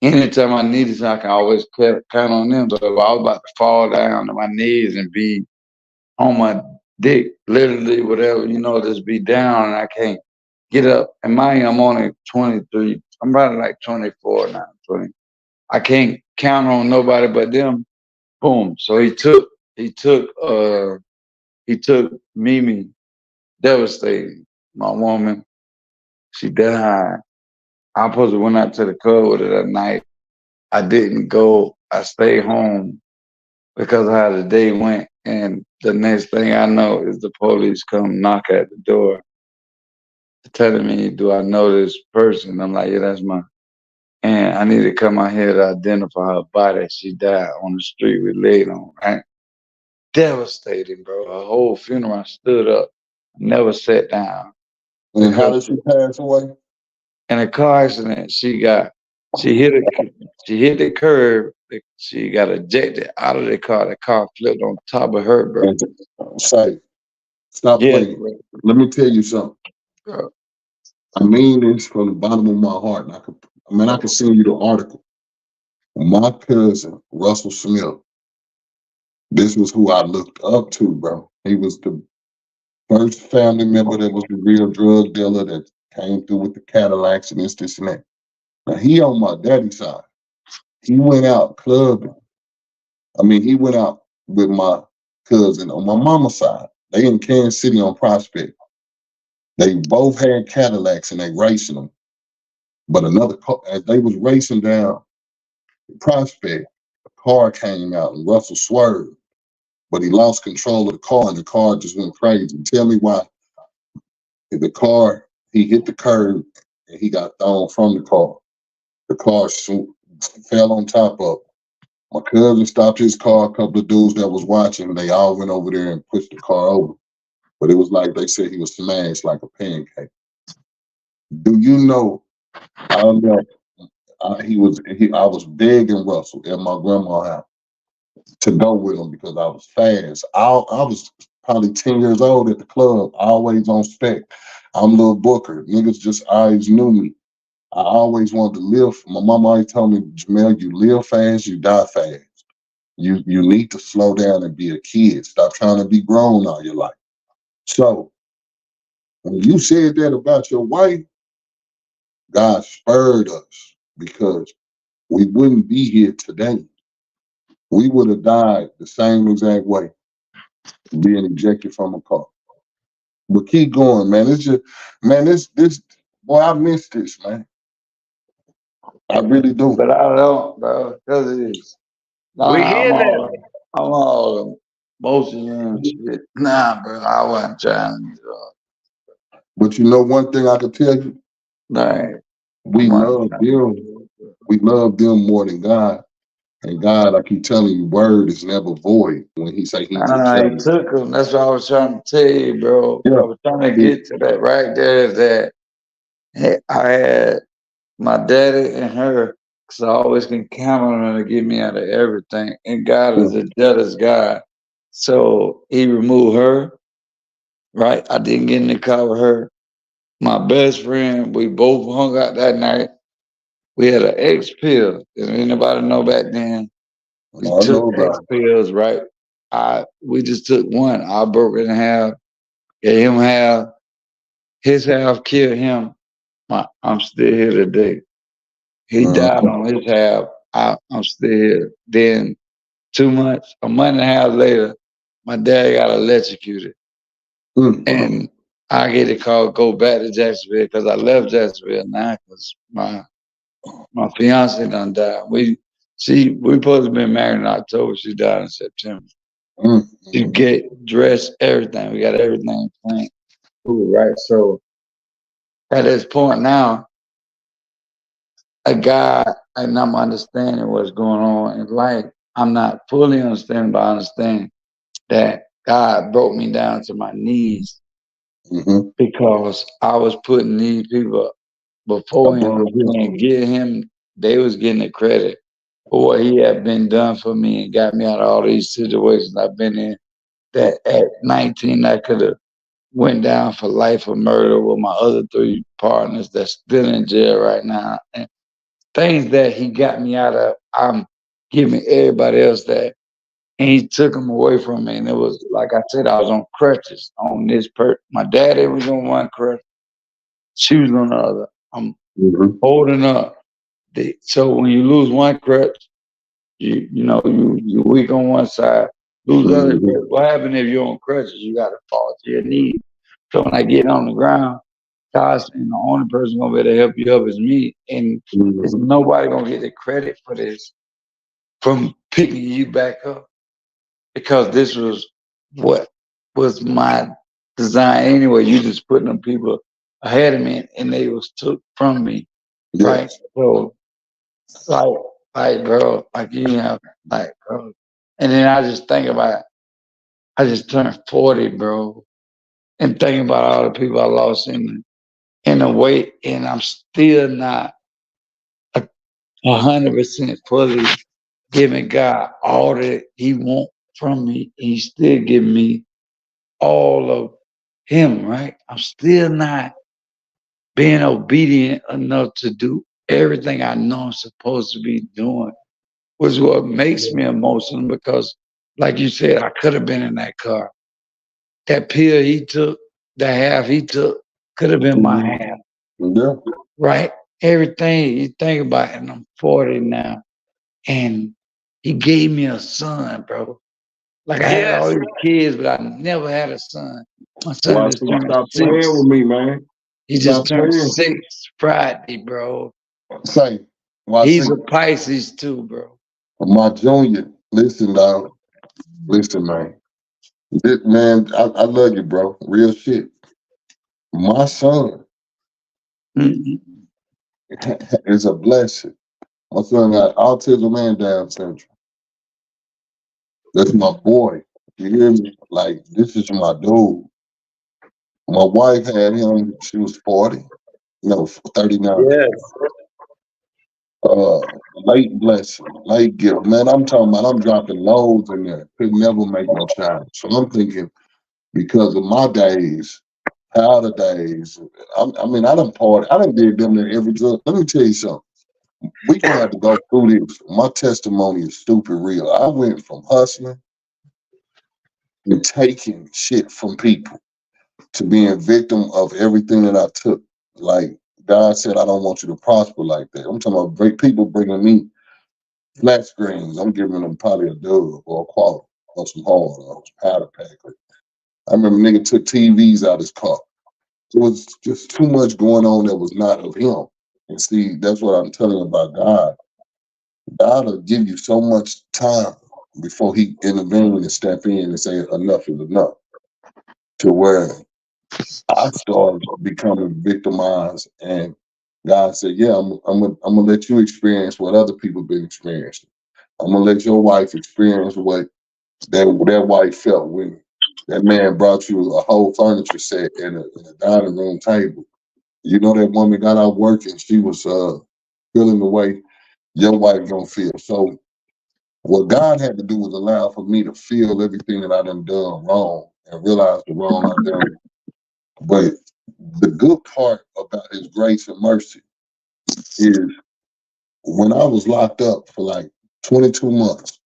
anytime I needed something, I can always count on them. So if I was about to fall down to my knees and be on my dick, literally, whatever, just be down and I can't get up. And mind, I'm only 23. I'm probably like 24 now. 20. I can't count on nobody but them. Boom. So he took Mimi, devastating. My woman, she died. I supposed to went out to the club with her that night. I didn't go. I stayed home because of how the day went. And the next thing I know is the police come knock at the door telling me, do I know this person? I'm like, yeah, that's my. And I need to come out here to identify her body. She died on the street with leg on, right? Devastating, bro. Her whole funeral, I stood up, never sat down. And how Because did she pass away? in a car accident, she hit the curb. She got ejected out of the car. The car flipped on top of her, bro. And say, stop Yes, playing. Let me tell you something. bro. I mean this from the bottom of my heart. And I can send you the article. My cousin, Russell Smith, this was who I looked up to, bro. He was the first family member that was the real drug dealer that came through with the Cadillacs and this and that. Now he on my daddy's side. He went out clubbing. He went out with my cousin on my mama's side. They in Kansas City on Prospect. They both had Cadillacs and they racing them. But another car, as they was racing down Prospect, a car came out and Russell swerved, but he lost control of the car and the car just went crazy. Tell me why the car, he hit the curb and he got thrown from the car. The car fell on top of him. My cousin stopped his car, a couple of dudes that was watching, they all went over there and pushed the car over. But it was like they said he was smashed like a pancake. Do you know I left I was begging Russell at my grandma's house to go with him because I was fast. I was probably 10 years old at the club, always on spec. I'm Lil Booker. Niggas just always knew me. I always wanted to live. My mama always told me, Jamel, you live fast, you die fast. You need to slow down and be a kid. Stop trying to be grown all your life. So when you said that about your wife, God spurred us because we wouldn't be here today. We would have died the same exact way, being ejected from a car. But keep going, man. It's just, man, this boy, I miss this, man. I really do. But I don't, bro, because it is. We Nah, hear that. I'm all emotional and shit. Nah, bro, I wasn't trying to do all But you know one thing I can tell you, that. we love them. We love them more than God. And God, I keep telling you, word is never void when he say he took care He of it. took him. That's what I was trying to tell you, bro. Yeah. I was trying to get to that right there. That I had my daddy and her, because I always can count on her to get me out of everything. And God is a jealous God. So he removed her, right? I didn't get in the car with her. My best friend, we both hung out that night. We had an X pill. If anybody know back then, we I took know X about it. pills, right? We just took one. I broke it in half, gave him half, his half killed him. I'm still here today. He died on his half. I'm still here. Then a month and a half later, my dad got electrocuted. And I get a call, go back to Jacksonville because I left Jacksonville now because my fiance done died. We supposed to be married in October. She died in September. You get dressed, everything. We got everything planned. Cool, right? So at this point now, a guy and I'm understanding what's going on in life. I'm not fully understanding, but I understand that God brought me down to my knees because I was putting these people before him and getting him, they was getting the credit for what he had been done for me and got me out of all these situations I've been in that at 19 I could have went down for life of murder with my other 3 partners that's still in jail right now. And things that he got me out of, I'm giving everybody else that. And he took them away from me. And it was, like I said, I was on crutches on this my daddy was on one crutch. She was on the other. I'm holding up. So when you lose one crutch, you weak on one side, lose the other crutch. What happens if you're on crutches? You got to fall to your knees. So when I get on the ground, God's saying the only person gonna be able to help you up is me, and there's nobody gonna get the credit for this from picking you back up because this was what was my design anyway. You just putting them people ahead of me, and they was took from me, right? Yes. So, bro, like you have, like, bro, and then I just think about, I just turned 40, bro, and thinking about all the people I lost in the way, and I'm still not 100% fully giving God all that He want from me. He's still giving me all of Him, right? I'm still not being obedient enough to do everything I know I'm supposed to be doing, was what makes me emotional because, like you said, I could have been in that car. That pill he took, the half he took, could have been my half, Yeah. right? Everything you think about it, and I'm 40 now, and he gave me a son, bro. Like I had all Yes. these kids, but I never had a son. My son Watch just you turned stop playing 6. with me, man. He just Stop turned playing. 6 Friday, bro. Say, watch He's it. a Pisces too, bro. My junior, listen, dog. Listen, man. Man, I love you, bro. Real shit. My son Mhm. is a blessing. My son got autism and Down syndrome. That's my boy. You hear me? Like, this is my dude. My wife had him, she was 40, no, 39. Yes. Uh, late blessing, late gift. Man, I'm talking about I'm dropping loads in there. Could never make no child. So I'm thinking because of my days, powder days, I mean, I done party. I done did them there every drug. Let me tell you something. We gonna have to go through this. My testimony is stupid real. I went from hustling and taking shit from people to being victim of everything that I took. Like God said, I don't want you to prosper like that. I'm talking about people bringing me flat screens. I'm giving them probably a dub or a quarter or some hard or some powder pack. I remember nigga took TVs out his car. It was just too much going on that was not of him. And see, that's what I'm telling you about God. God will give you so much time before he intervene and step in and say enough is enough. To where I started becoming victimized, and God said, "Yeah, I'm gonna let you experience what other people been experiencing. I'm gonna let your wife experience what that wife felt when that man brought you a whole furniture set and a dining room table. You know that woman got out working, she was feeling the way your wife gonna feel. So what God had to do was allow for me to feel everything that I done wrong and realize the wrong I done. But the good part about his grace and mercy is when I was locked up for like 22 months,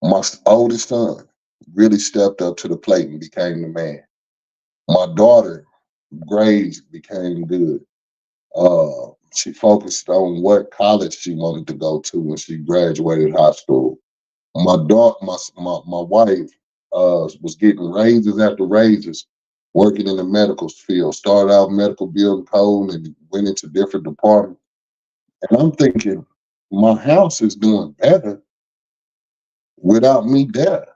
my oldest son really stepped up to the plate and became the man. My daughter grades became good. She focused on what college she wanted to go to when she graduated high school. My daughter, my wife, was getting raises after raises, working in the medical field. Started out medical building code and went into different departments. And I'm thinking, my house is doing better without me there.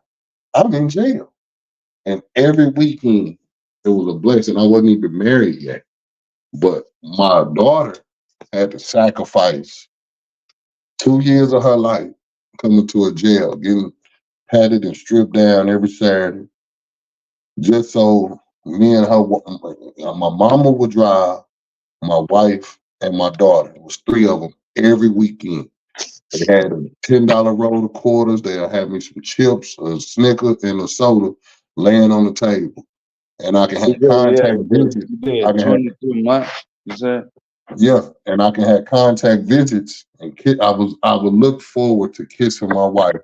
I'm in jail. And every weekend, it was a blessing. I wasn't even married yet. But my daughter had to sacrifice 2 years of her life coming to a jail, getting patted and stripped down every Saturday, just so me and her, my mama would drive, my wife, and my daughter. It was three of them every weekend. They had a $10 roll of quarters. They'll have me some chips, a Snicker, and a soda laying on the table. And I can You have did, yeah, contact visits. you I did can have 22 months. You said, Yeah, and I can have contact visits, and I would look forward to kissing my wife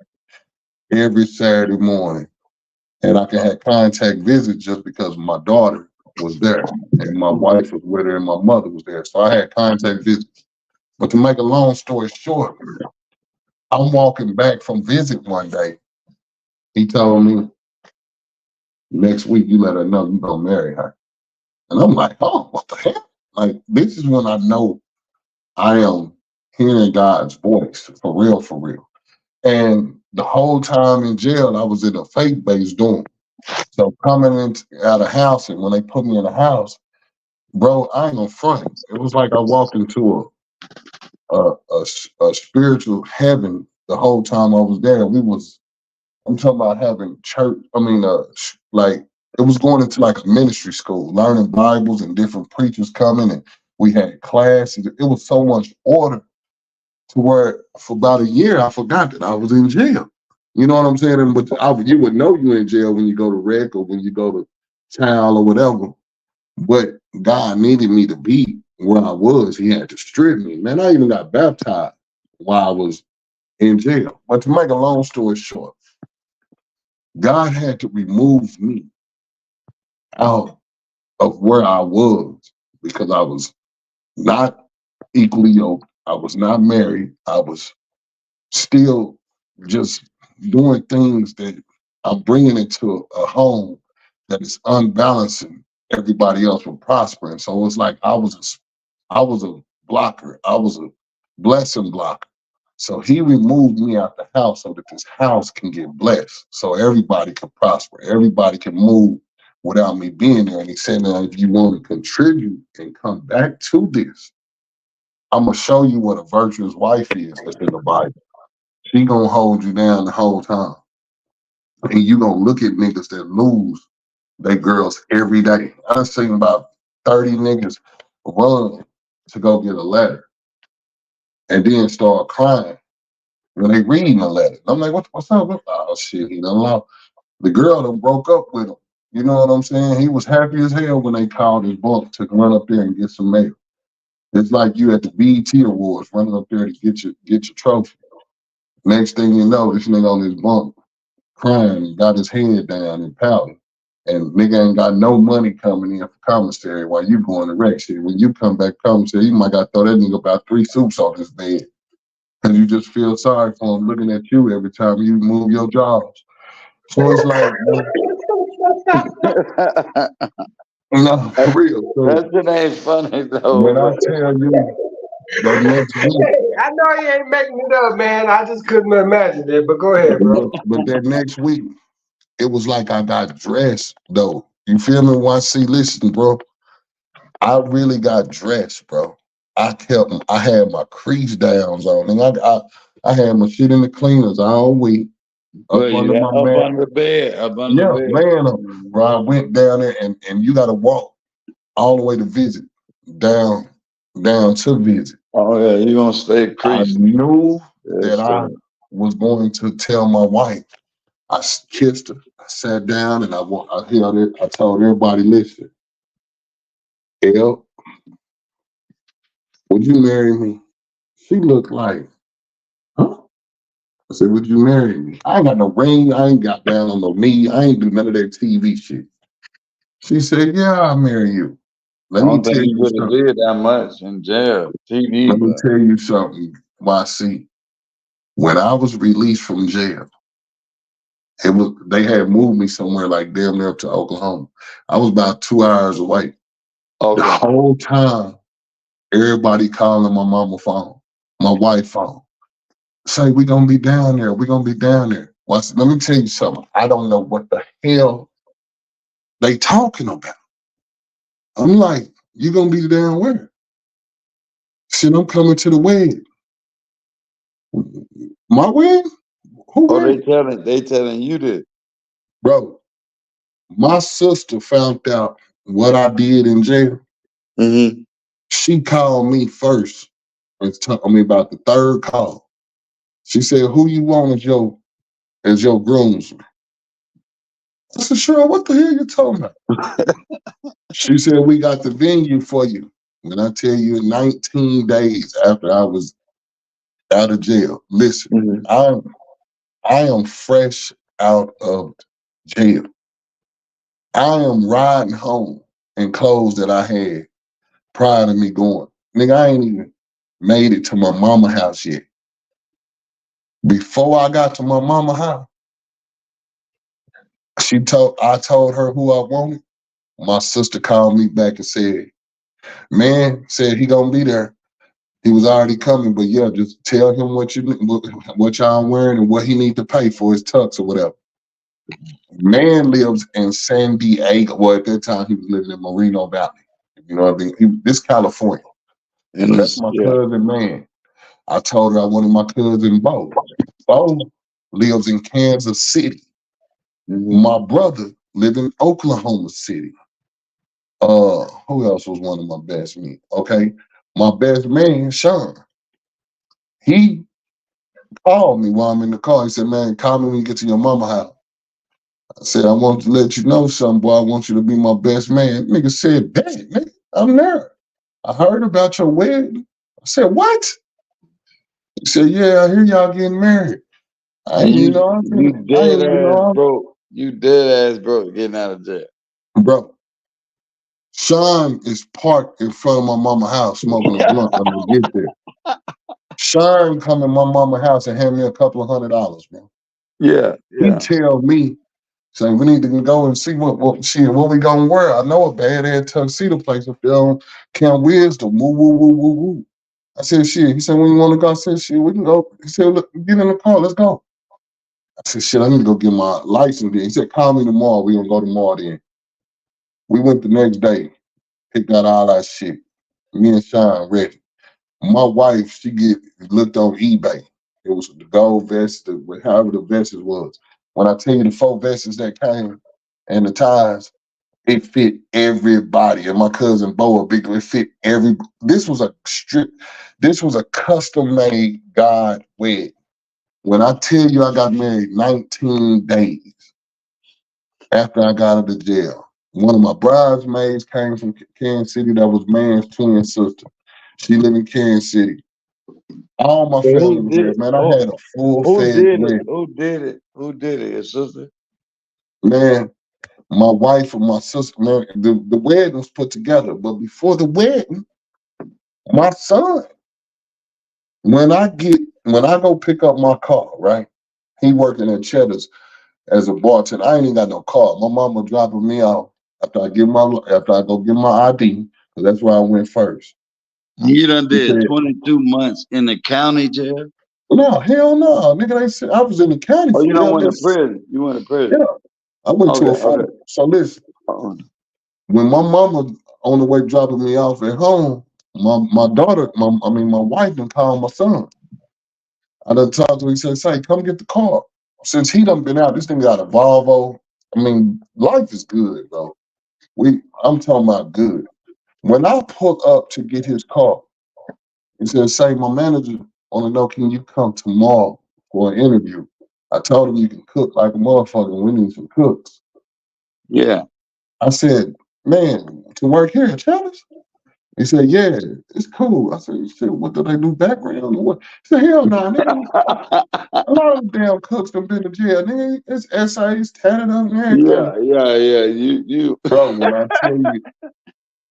every Saturday morning, and I can have contact visits just because my daughter was there, and my wife was with her, and my mother was there, so I had contact visits. But to make a long story short, I'm walking back from visit one day. He told me next week you let her know you gonna marry her, and I'm like, oh, what the hell? Like this is when I know I am hearing God's voice for real, for real. And the whole time in jail, I was in a faith-based dorm. So coming out of house, and when they put me in the house, bro, I ain't gonna front. It was like I walked into a spiritual heaven the whole time I was there. I'm talking about having church. I mean, like it was going into like a ministry school, learning Bibles and different preachers coming, and we had classes. It was so much order to where for about a year I forgot that I was in jail. You know what I'm saying? But you would know you're in jail when you go to rec or when you go to town or whatever. But God needed me to be where I was. He had to strip me. Man, I even got baptized while I was in jail. But to make a long story short, God had to remove me out of where I was because I was not equally yoked. I was not married. I was still just doing things that I'm bringing into a home that is unbalancing everybody else from prospering. So it's like I was a blocker. I was a blessing blocker. So he removed me out the house so that this house can get blessed, so everybody can prosper, everybody can move without me being there. And he said, now, if you want to contribute and come back to this, I'm gonna show you what a virtuous wife is that's in the Bible. She gonna hold you down the whole time. And you gonna look at niggas that lose they girls every day. I've seen about 30 niggas run to go get a letter and then start crying when they reading the letter. I'm like, what's up? Oh shit, he done lost. The girl done broke up with him. You know what I'm saying? He was happy as hell when they called his bunk to run up there and get some mail. It's like you at the BET Awards running up there to get your trophy. Next thing you know, this nigga on his bunk crying and got his head down and pouting. And nigga ain't got no money coming in for commissary while you going to wreck shit. When you come back commissary, you might got to throw that nigga about 3 soups off his bed. Cause you just feel sorry for him looking at you every time you move your jaws. So it's like, no, for real. So That shit ain't funny though. when I tell you that next week, I know you ain't making it up, man. I just couldn't imagine it. But go ahead, bro. but that next week, it was like I got dressed though. You feel me? Listen, bro. I really got dressed, bro. I had my crease downs on, and I had my shit in the cleaners all week up Well, you under got my up mat. under the bed, Yeah, laying up. Bro, I went down there, and you got to walk all the way to visit, down to visit. Oh yeah, you gonna stay I creased. knew Yes, that I sir. was going to tell my wife. I kissed her. I sat down and I held it. I told everybody, listen, Elle, would you marry me? She looked like, huh? I said, would you marry me? I ain't got no ring. I ain't got down on no knee. I ain't do none of that TV shit. She said, yeah, I'll marry you. I Let me don't think tell you you could have something. did that much in jail. Let TV, me but tell you something, YC. When I was released from jail, they had moved me somewhere like damn near up to Oklahoma. I was about 2 hours away. The okay. whole time, everybody calling my mama phone, my wife phone. Say, we gonna be down there. We gonna be down there. Well, let me tell you something. I don't know what the hell they talking about. I'm like, you gonna be down where? Shit, I'm coming to the wedding. My wedding? Who Oh, wedding? they telling you this. Bro, my sister found out what I did in jail. Mm-hmm. She called me first and told me about the third call. She said, who you want as your groomsman? I said, sure, what the hell you talking about? She said, we got the venue for you. When I tell you 19 days after I was out of jail, listen, Mm-hmm. I am fresh out of jail. I am riding home in clothes that I had prior to me going. Nigga, I ain't even made it to my mama house yet. Before I got to my mama house, I told her who I wanted. My sister called me back and said, man, said he gonna be there. He was already coming, but yeah, just tell him what y'all wearing and what he need to pay for his tux or whatever. Man lives in San Diego. Well, at that time he was living in Moreno Valley. You know what I mean? This California. And So that's it's my cousin, man. I told her I wanted my cousin Bo. Bo lives in Kansas City. My brother lived in Oklahoma City. Who else was one of my best men? Okay. My best man, Sean. He called me while I'm in the car. He said, man, call me when you get to your mama house. I said, I want to let you know something, boy. I want you to be my best man. Nigga said, bet, nigga, I'm there. I heard about your wedding. I said, what? He said, yeah, I hear y'all getting married. I and ain't even know. you I ain't dead even ass know. broke. You dead ass broke getting out of jail. Bro, Sean is parked in front of my mama house smoking a blunt when I get there. Sean come in my mama house and hand me a couple of $100, bro. Yeah, He yeah. tell me, saying we need to go and see what we gonna wear. I know a bad ass tuxedo place up there on Camp Wisdom. Woo, woo, woo, woo, woo. I said, shit. He said, when you want to go? I said, shit, we can go. He said, look, get in the car, let's go. I said, shit, I need to go get my license then. He said, call me tomorrow. We gonna go tomorrow then. We went the next day, picked out all our shit. Me and Sean ready. My wife, she looked on eBay. It was the gold vest, however the vest was. When I tell you the 4 vests that came and the ties, it fit everybody. And my cousin Bo, it fit every. This was a custom made God wedding. When I tell you I got married 19 days after I got out of jail. One of my bridesmaids came from Kansas City. That was man's twin sister. She lived in Kansas City. All my So family who was did there, it? man. I had a Who full-fledged did it? wedding. Who did it? Who did it? Your sister? Man, my wife and my sister, man, the wedding was put together. But before the wedding, my son, when I go pick up my car, right? He working at Cheddar's as a bartender. I ain't even got no car. My mama dropping me off after I go get my ID, because that's where I went first. You done He did said, 22 months in the county jail? no, hell no. Nigga, they said I was in the county Oh, for you don't damn went to this. prison. You went to prison. Yeah. I went Okay, to a okay. fight. So listen, Oh, when my mama on the way dropping me off at home, my daughter, my wife done called my son. I done talked to him, he said, say, come get the car. Since he done been out, this thing got a Volvo. I mean, life is good, bro. I'm talking about good. When I pulled up to get his car, he said, say, my manager wanna know, can you come tomorrow for an interview? I told him you can cook like a motherfucker. We need some cooks. yeah. I said, man, to work here at Challenge? He said, yeah, it's cool. I said, shit, what do they do background or what? He said, hell no, nigga. A lot of damn cooks done been to jail, nigga. It's essays, tatted up and everything. Yeah. You. Bro, when I tell you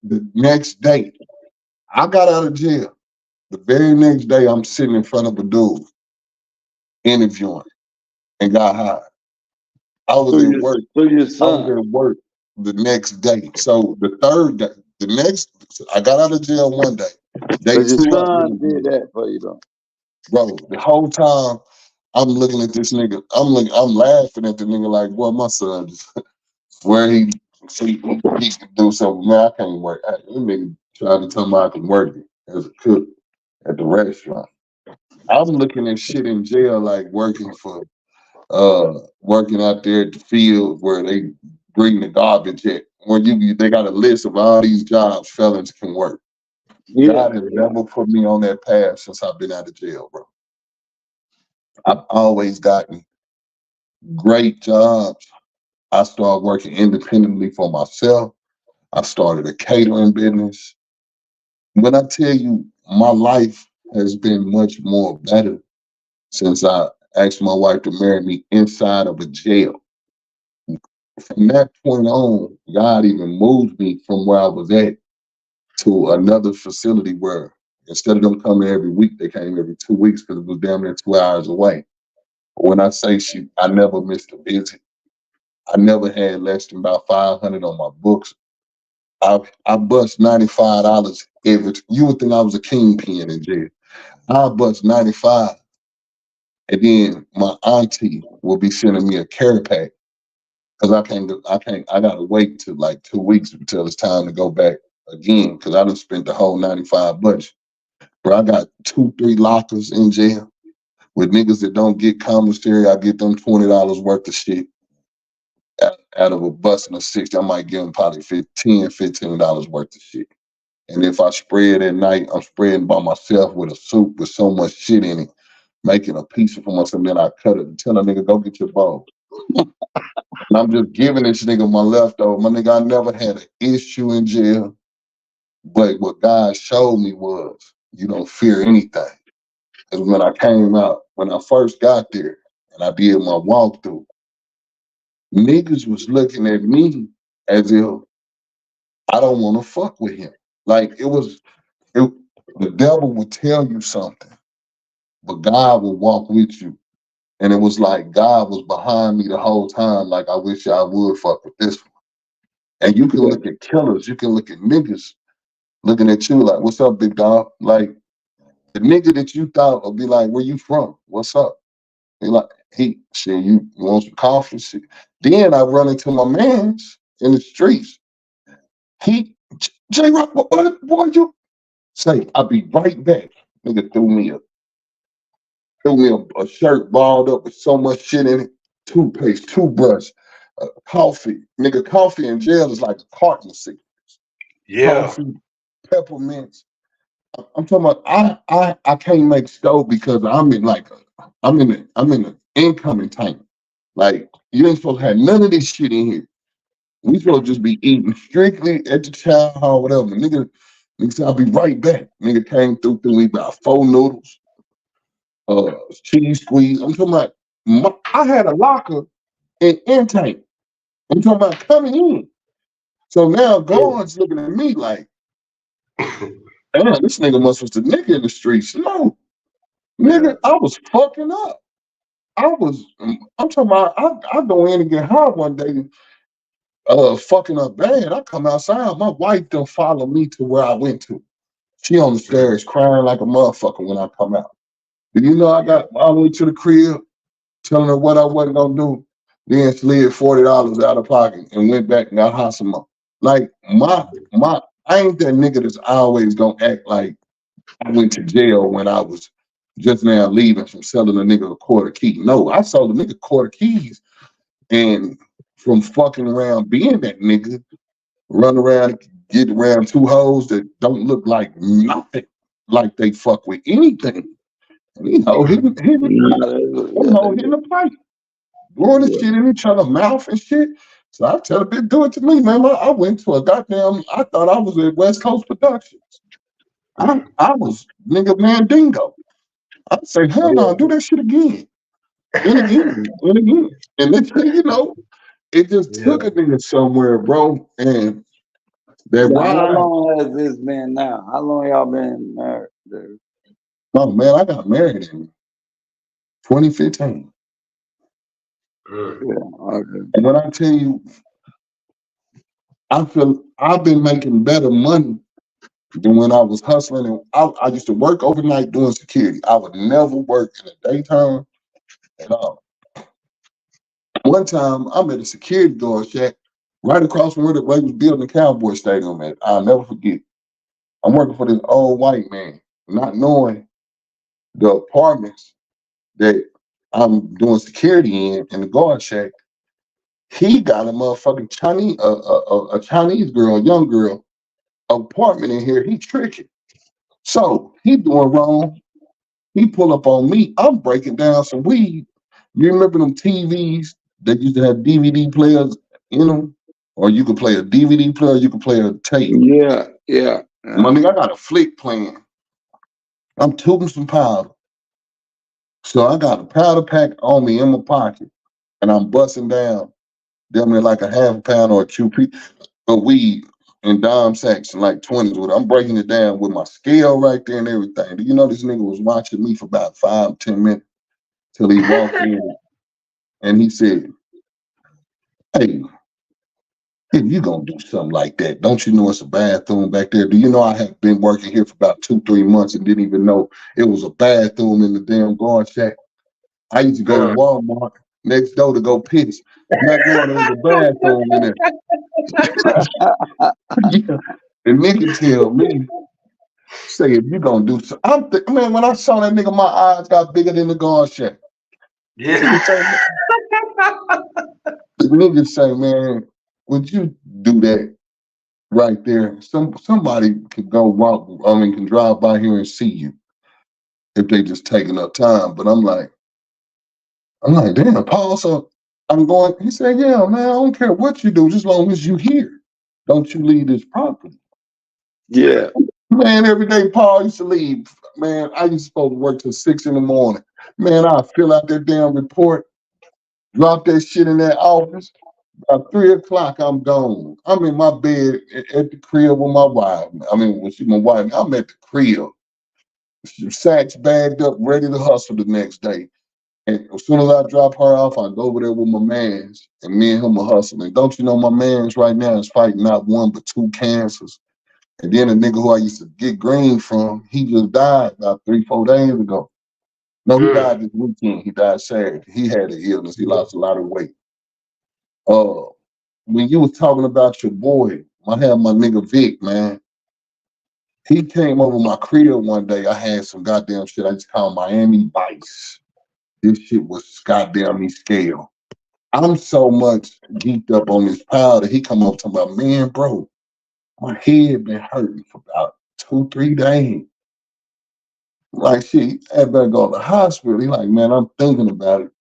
the next day, I got out of jail. The very next day, I'm sitting in front of a dude interviewing and got hired. I was at work. So your I was son. at work the next day. So the third day, I got out of jail one day. So Day your 2, I son did interviewed. that for you, though. Bro, the whole time I'm looking at this nigga, I'm laughing at the nigga like, well, my son just where he can do something. Man, I can't work. That nigga tried to tell me I can work it as a cook at the restaurant. I'm looking at shit in jail like working out there at the field where they bring the garbage at. When they got a list of all these jobs felons can work. Yeah. God has never put me on that path since I've been out of jail, bro. I've always gotten great jobs. I started working independently for myself. I started a catering business. When I tell you my life has been much more better since I asked my wife to marry me inside of a jail. From that point on, God even moved me from where I was at to another facility where instead of them coming every week, they came every 2 weeks because it was damn near 2 hours away. But when I say I never missed a visit. I never had less than about 500 on my books. I bust $95 every. You would think I was a kingpin in jail. I bust 95, and then my auntie will be sending me a care pack because I gotta wait till like 2 weeks until it's time to go back again because I done spent the whole 95 budget. Bro, I got 2, 3 lockers in jail with niggas that don't get commissary. I get them $20 worth of shit out of a busting of 60. I might give them probably $15 worth of shit. And if I spread at night, I'm spreading by myself with a soup with so much shit in it, making a pizza for myself. Then I cut it and tell a nigga, go get your bowl. And I'm just giving this nigga my leftover. My nigga, I never had an issue in jail. But what God showed me was you don't fear anything. Because when I came out, when I first got there and I did my walkthrough, niggas was looking at me as if I don't want to fuck with him. Like the devil would tell you something, but God will walk with you. And it was like God was behind me the whole time. Like, I wish I would fuck with this one. And you can look at killers, you can look at niggas looking at you like, what's up, big dog? Like, the nigga that you thought would be like, where you from? What's up? He like, he shit, you want some coffee? Shit. Then I run into my mans in the streets. He, J-Rock, what, boy, you say, I'll be right back. Nigga threw me a shirt balled up with so much shit in it, toothpaste, toothbrush, coffee. Nigga, coffee in jail is like a carton of cigarettes. Yeah. Coffee, peppermints. I'm talking about I can't make stove because I'm in the incoming tank. Like, you ain't supposed to have none of this shit in here. We supposed to just be eating strictly at the chow hall, whatever. Nigga said, I'll be right back. Nigga came through me about 4 noodles, cheese squeeze. I'm talking about I had a locker in intake. I'm talking about coming in. So now guards looking at me like, damn, this nigga was the nigga in the streets. No, nigga, I was fucking up. I'm talking about, I go in and get high one day, fucking up bad. I come outside, my wife done follow me to where I went to. She on the stairs crying like a motherfucker when I come out. Do you know I got all the way to the crib, telling her what I wasn't gonna do, then slid $40 out of pocket and went back and got hot some more. Like I ain't that nigga that's always gonna act like I went to jail when I was just now leaving from selling a nigga a quarter key. No, I sold a nigga quarter keys and from fucking around being that nigga, run around, get around 2 hoes that don't look like nothing, like they fuck with anything. And you know, hitting the pipe, blowing the shit in each other's mouth and shit. So I tell a bitch, do it to me, man. I went to a goddamn, I thought I was at West Coast Productions. I was nigga Mandingo. I say, hell no, do that shit again. And again, and again. And then, you know, it just took a nigga somewhere, bro. And that Now, how ride. long has this been now? How long y'all been married, dude? Oh man, I got married in 2015. Yeah, okay. And when I tell you, I feel I've been making better money than when I was hustling. And I used to work overnight doing security. I would never work in the daytime at all. One time, I'm at a security guard shack right across from where they was building the Cowboy Stadium at. I'll never forget. I'm working for this old white man, not knowing the apartments that I'm doing security in the guard shack. He got a motherfucking Chinese, a Chinese girl, a young girl, apartment in here. He tricking. So he doing wrong. He pull up on me. I'm breaking down some weed. You remember them TVs that used to have DVD players in them? Or you could play a DVD player, you could play a tape. Yeah. My nigga, I got a flick playing. I'm tooting some powder. So I got a powder pack on me in my pocket. And I'm busting down damn near like a half a pound or a QP of weed in dime sacks and like 20s with it. I'm breaking it down with my scale right there and everything. Do you know this nigga was watching me for about 5-10 minutes till he walked in and he said, hey, if you gonna do something like that, don't you know it's a bathroom back there? Do you know I have been working here for about 2-3 months and didn't even know it was a bathroom in the damn guard shack? I used to go to Walmart next door to go piss, not knowing there was a bathroom in there. Yeah. The nigga tell me, say, if you gonna do something, man, when I saw that nigga, my eyes got bigger than the guard shack. Yeah. The nigga say, man, would you do that right there? Somebody could go walk, can drive by here and see you if they just take enough time. But I'm like, damn, Paul, so I'm going, he said, yeah, man, I don't care what you do, just as long as you here. Don't you leave this property. Yeah. Man, every day Paul used to leave. Man, I used to supposed to work till 6 in the morning. Man, I fill out that damn report, drop that shit in that office. About 3 o'clock, I'm gone. I'm in my bed at the crib with my wife. I mean, when she's my wife, I'm at the crib. Sacks bagged up, ready to hustle the next day. And as soon as I drop her off, I go over there with my mans, and me and him are hustling. Don't you know my mans right now is fighting not one but 2 cancers. And then a nigga who I used to get green from, he just died about 3-4 days ago. No, he died this weekend. He died Saturday. He had an illness. He lost a lot of weight. When you was talking about your boy, I had my nigga Vic, man. He came over my crib one day. I had some goddamn shit I just called Miami Vice. This shit was goddamn me scale. I'm so much geeked up on this powder. He come up to me, man, bro, my head been hurting for about 2-3 days. Like, shit, I better go to the hospital. He like, man, I'm thinking about it.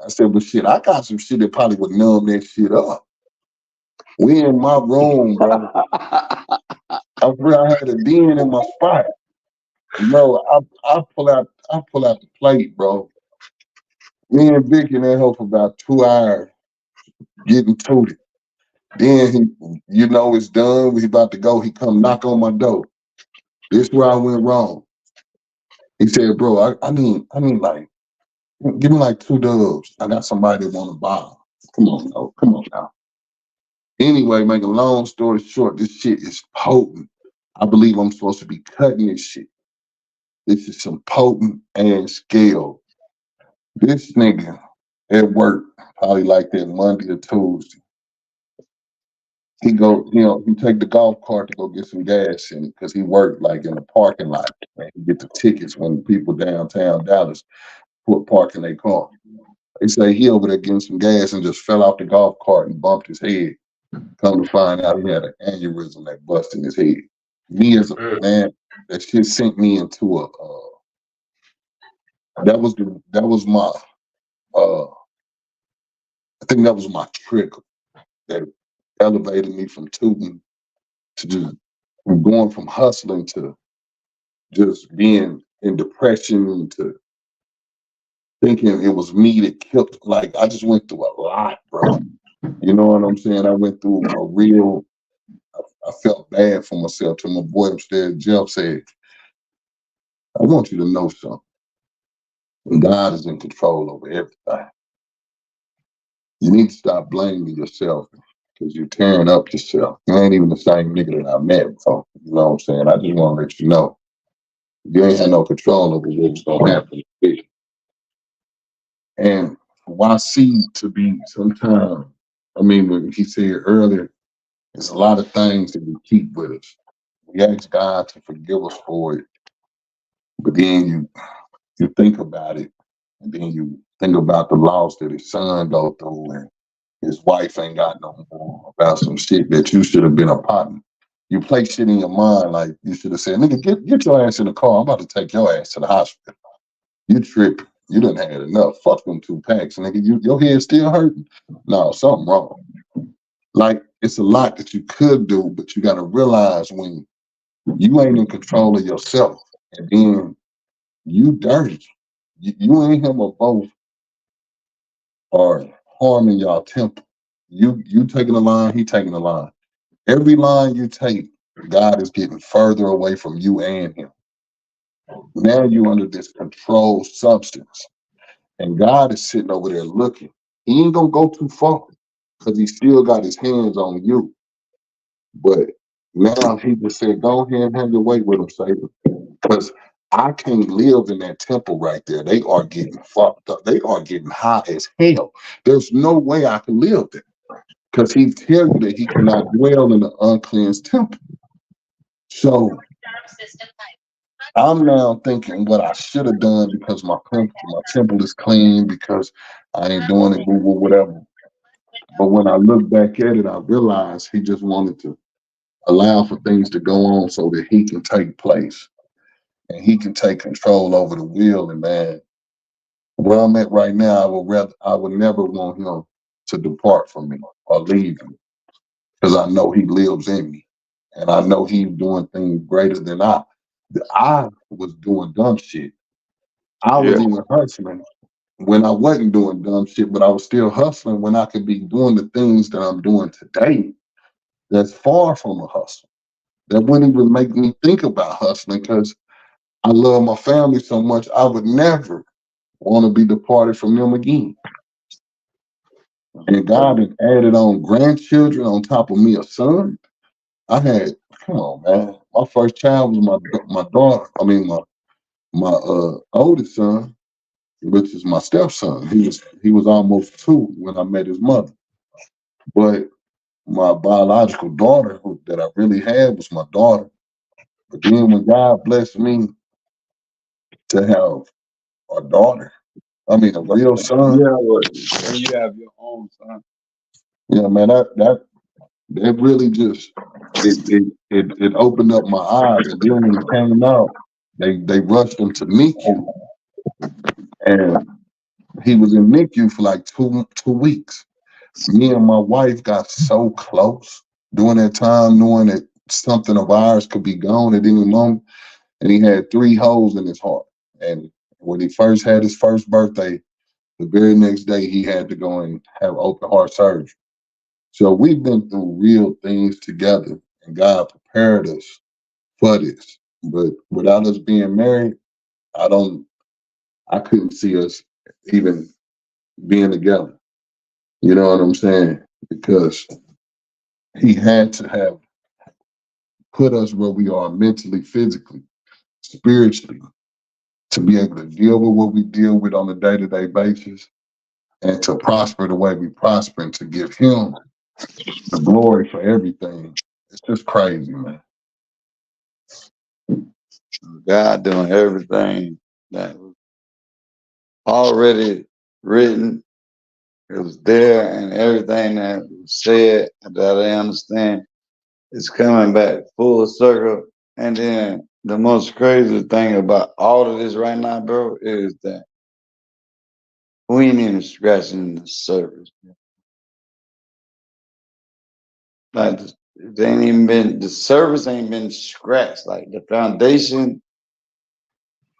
I said, but shit, I got some shit that probably would numb that shit up. We in my room, bro. I had a den in my spot. Bro, I pull out the plate, bro. Me and Vic in that hole for about 2 hours getting to it. Then it's done. We about to go. He come knock on my door. This is where I went wrong. He said, bro, I need like, give me like 2 dubs. I got somebody that want to buy them. Come on now. Anyway, make a long story short, this shit is potent. I believe I'm supposed to be cutting this shit. This is some potent ass scale. This nigga at work, probably like that Monday or Tuesday. He he take the golf cart to go get some gas in it because he worked like in a parking lot. And he get the tickets when people downtown Dallas put park in their car. They say he over there getting some gas and just fell off the golf cart and bumped his head. Come to find out he had an aneurysm that busted his head. Me as a man, that shit sent me into a that was my I think that was my trigger that elevated me from tooting to just from going from hustling to just being in depression to thinking it was me that killed. Like, I just went through a lot, bro. You know what I'm saying? I went through a real, I felt bad for myself. To my boy upstairs, Jeff said, I want you to know something. God is in control over everything. You need to stop blaming yourself because you're tearing up yourself. You ain't even the same nigga that I met before. You know what I'm saying? I just want to let you know. You ain't had no control over what's going to happen. And why seem to be sometimes, when he said earlier, there's a lot of things that we keep with us. We ask God to forgive us for it, but then you think about it, and then you think about the loss that his son go through, and his wife ain't got no more about some shit that you should have been a partner. You play shit in your mind like you should have said, nigga, get your ass in the car. I'm about to take your ass to the hospital. You tripping. You done had enough. Fuck them 2 packs, nigga. Your head still hurting? No, something wrong. Like, it's a lot that you could do, but you got to realize when you ain't in control of yourself, and then you dirty. You and him or both are harming y'all temple. You taking the line, he taking the line. Every line you take, God is getting further away from you and him. Now you under this controlled substance. And God is sitting over there looking. He ain't gonna go too far. because he still got his hands on you. But now he just said, go ahead and have your way with him, Saber. Because I can't live in that temple right there. They are getting fucked up. They are getting high as hell. There's no way I can live there. Because he tell you that he cannot dwell in the uncleansed temple. So I'm now thinking what I should have done because my temple is clean, because I ain't doing it, whatever. But when I look back at it, I realized he just wanted to allow for things to go on so that he can take place and he can take control over the wheel. And man, where I'm at right now, I would never want him to depart from me or leave me, because I know he lives in me, and I know he's doing things greater than I. I was doing dumb shit. I was Yeah. even hustling when I wasn't doing dumb shit, but I was still hustling when I could be doing the things that I'm doing today. That's far from a hustle. That wouldn't even make me think about hustling, because I love my family so much. I would never want to be departed from them again. And God has added on grandchildren on top of me a son. I had, come on, man. My first child was my daughter. I mean, my oldest son, which is my stepson. He was almost 2 when I met his mother. But my biological daughter that I really had was my daughter. But then when God blessed me to have a daughter, I mean a real son, Yeah, when you have your own son. yeah, man, that really just it opened up my eyes. And then when he came out, they rushed him to NICU, and he was in NICU for like two weeks. Me and my wife got so close during that time, knowing that something of ours could be gone at any moment. And he had 3 holes in his heart. And when he first had his first birthday, the very next day he had to go and have open heart surgery. So we've been through real things together, and God prepared us for this. But without us being married, I don't, I couldn't see us even being together. You know what I'm saying? Because he had to have put us where we are mentally, physically, spiritually, to be able to deal with what we deal with on a day-to-day basis, and to prosper the way we prosper, and to give him the glory for everything. It's just crazy, man. God doing everything that was already written. It was there, and everything that was said that I understand is coming back full circle. And then the most crazy thing about all of this right now, bro, is that we ain't even scratching the surface. Like they ain't even been, the surface ain't been scratched. Like the foundation,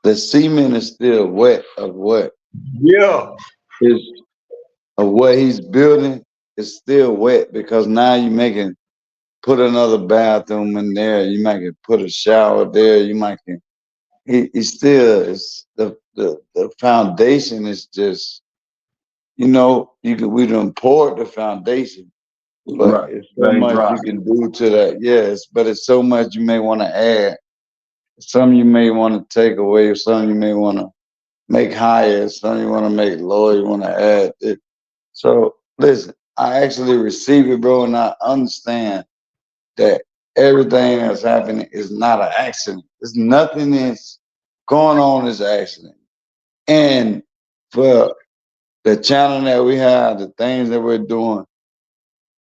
the cement is still wet of what Yeah. is of what he's building is still wet, because now you making put another bathroom in there, you might can put a shower there, you might can he still is the foundation is just, you know, you can we done poured the foundation, but Right. it's so They ain't much dry. you can do to that. Yes, but it's so much you may want to add. Some you may want to take away, some you may want to make higher, some you want to make lower, you want to add it. So listen, I actually receive it, bro, and I understand that everything that's happening is not an accident. There's nothing that's going on is an accident. And for the channel that we have, the things that we're doing,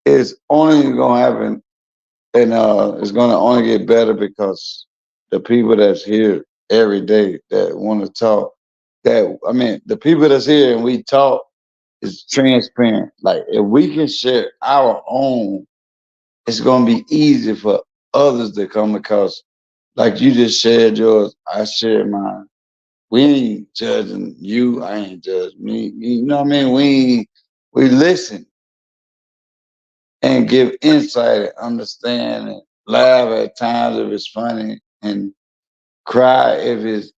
it's only gonna happen, and it's gonna only get better because the people that's here every day that want to talk, that I mean, the people that's here and we talk is transparent. Like if we can share our own, it's gonna be easy for others to come, because like you just shared yours, I shared mine. We ain't judging you, I ain't judging me. You know what I mean? We listen and give insight and understand and laugh at times if it's funny, and cry if it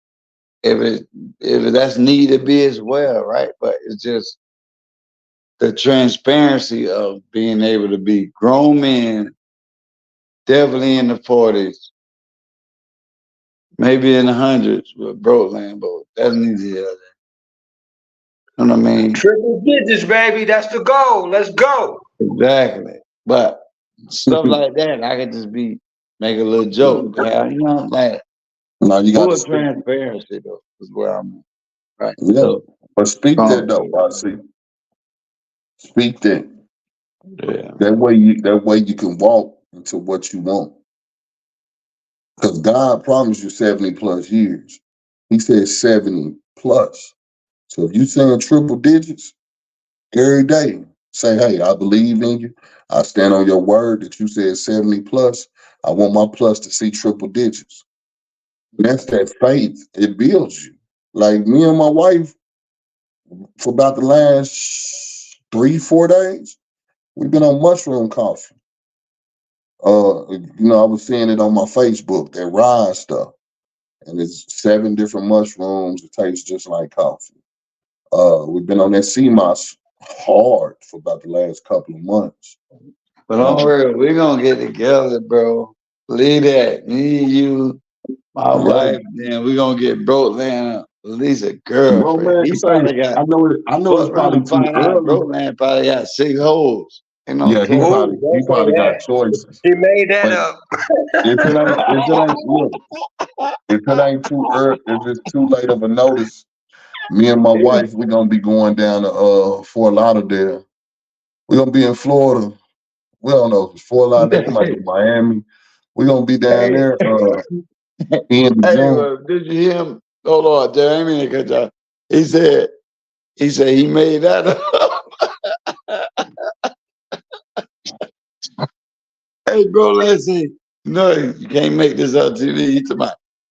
if that's need to be as well, right? But it's just the transparency of being able to be grown men, definitely in the 40s, maybe in the hundreds with broke Lambo. That's neither here nor there. You know what I mean? Triple digits, baby. That's the goal. Let's go. Exactly. But stuff like that, I could just be make a little joke. Yeah, you know, like Now you got to full speak. transparency though is where I'm at. Right. Yeah, So but speak that though. I um, see. Speak that. yeah. That way you can walk into what you want. Because God promised you 70 plus years. He said 70 plus. So if you saying triple digits every day, say, hey, I believe in you. I stand on your word that you said 70 plus. I want my plus to see triple digits. And that's that faith. It builds you. Like me and my wife, for about the last 3-4 days, we've been on mushroom coffee. I was seeing it on my Facebook, that rise stuff. And it's 7 different mushrooms. It tastes just like coffee. We've been on that CMOS hard for about the last couple of months. But don't worry, we're gonna get together, bro. Believe that. Me and you, my Yeah. wife, then we're gonna get broke land at least a Bro, girlfriend. man, He say, probably got I know it's fuck around probably and too find out early. broke land probably got 6 holes. You know, Yeah, he total. probably Ooh, don't say got that. choices. She made that But up. if it ain't too early, if it's too late of a notice, me and my wife, we're gonna be going down to Fort Lauderdale. We're gonna be in Florida. We don't know if it's Fort Lauderdale, it might be Miami. We're gonna be down Hey, there in hey, June. did you hear him? Oh Lord, Jeremy, good job. He said he made that up. Hey, bro, let's see. No, you can't make this up TV.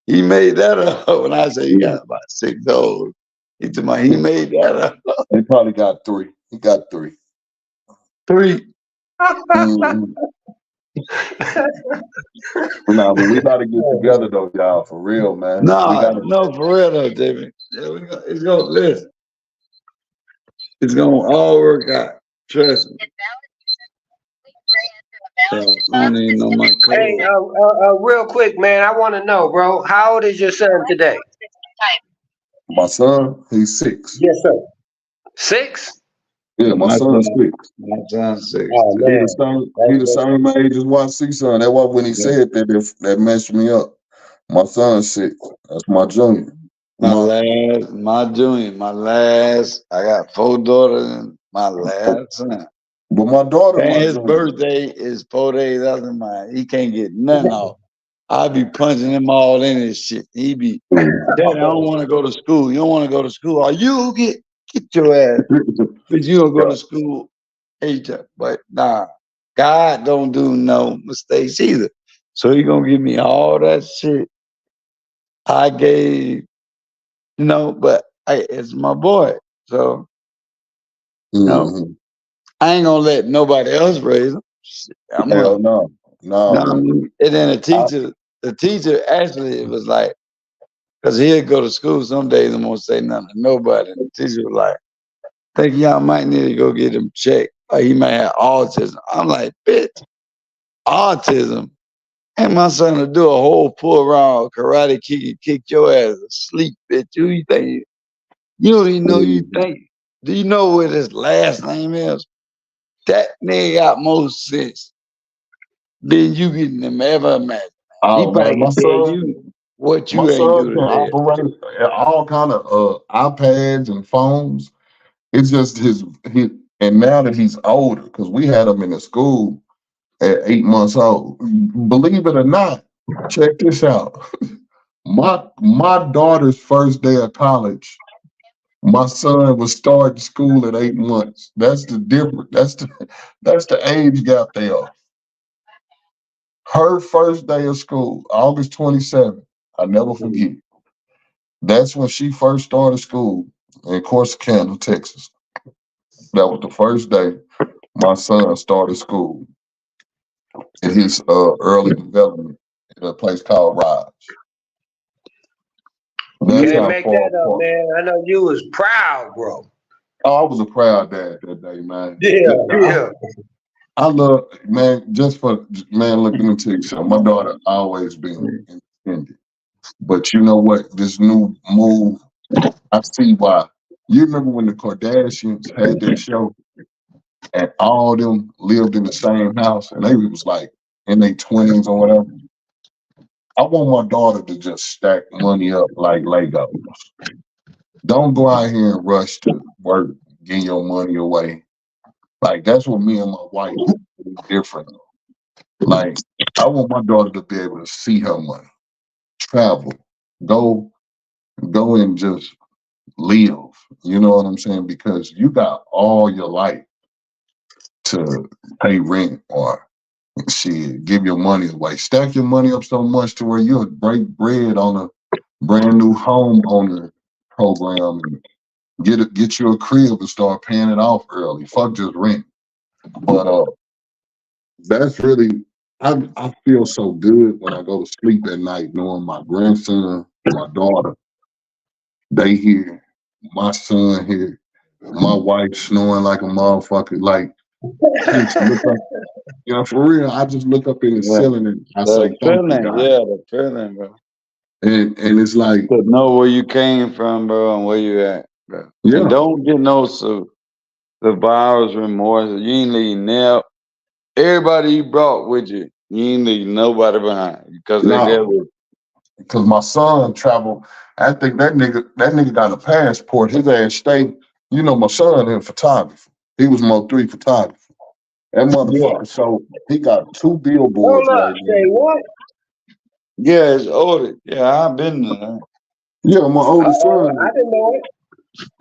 He made that up. When I say he got about 6 holes, he made that up. He probably got 3. He got 3. 3. Mm-hmm. Nah, but we gotta get together though, y'all, for real, man. We gotta. No, for real though, David. Yeah, it's gonna listen. It's gonna all work out. Trust me. I don't even know my Hey, code. real quick, man. I want to know, bro. How old is your son today? My son, he's 6. Yes, sir. 6? Yeah, my My son's son, 6. my son's 6 Oh He the man, same. He the that's same age as YC son. That's why when he Yeah. said that, that messed me up. My son's 6. That's my junior. My junior, my last. I got 4 daughters and my last son. But my daughter, And my his junior. birthday is 4 days after mine. He can't get nothing off. I be punching him all in his shit. He be, Daddy, I don't want to go to school. You don't want to go to school. Are you get your ass? But you don't go to school. But nah, God don't do no mistakes either. So he gonna give me all that shit I gave, but it's my boy. So, Mm-hmm. I ain't gonna let nobody else raise him. Shit, I'm Hell gonna, no, no. and then the teacher actually it was like, cause he'd go to school some days and won't say nothing to nobody. And the teacher was like, think y'all might need to go get him checked. Like he might have autism. I'm like, bitch, autism. And my son to do a whole pull around karate kick and kick your ass asleep, bitch. Who you think? You don't even know you think. Do you know what his last name is? That nigga got more sense than you can ever imagine. He Oh man, probably can tell you what my you ain't son do can today. operate all kind of iPads and phones. It's just and now that he's older, because we had him in the school at 8 months old. Believe it or not, check this out. My daughter's first day of college, my son was starting school at 8 months. That's the difference. That's the age gap they are. Her first day of school, August 27th. I never forget. That's when she first started school in Corsicana, Texas. That was the first day my son started school in his early development in a place called Rise. That's can't how make far that up, apart. man. I know you was proud, bro. Oh, I was a proud dad that day, man. Yeah, yeah. I love, man, just for, man, looking into you, so my daughter always been independent. But you know what? This new move, I see why. You remember when the Kardashians had their show and all of them lived in the same house and they was like in their 20s or whatever? I want my daughter to just stack money up like Legos. Don't go out here and rush to work, get your money away. Like that's what me and my wife do different. Like I want my daughter to be able to see her money, travel, go, go and just live. You know what I'm saying? Because you got all your life to pay rent or shit, give your money away. Stack your money up so much to where you'll break bread on a brand new homeowner program and get you a crib and start paying it off early. Fuck just rent. But that's really I feel so good when I go to sleep at night knowing my grandson, my daughter, they here, my son here, my wife snoring like a motherfucker. Like I just look up, you know, for real, I just look up in the Yeah. ceiling and I The say, thank you, feeling, God. yeah, the feeling, bro. And it's like, To know where you came from, bro, and where you at, bro. And yeah, don't get no survivor's remorse. You ain't leave now. Everybody you brought with you, you ain't leave nobody behind because they there no, with because my son traveled. I think that nigga got a passport. His ass stayed. You know, my son in photography. He was MO3 photographer. That you. motherfucker. So he got 2 billboards Hold up. right Say now. what? Yeah, it's older. Yeah, I've been there. Yeah, my oldest Uh-oh, son. I didn't know it.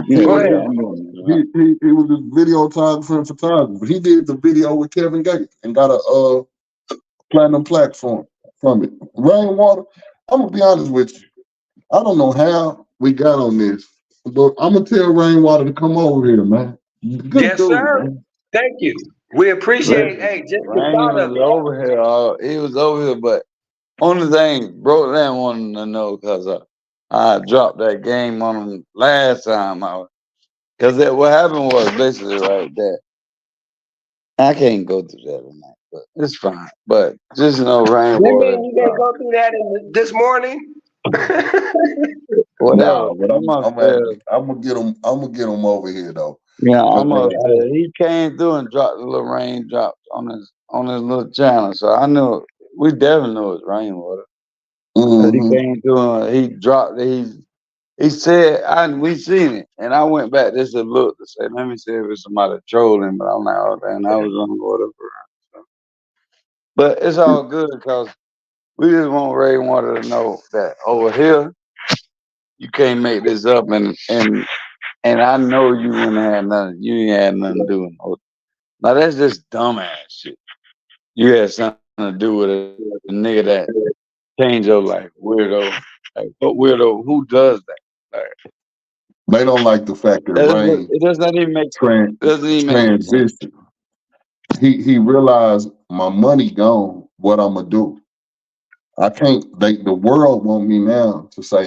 He Go was ahead. this. I've been there. He was a videographer and photographer. He did the video with Kevin Gates and got a platinum platform from it. Rainwater. I'm gonna be honest with you. I don't know how we got on this, but I'm gonna tell Rainwater to come over here, man. Good Yes, dude, sir. man. Thank you. We appreciate, Listen, hey, just the Rain thought of was it. over here. He was over here, but only thing bro Dan wanted to know because I dropped that game on him last time. Because what happened was basically right there. I can't go through that tonight, but it's fine. But just know You rainwater mean you didn't drop. go through that this morning? Whatever. Nah, but I'm upstairs. I'm gonna get him. I'm gonna get him over here though. Yeah, I'm 'Cause, upstairs. He came through and dropped the little raindrops on his little channel. So I knew we definitely knew it was rainwater. Cause he mhm. came through and he dropped it. He said, we seen it. And I went back just to look to say, let me see if it's somebody trolling. But I'm like, oh, damn, I was on water. So. But it's all good because we just want Rainwater to know that over here, you can't make this up. And I know you wouldn't have nothing. You ain't had nothing to do with it. Now, that's just dumbass shit. You had something to do with a nigga that changed your life. Weirdo. Like, what weirdo? Who does that? Like, They don't like the fact that Rain it does not even make tran- it doesn't even make no sense. transition. He realized my money gone. What I'm gonna do? I can't. The world want me now to say,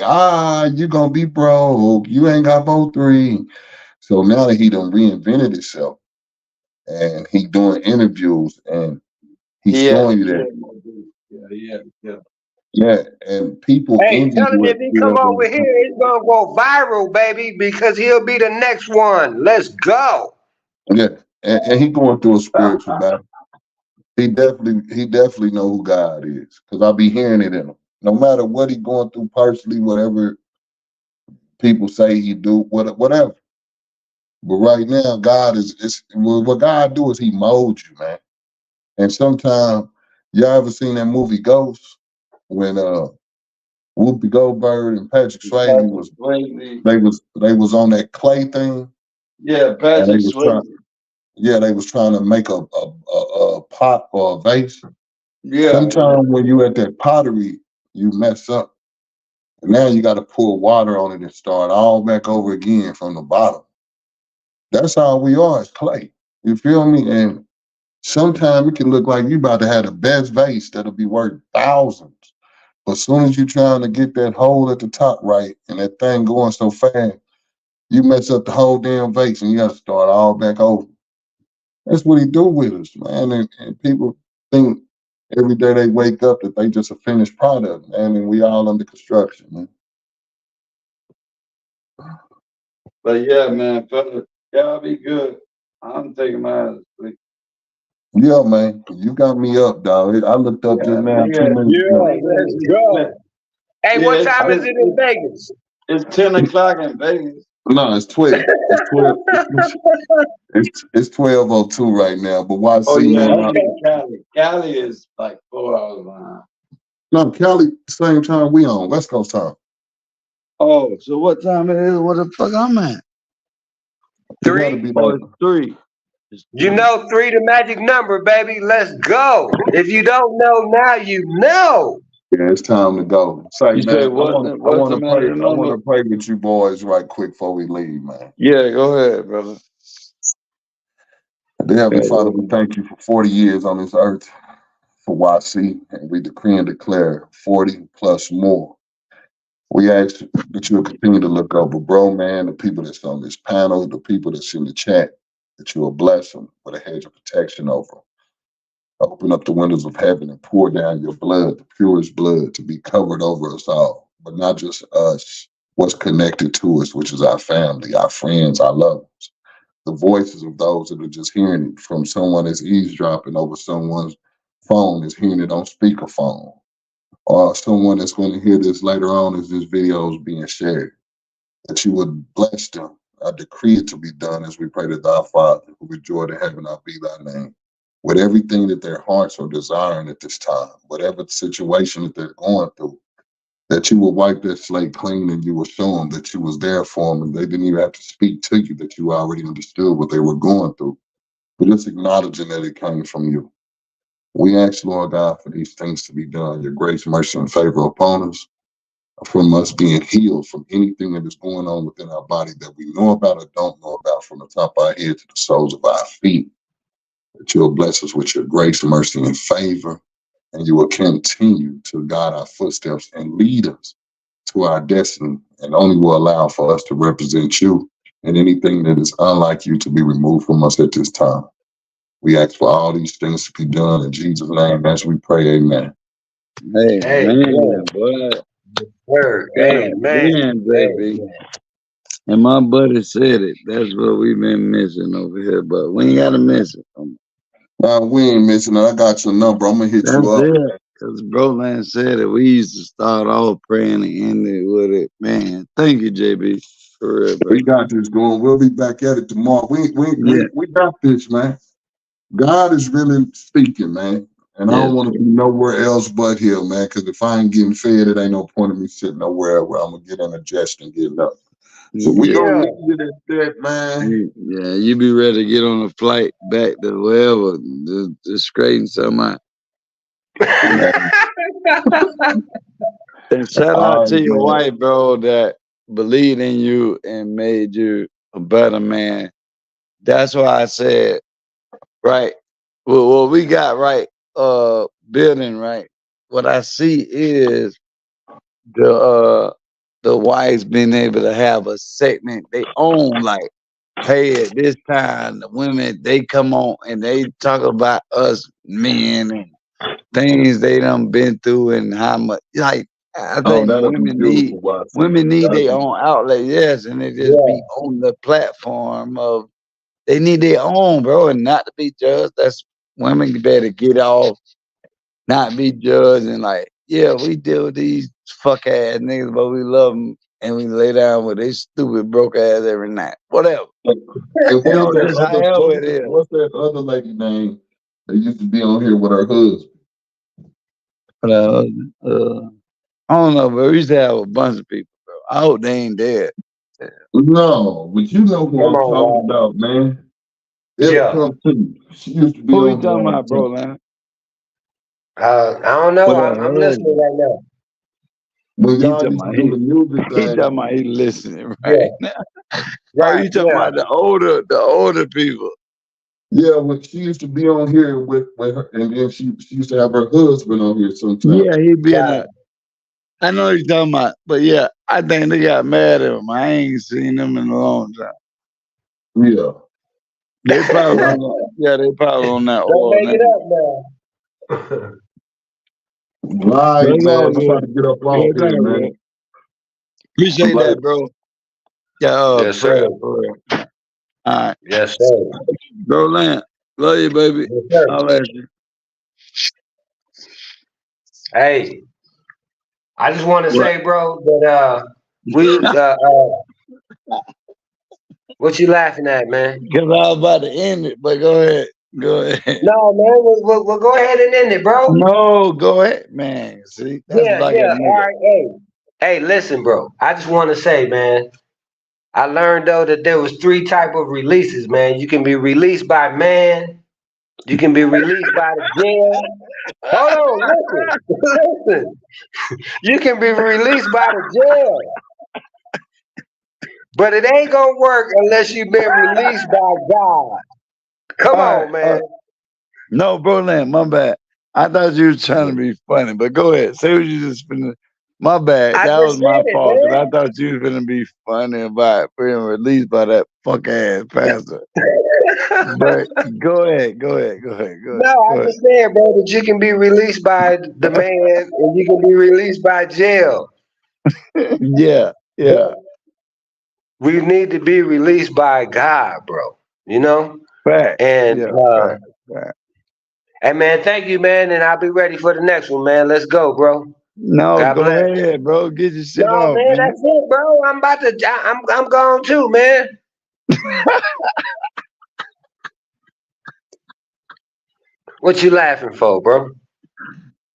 you gonna be broke. You ain't got both 3. So now that he done reinvented himself and he doing interviews and he's He had, showing you he that, had more dudes. Yeah. yeah, and people Hey, envy tell him you at if he the come level. over here, it's gonna go viral, baby, because he'll be the next one. Let's go. Yeah, and he going through a spiritual battle. He definitely know who God is because I be hearing it in him. No matter what he going through personally, whatever people say he do, whatever. But right now, God is what God do is He molds you, man. And sometimes y'all ever seen that movie Ghost when Whoopi Goldberg and Patrick Swayze Patrick was Swayze. they was on that clay thing Yeah, and Patrick Swayze. they was trying to make a pot or a vase. Yeah. Sometimes when you at that pottery, you mess up. And now you got to pour water on it and start all back over again from the bottom. That's how we are as clay. You feel me? And sometimes it can look like you about to have the best vase that'll be worth thousands. But as soon as you're trying to get that hole at the top right and that thing going so fast, You mess up the whole damn vase and you have to start all back over. That's what he do with us, man. And people think every day they wake up that they just a finished product, man, and we all under construction, man. But yeah, man, fellas, y'all be good. I'm taking my ass to sleep. Yeah, man. You got me up, dog. I looked up just now 2 minutes Yeah, ago. let's go. Hey, what time is it in Vegas? It's 10 o'clock in Vegas. No, it's 12. It's 12. It's 12:02 right now. But YC, Oh yeah, man. I'm in Cali. Cali is like 4 hours behind. No, Cali, same time we on, West Coast time. Oh, so what time it is? What the fuck I'm at? It gotta 3. be Oh, like it's 3. You know 3 the magic number, baby. Let's go. If you don't know now, you know. yeah, it's time to go. Say, You man, say I what's want the to pray. magic I want number? to pray with you boys right quick before we leave, man. Yeah, go ahead, brother. Dear Heavenly Yeah, Father, we thank you for 40 years on this earth for YC, and we decree and declare 40 plus more. We ask that you'll continue to look over, bro, man, the people that's on this panel, the people that's in the chat, that you will bless them with a hedge of protection over them. Open up the windows of heaven and pour down your blood, the purest blood, to be covered over us all, but not just us, what's connected to us, which is our family, our friends, our loved ones, the voices of those that are just hearing it from someone that's eavesdropping over someone's phone, is hearing it on speakerphone, or someone that's going to hear this later on as this video is being shared, that you would bless them. I decree it to be done as we pray to thy Father, who enjoy to heaven, I be thy name. With everything that their hearts are desiring at this time, whatever situation that they're going through, that you will wipe their slate clean and you will show them that you was there for them and they didn't even have to speak to you, that you already understood what they were going through. But just acknowledging that it came from you. We ask, Lord God, for these things to be done, your grace, mercy, and favor upon us, from us being healed from anything that is going on within our body that we know about or don't know about, from the top of our head to the soles of our feet. That you will bless us with your grace, mercy, and favor, and you will continue to guide our footsteps and lead us to our destiny, and only will allow for us to represent you, and anything that is unlike you to be removed from us at this time. We ask for all these things to be done in Jesus' name as we pray, amen. Hey, Amen. man, boy. Word. God Amen. damn, baby. Amen. And my buddy said it. That's what we've been missing over here, but we ain't gotta miss it. We ain't missing it. I got your number. I'm gonna hit That's you up. it. Because Broland said it. We used to start off praying and end it with it. Man, thank you, JB. For real, bro. We got this going. We'll be back at it tomorrow. We got this, man. God is really speaking, man. And I don't want to be nowhere else but here, man. Because if I ain't getting fed, it ain't no point of me sitting nowhere where I'm gonna get indigestion and get up. So we gonna leave it at that, man. Yeah, you be ready to get on a flight back to wherever to straighten something out. And shout out to your wife, bro, that believed in you and made you a better man. That's why I said, right, well, what we got right, building right. What I see is the wives being able to have a segment they own, like, hey, at this time the women they come on and they talk about us men and things they done been through and how much, like, I think women need their own outlet, yes, and they just be on the platform of they need their own, bro, and not to be judged. That's women better get off, not be judged, and like, yeah, we deal with these fuck ass niggas, but we love them and we lay down with they stupid broke ass every night, whatever. And Just however it is. what's that other lady name that used to be on here with her husband? I don't know, but we used to have a bunch of people, bro. I hope they ain't dead. No, but you know who I'm talking about, man. It'll come to you. She used to be Who on you talking about, bro, man? I don't know. I'm listening right now. When y'all used to do the music He thing. talking about he listening right now. Right. Oh, you talking about the older people. Yeah, when she used to be on here with her, and then she used to have her husband on here sometimes. Yeah, he'd be in a. I know what you're talking about, but yeah, I think they got mad at him. I ain't seen them in a long time. Yeah. They probably on that. Yeah, they probably on that Don't oil make now. it up now. All right, That's man. all I'm trying good. to get up Yeah, off it's here, all man. good. Appreciate Later. that, bro. Yeah, Yes, sir. prayer for real. All right. Yes, sir. Bro, Land. Love you, baby. Yes, sir. I'll let you. Hey, I just want to What? say, bro, that what you laughing at, man? Because I was about to end it, but go ahead. Go ahead. No, man, we'll go ahead and end it, bro. No, go ahead, man. See, that's Yeah, like a yeah. All nigga. right, hey, listen, bro. I just want to say, man. I learned though that there was three type of releases, man. You can be released by man. You can be released by the jail. Hold on, listen, listen. You can be released by the jail, but it ain't gonna work unless you've been released by God. Come All right. on, man. No, bro, Land, my bad. I thought you were trying to be funny, but go ahead. Say what you just finna. My bad. I That just was my said it, fault, because I man. thought you was finna be funny about being released by that fuck ass pastor. But go ahead. Go ahead. Go ahead. Go ahead. No, I Go ahead. just said, bro, that you can be released by the man and you can be released by jail. Yeah. Yeah. But we need to be released by God, bro. You know? Fact. And Yeah. Fact. Fact. hey man, thank you, man, and I'll be ready for the next one, man. Let's go, bro. No, God go bless. ahead, bro. Get your shit No, off, man, man. that's it, bro. I'm about to. I'm gone too, man. What you laughing for, bro?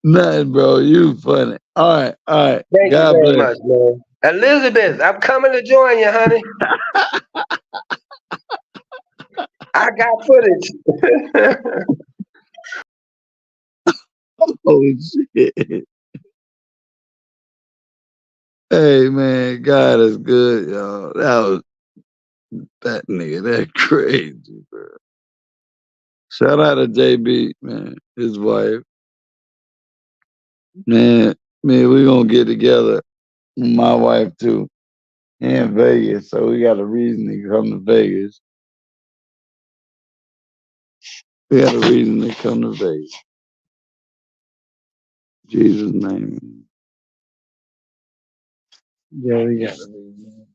Nothing, bro. You funny. All right. All right. Thank you God very bless. much, man. Elizabeth, I'm coming to join you, honey. I got footage. Oh, shit. Hey, man. God is good, y'all. That was that nigga. That crazy, bro. Shout out to JB, man. His wife. Man, we gonna get together. My wife, too. In Vegas. So we got a reason to come to Vegas. We got a reason to come to Vegas. Jesus' name. Yeah, we got a reason.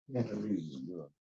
We got a reason to do it.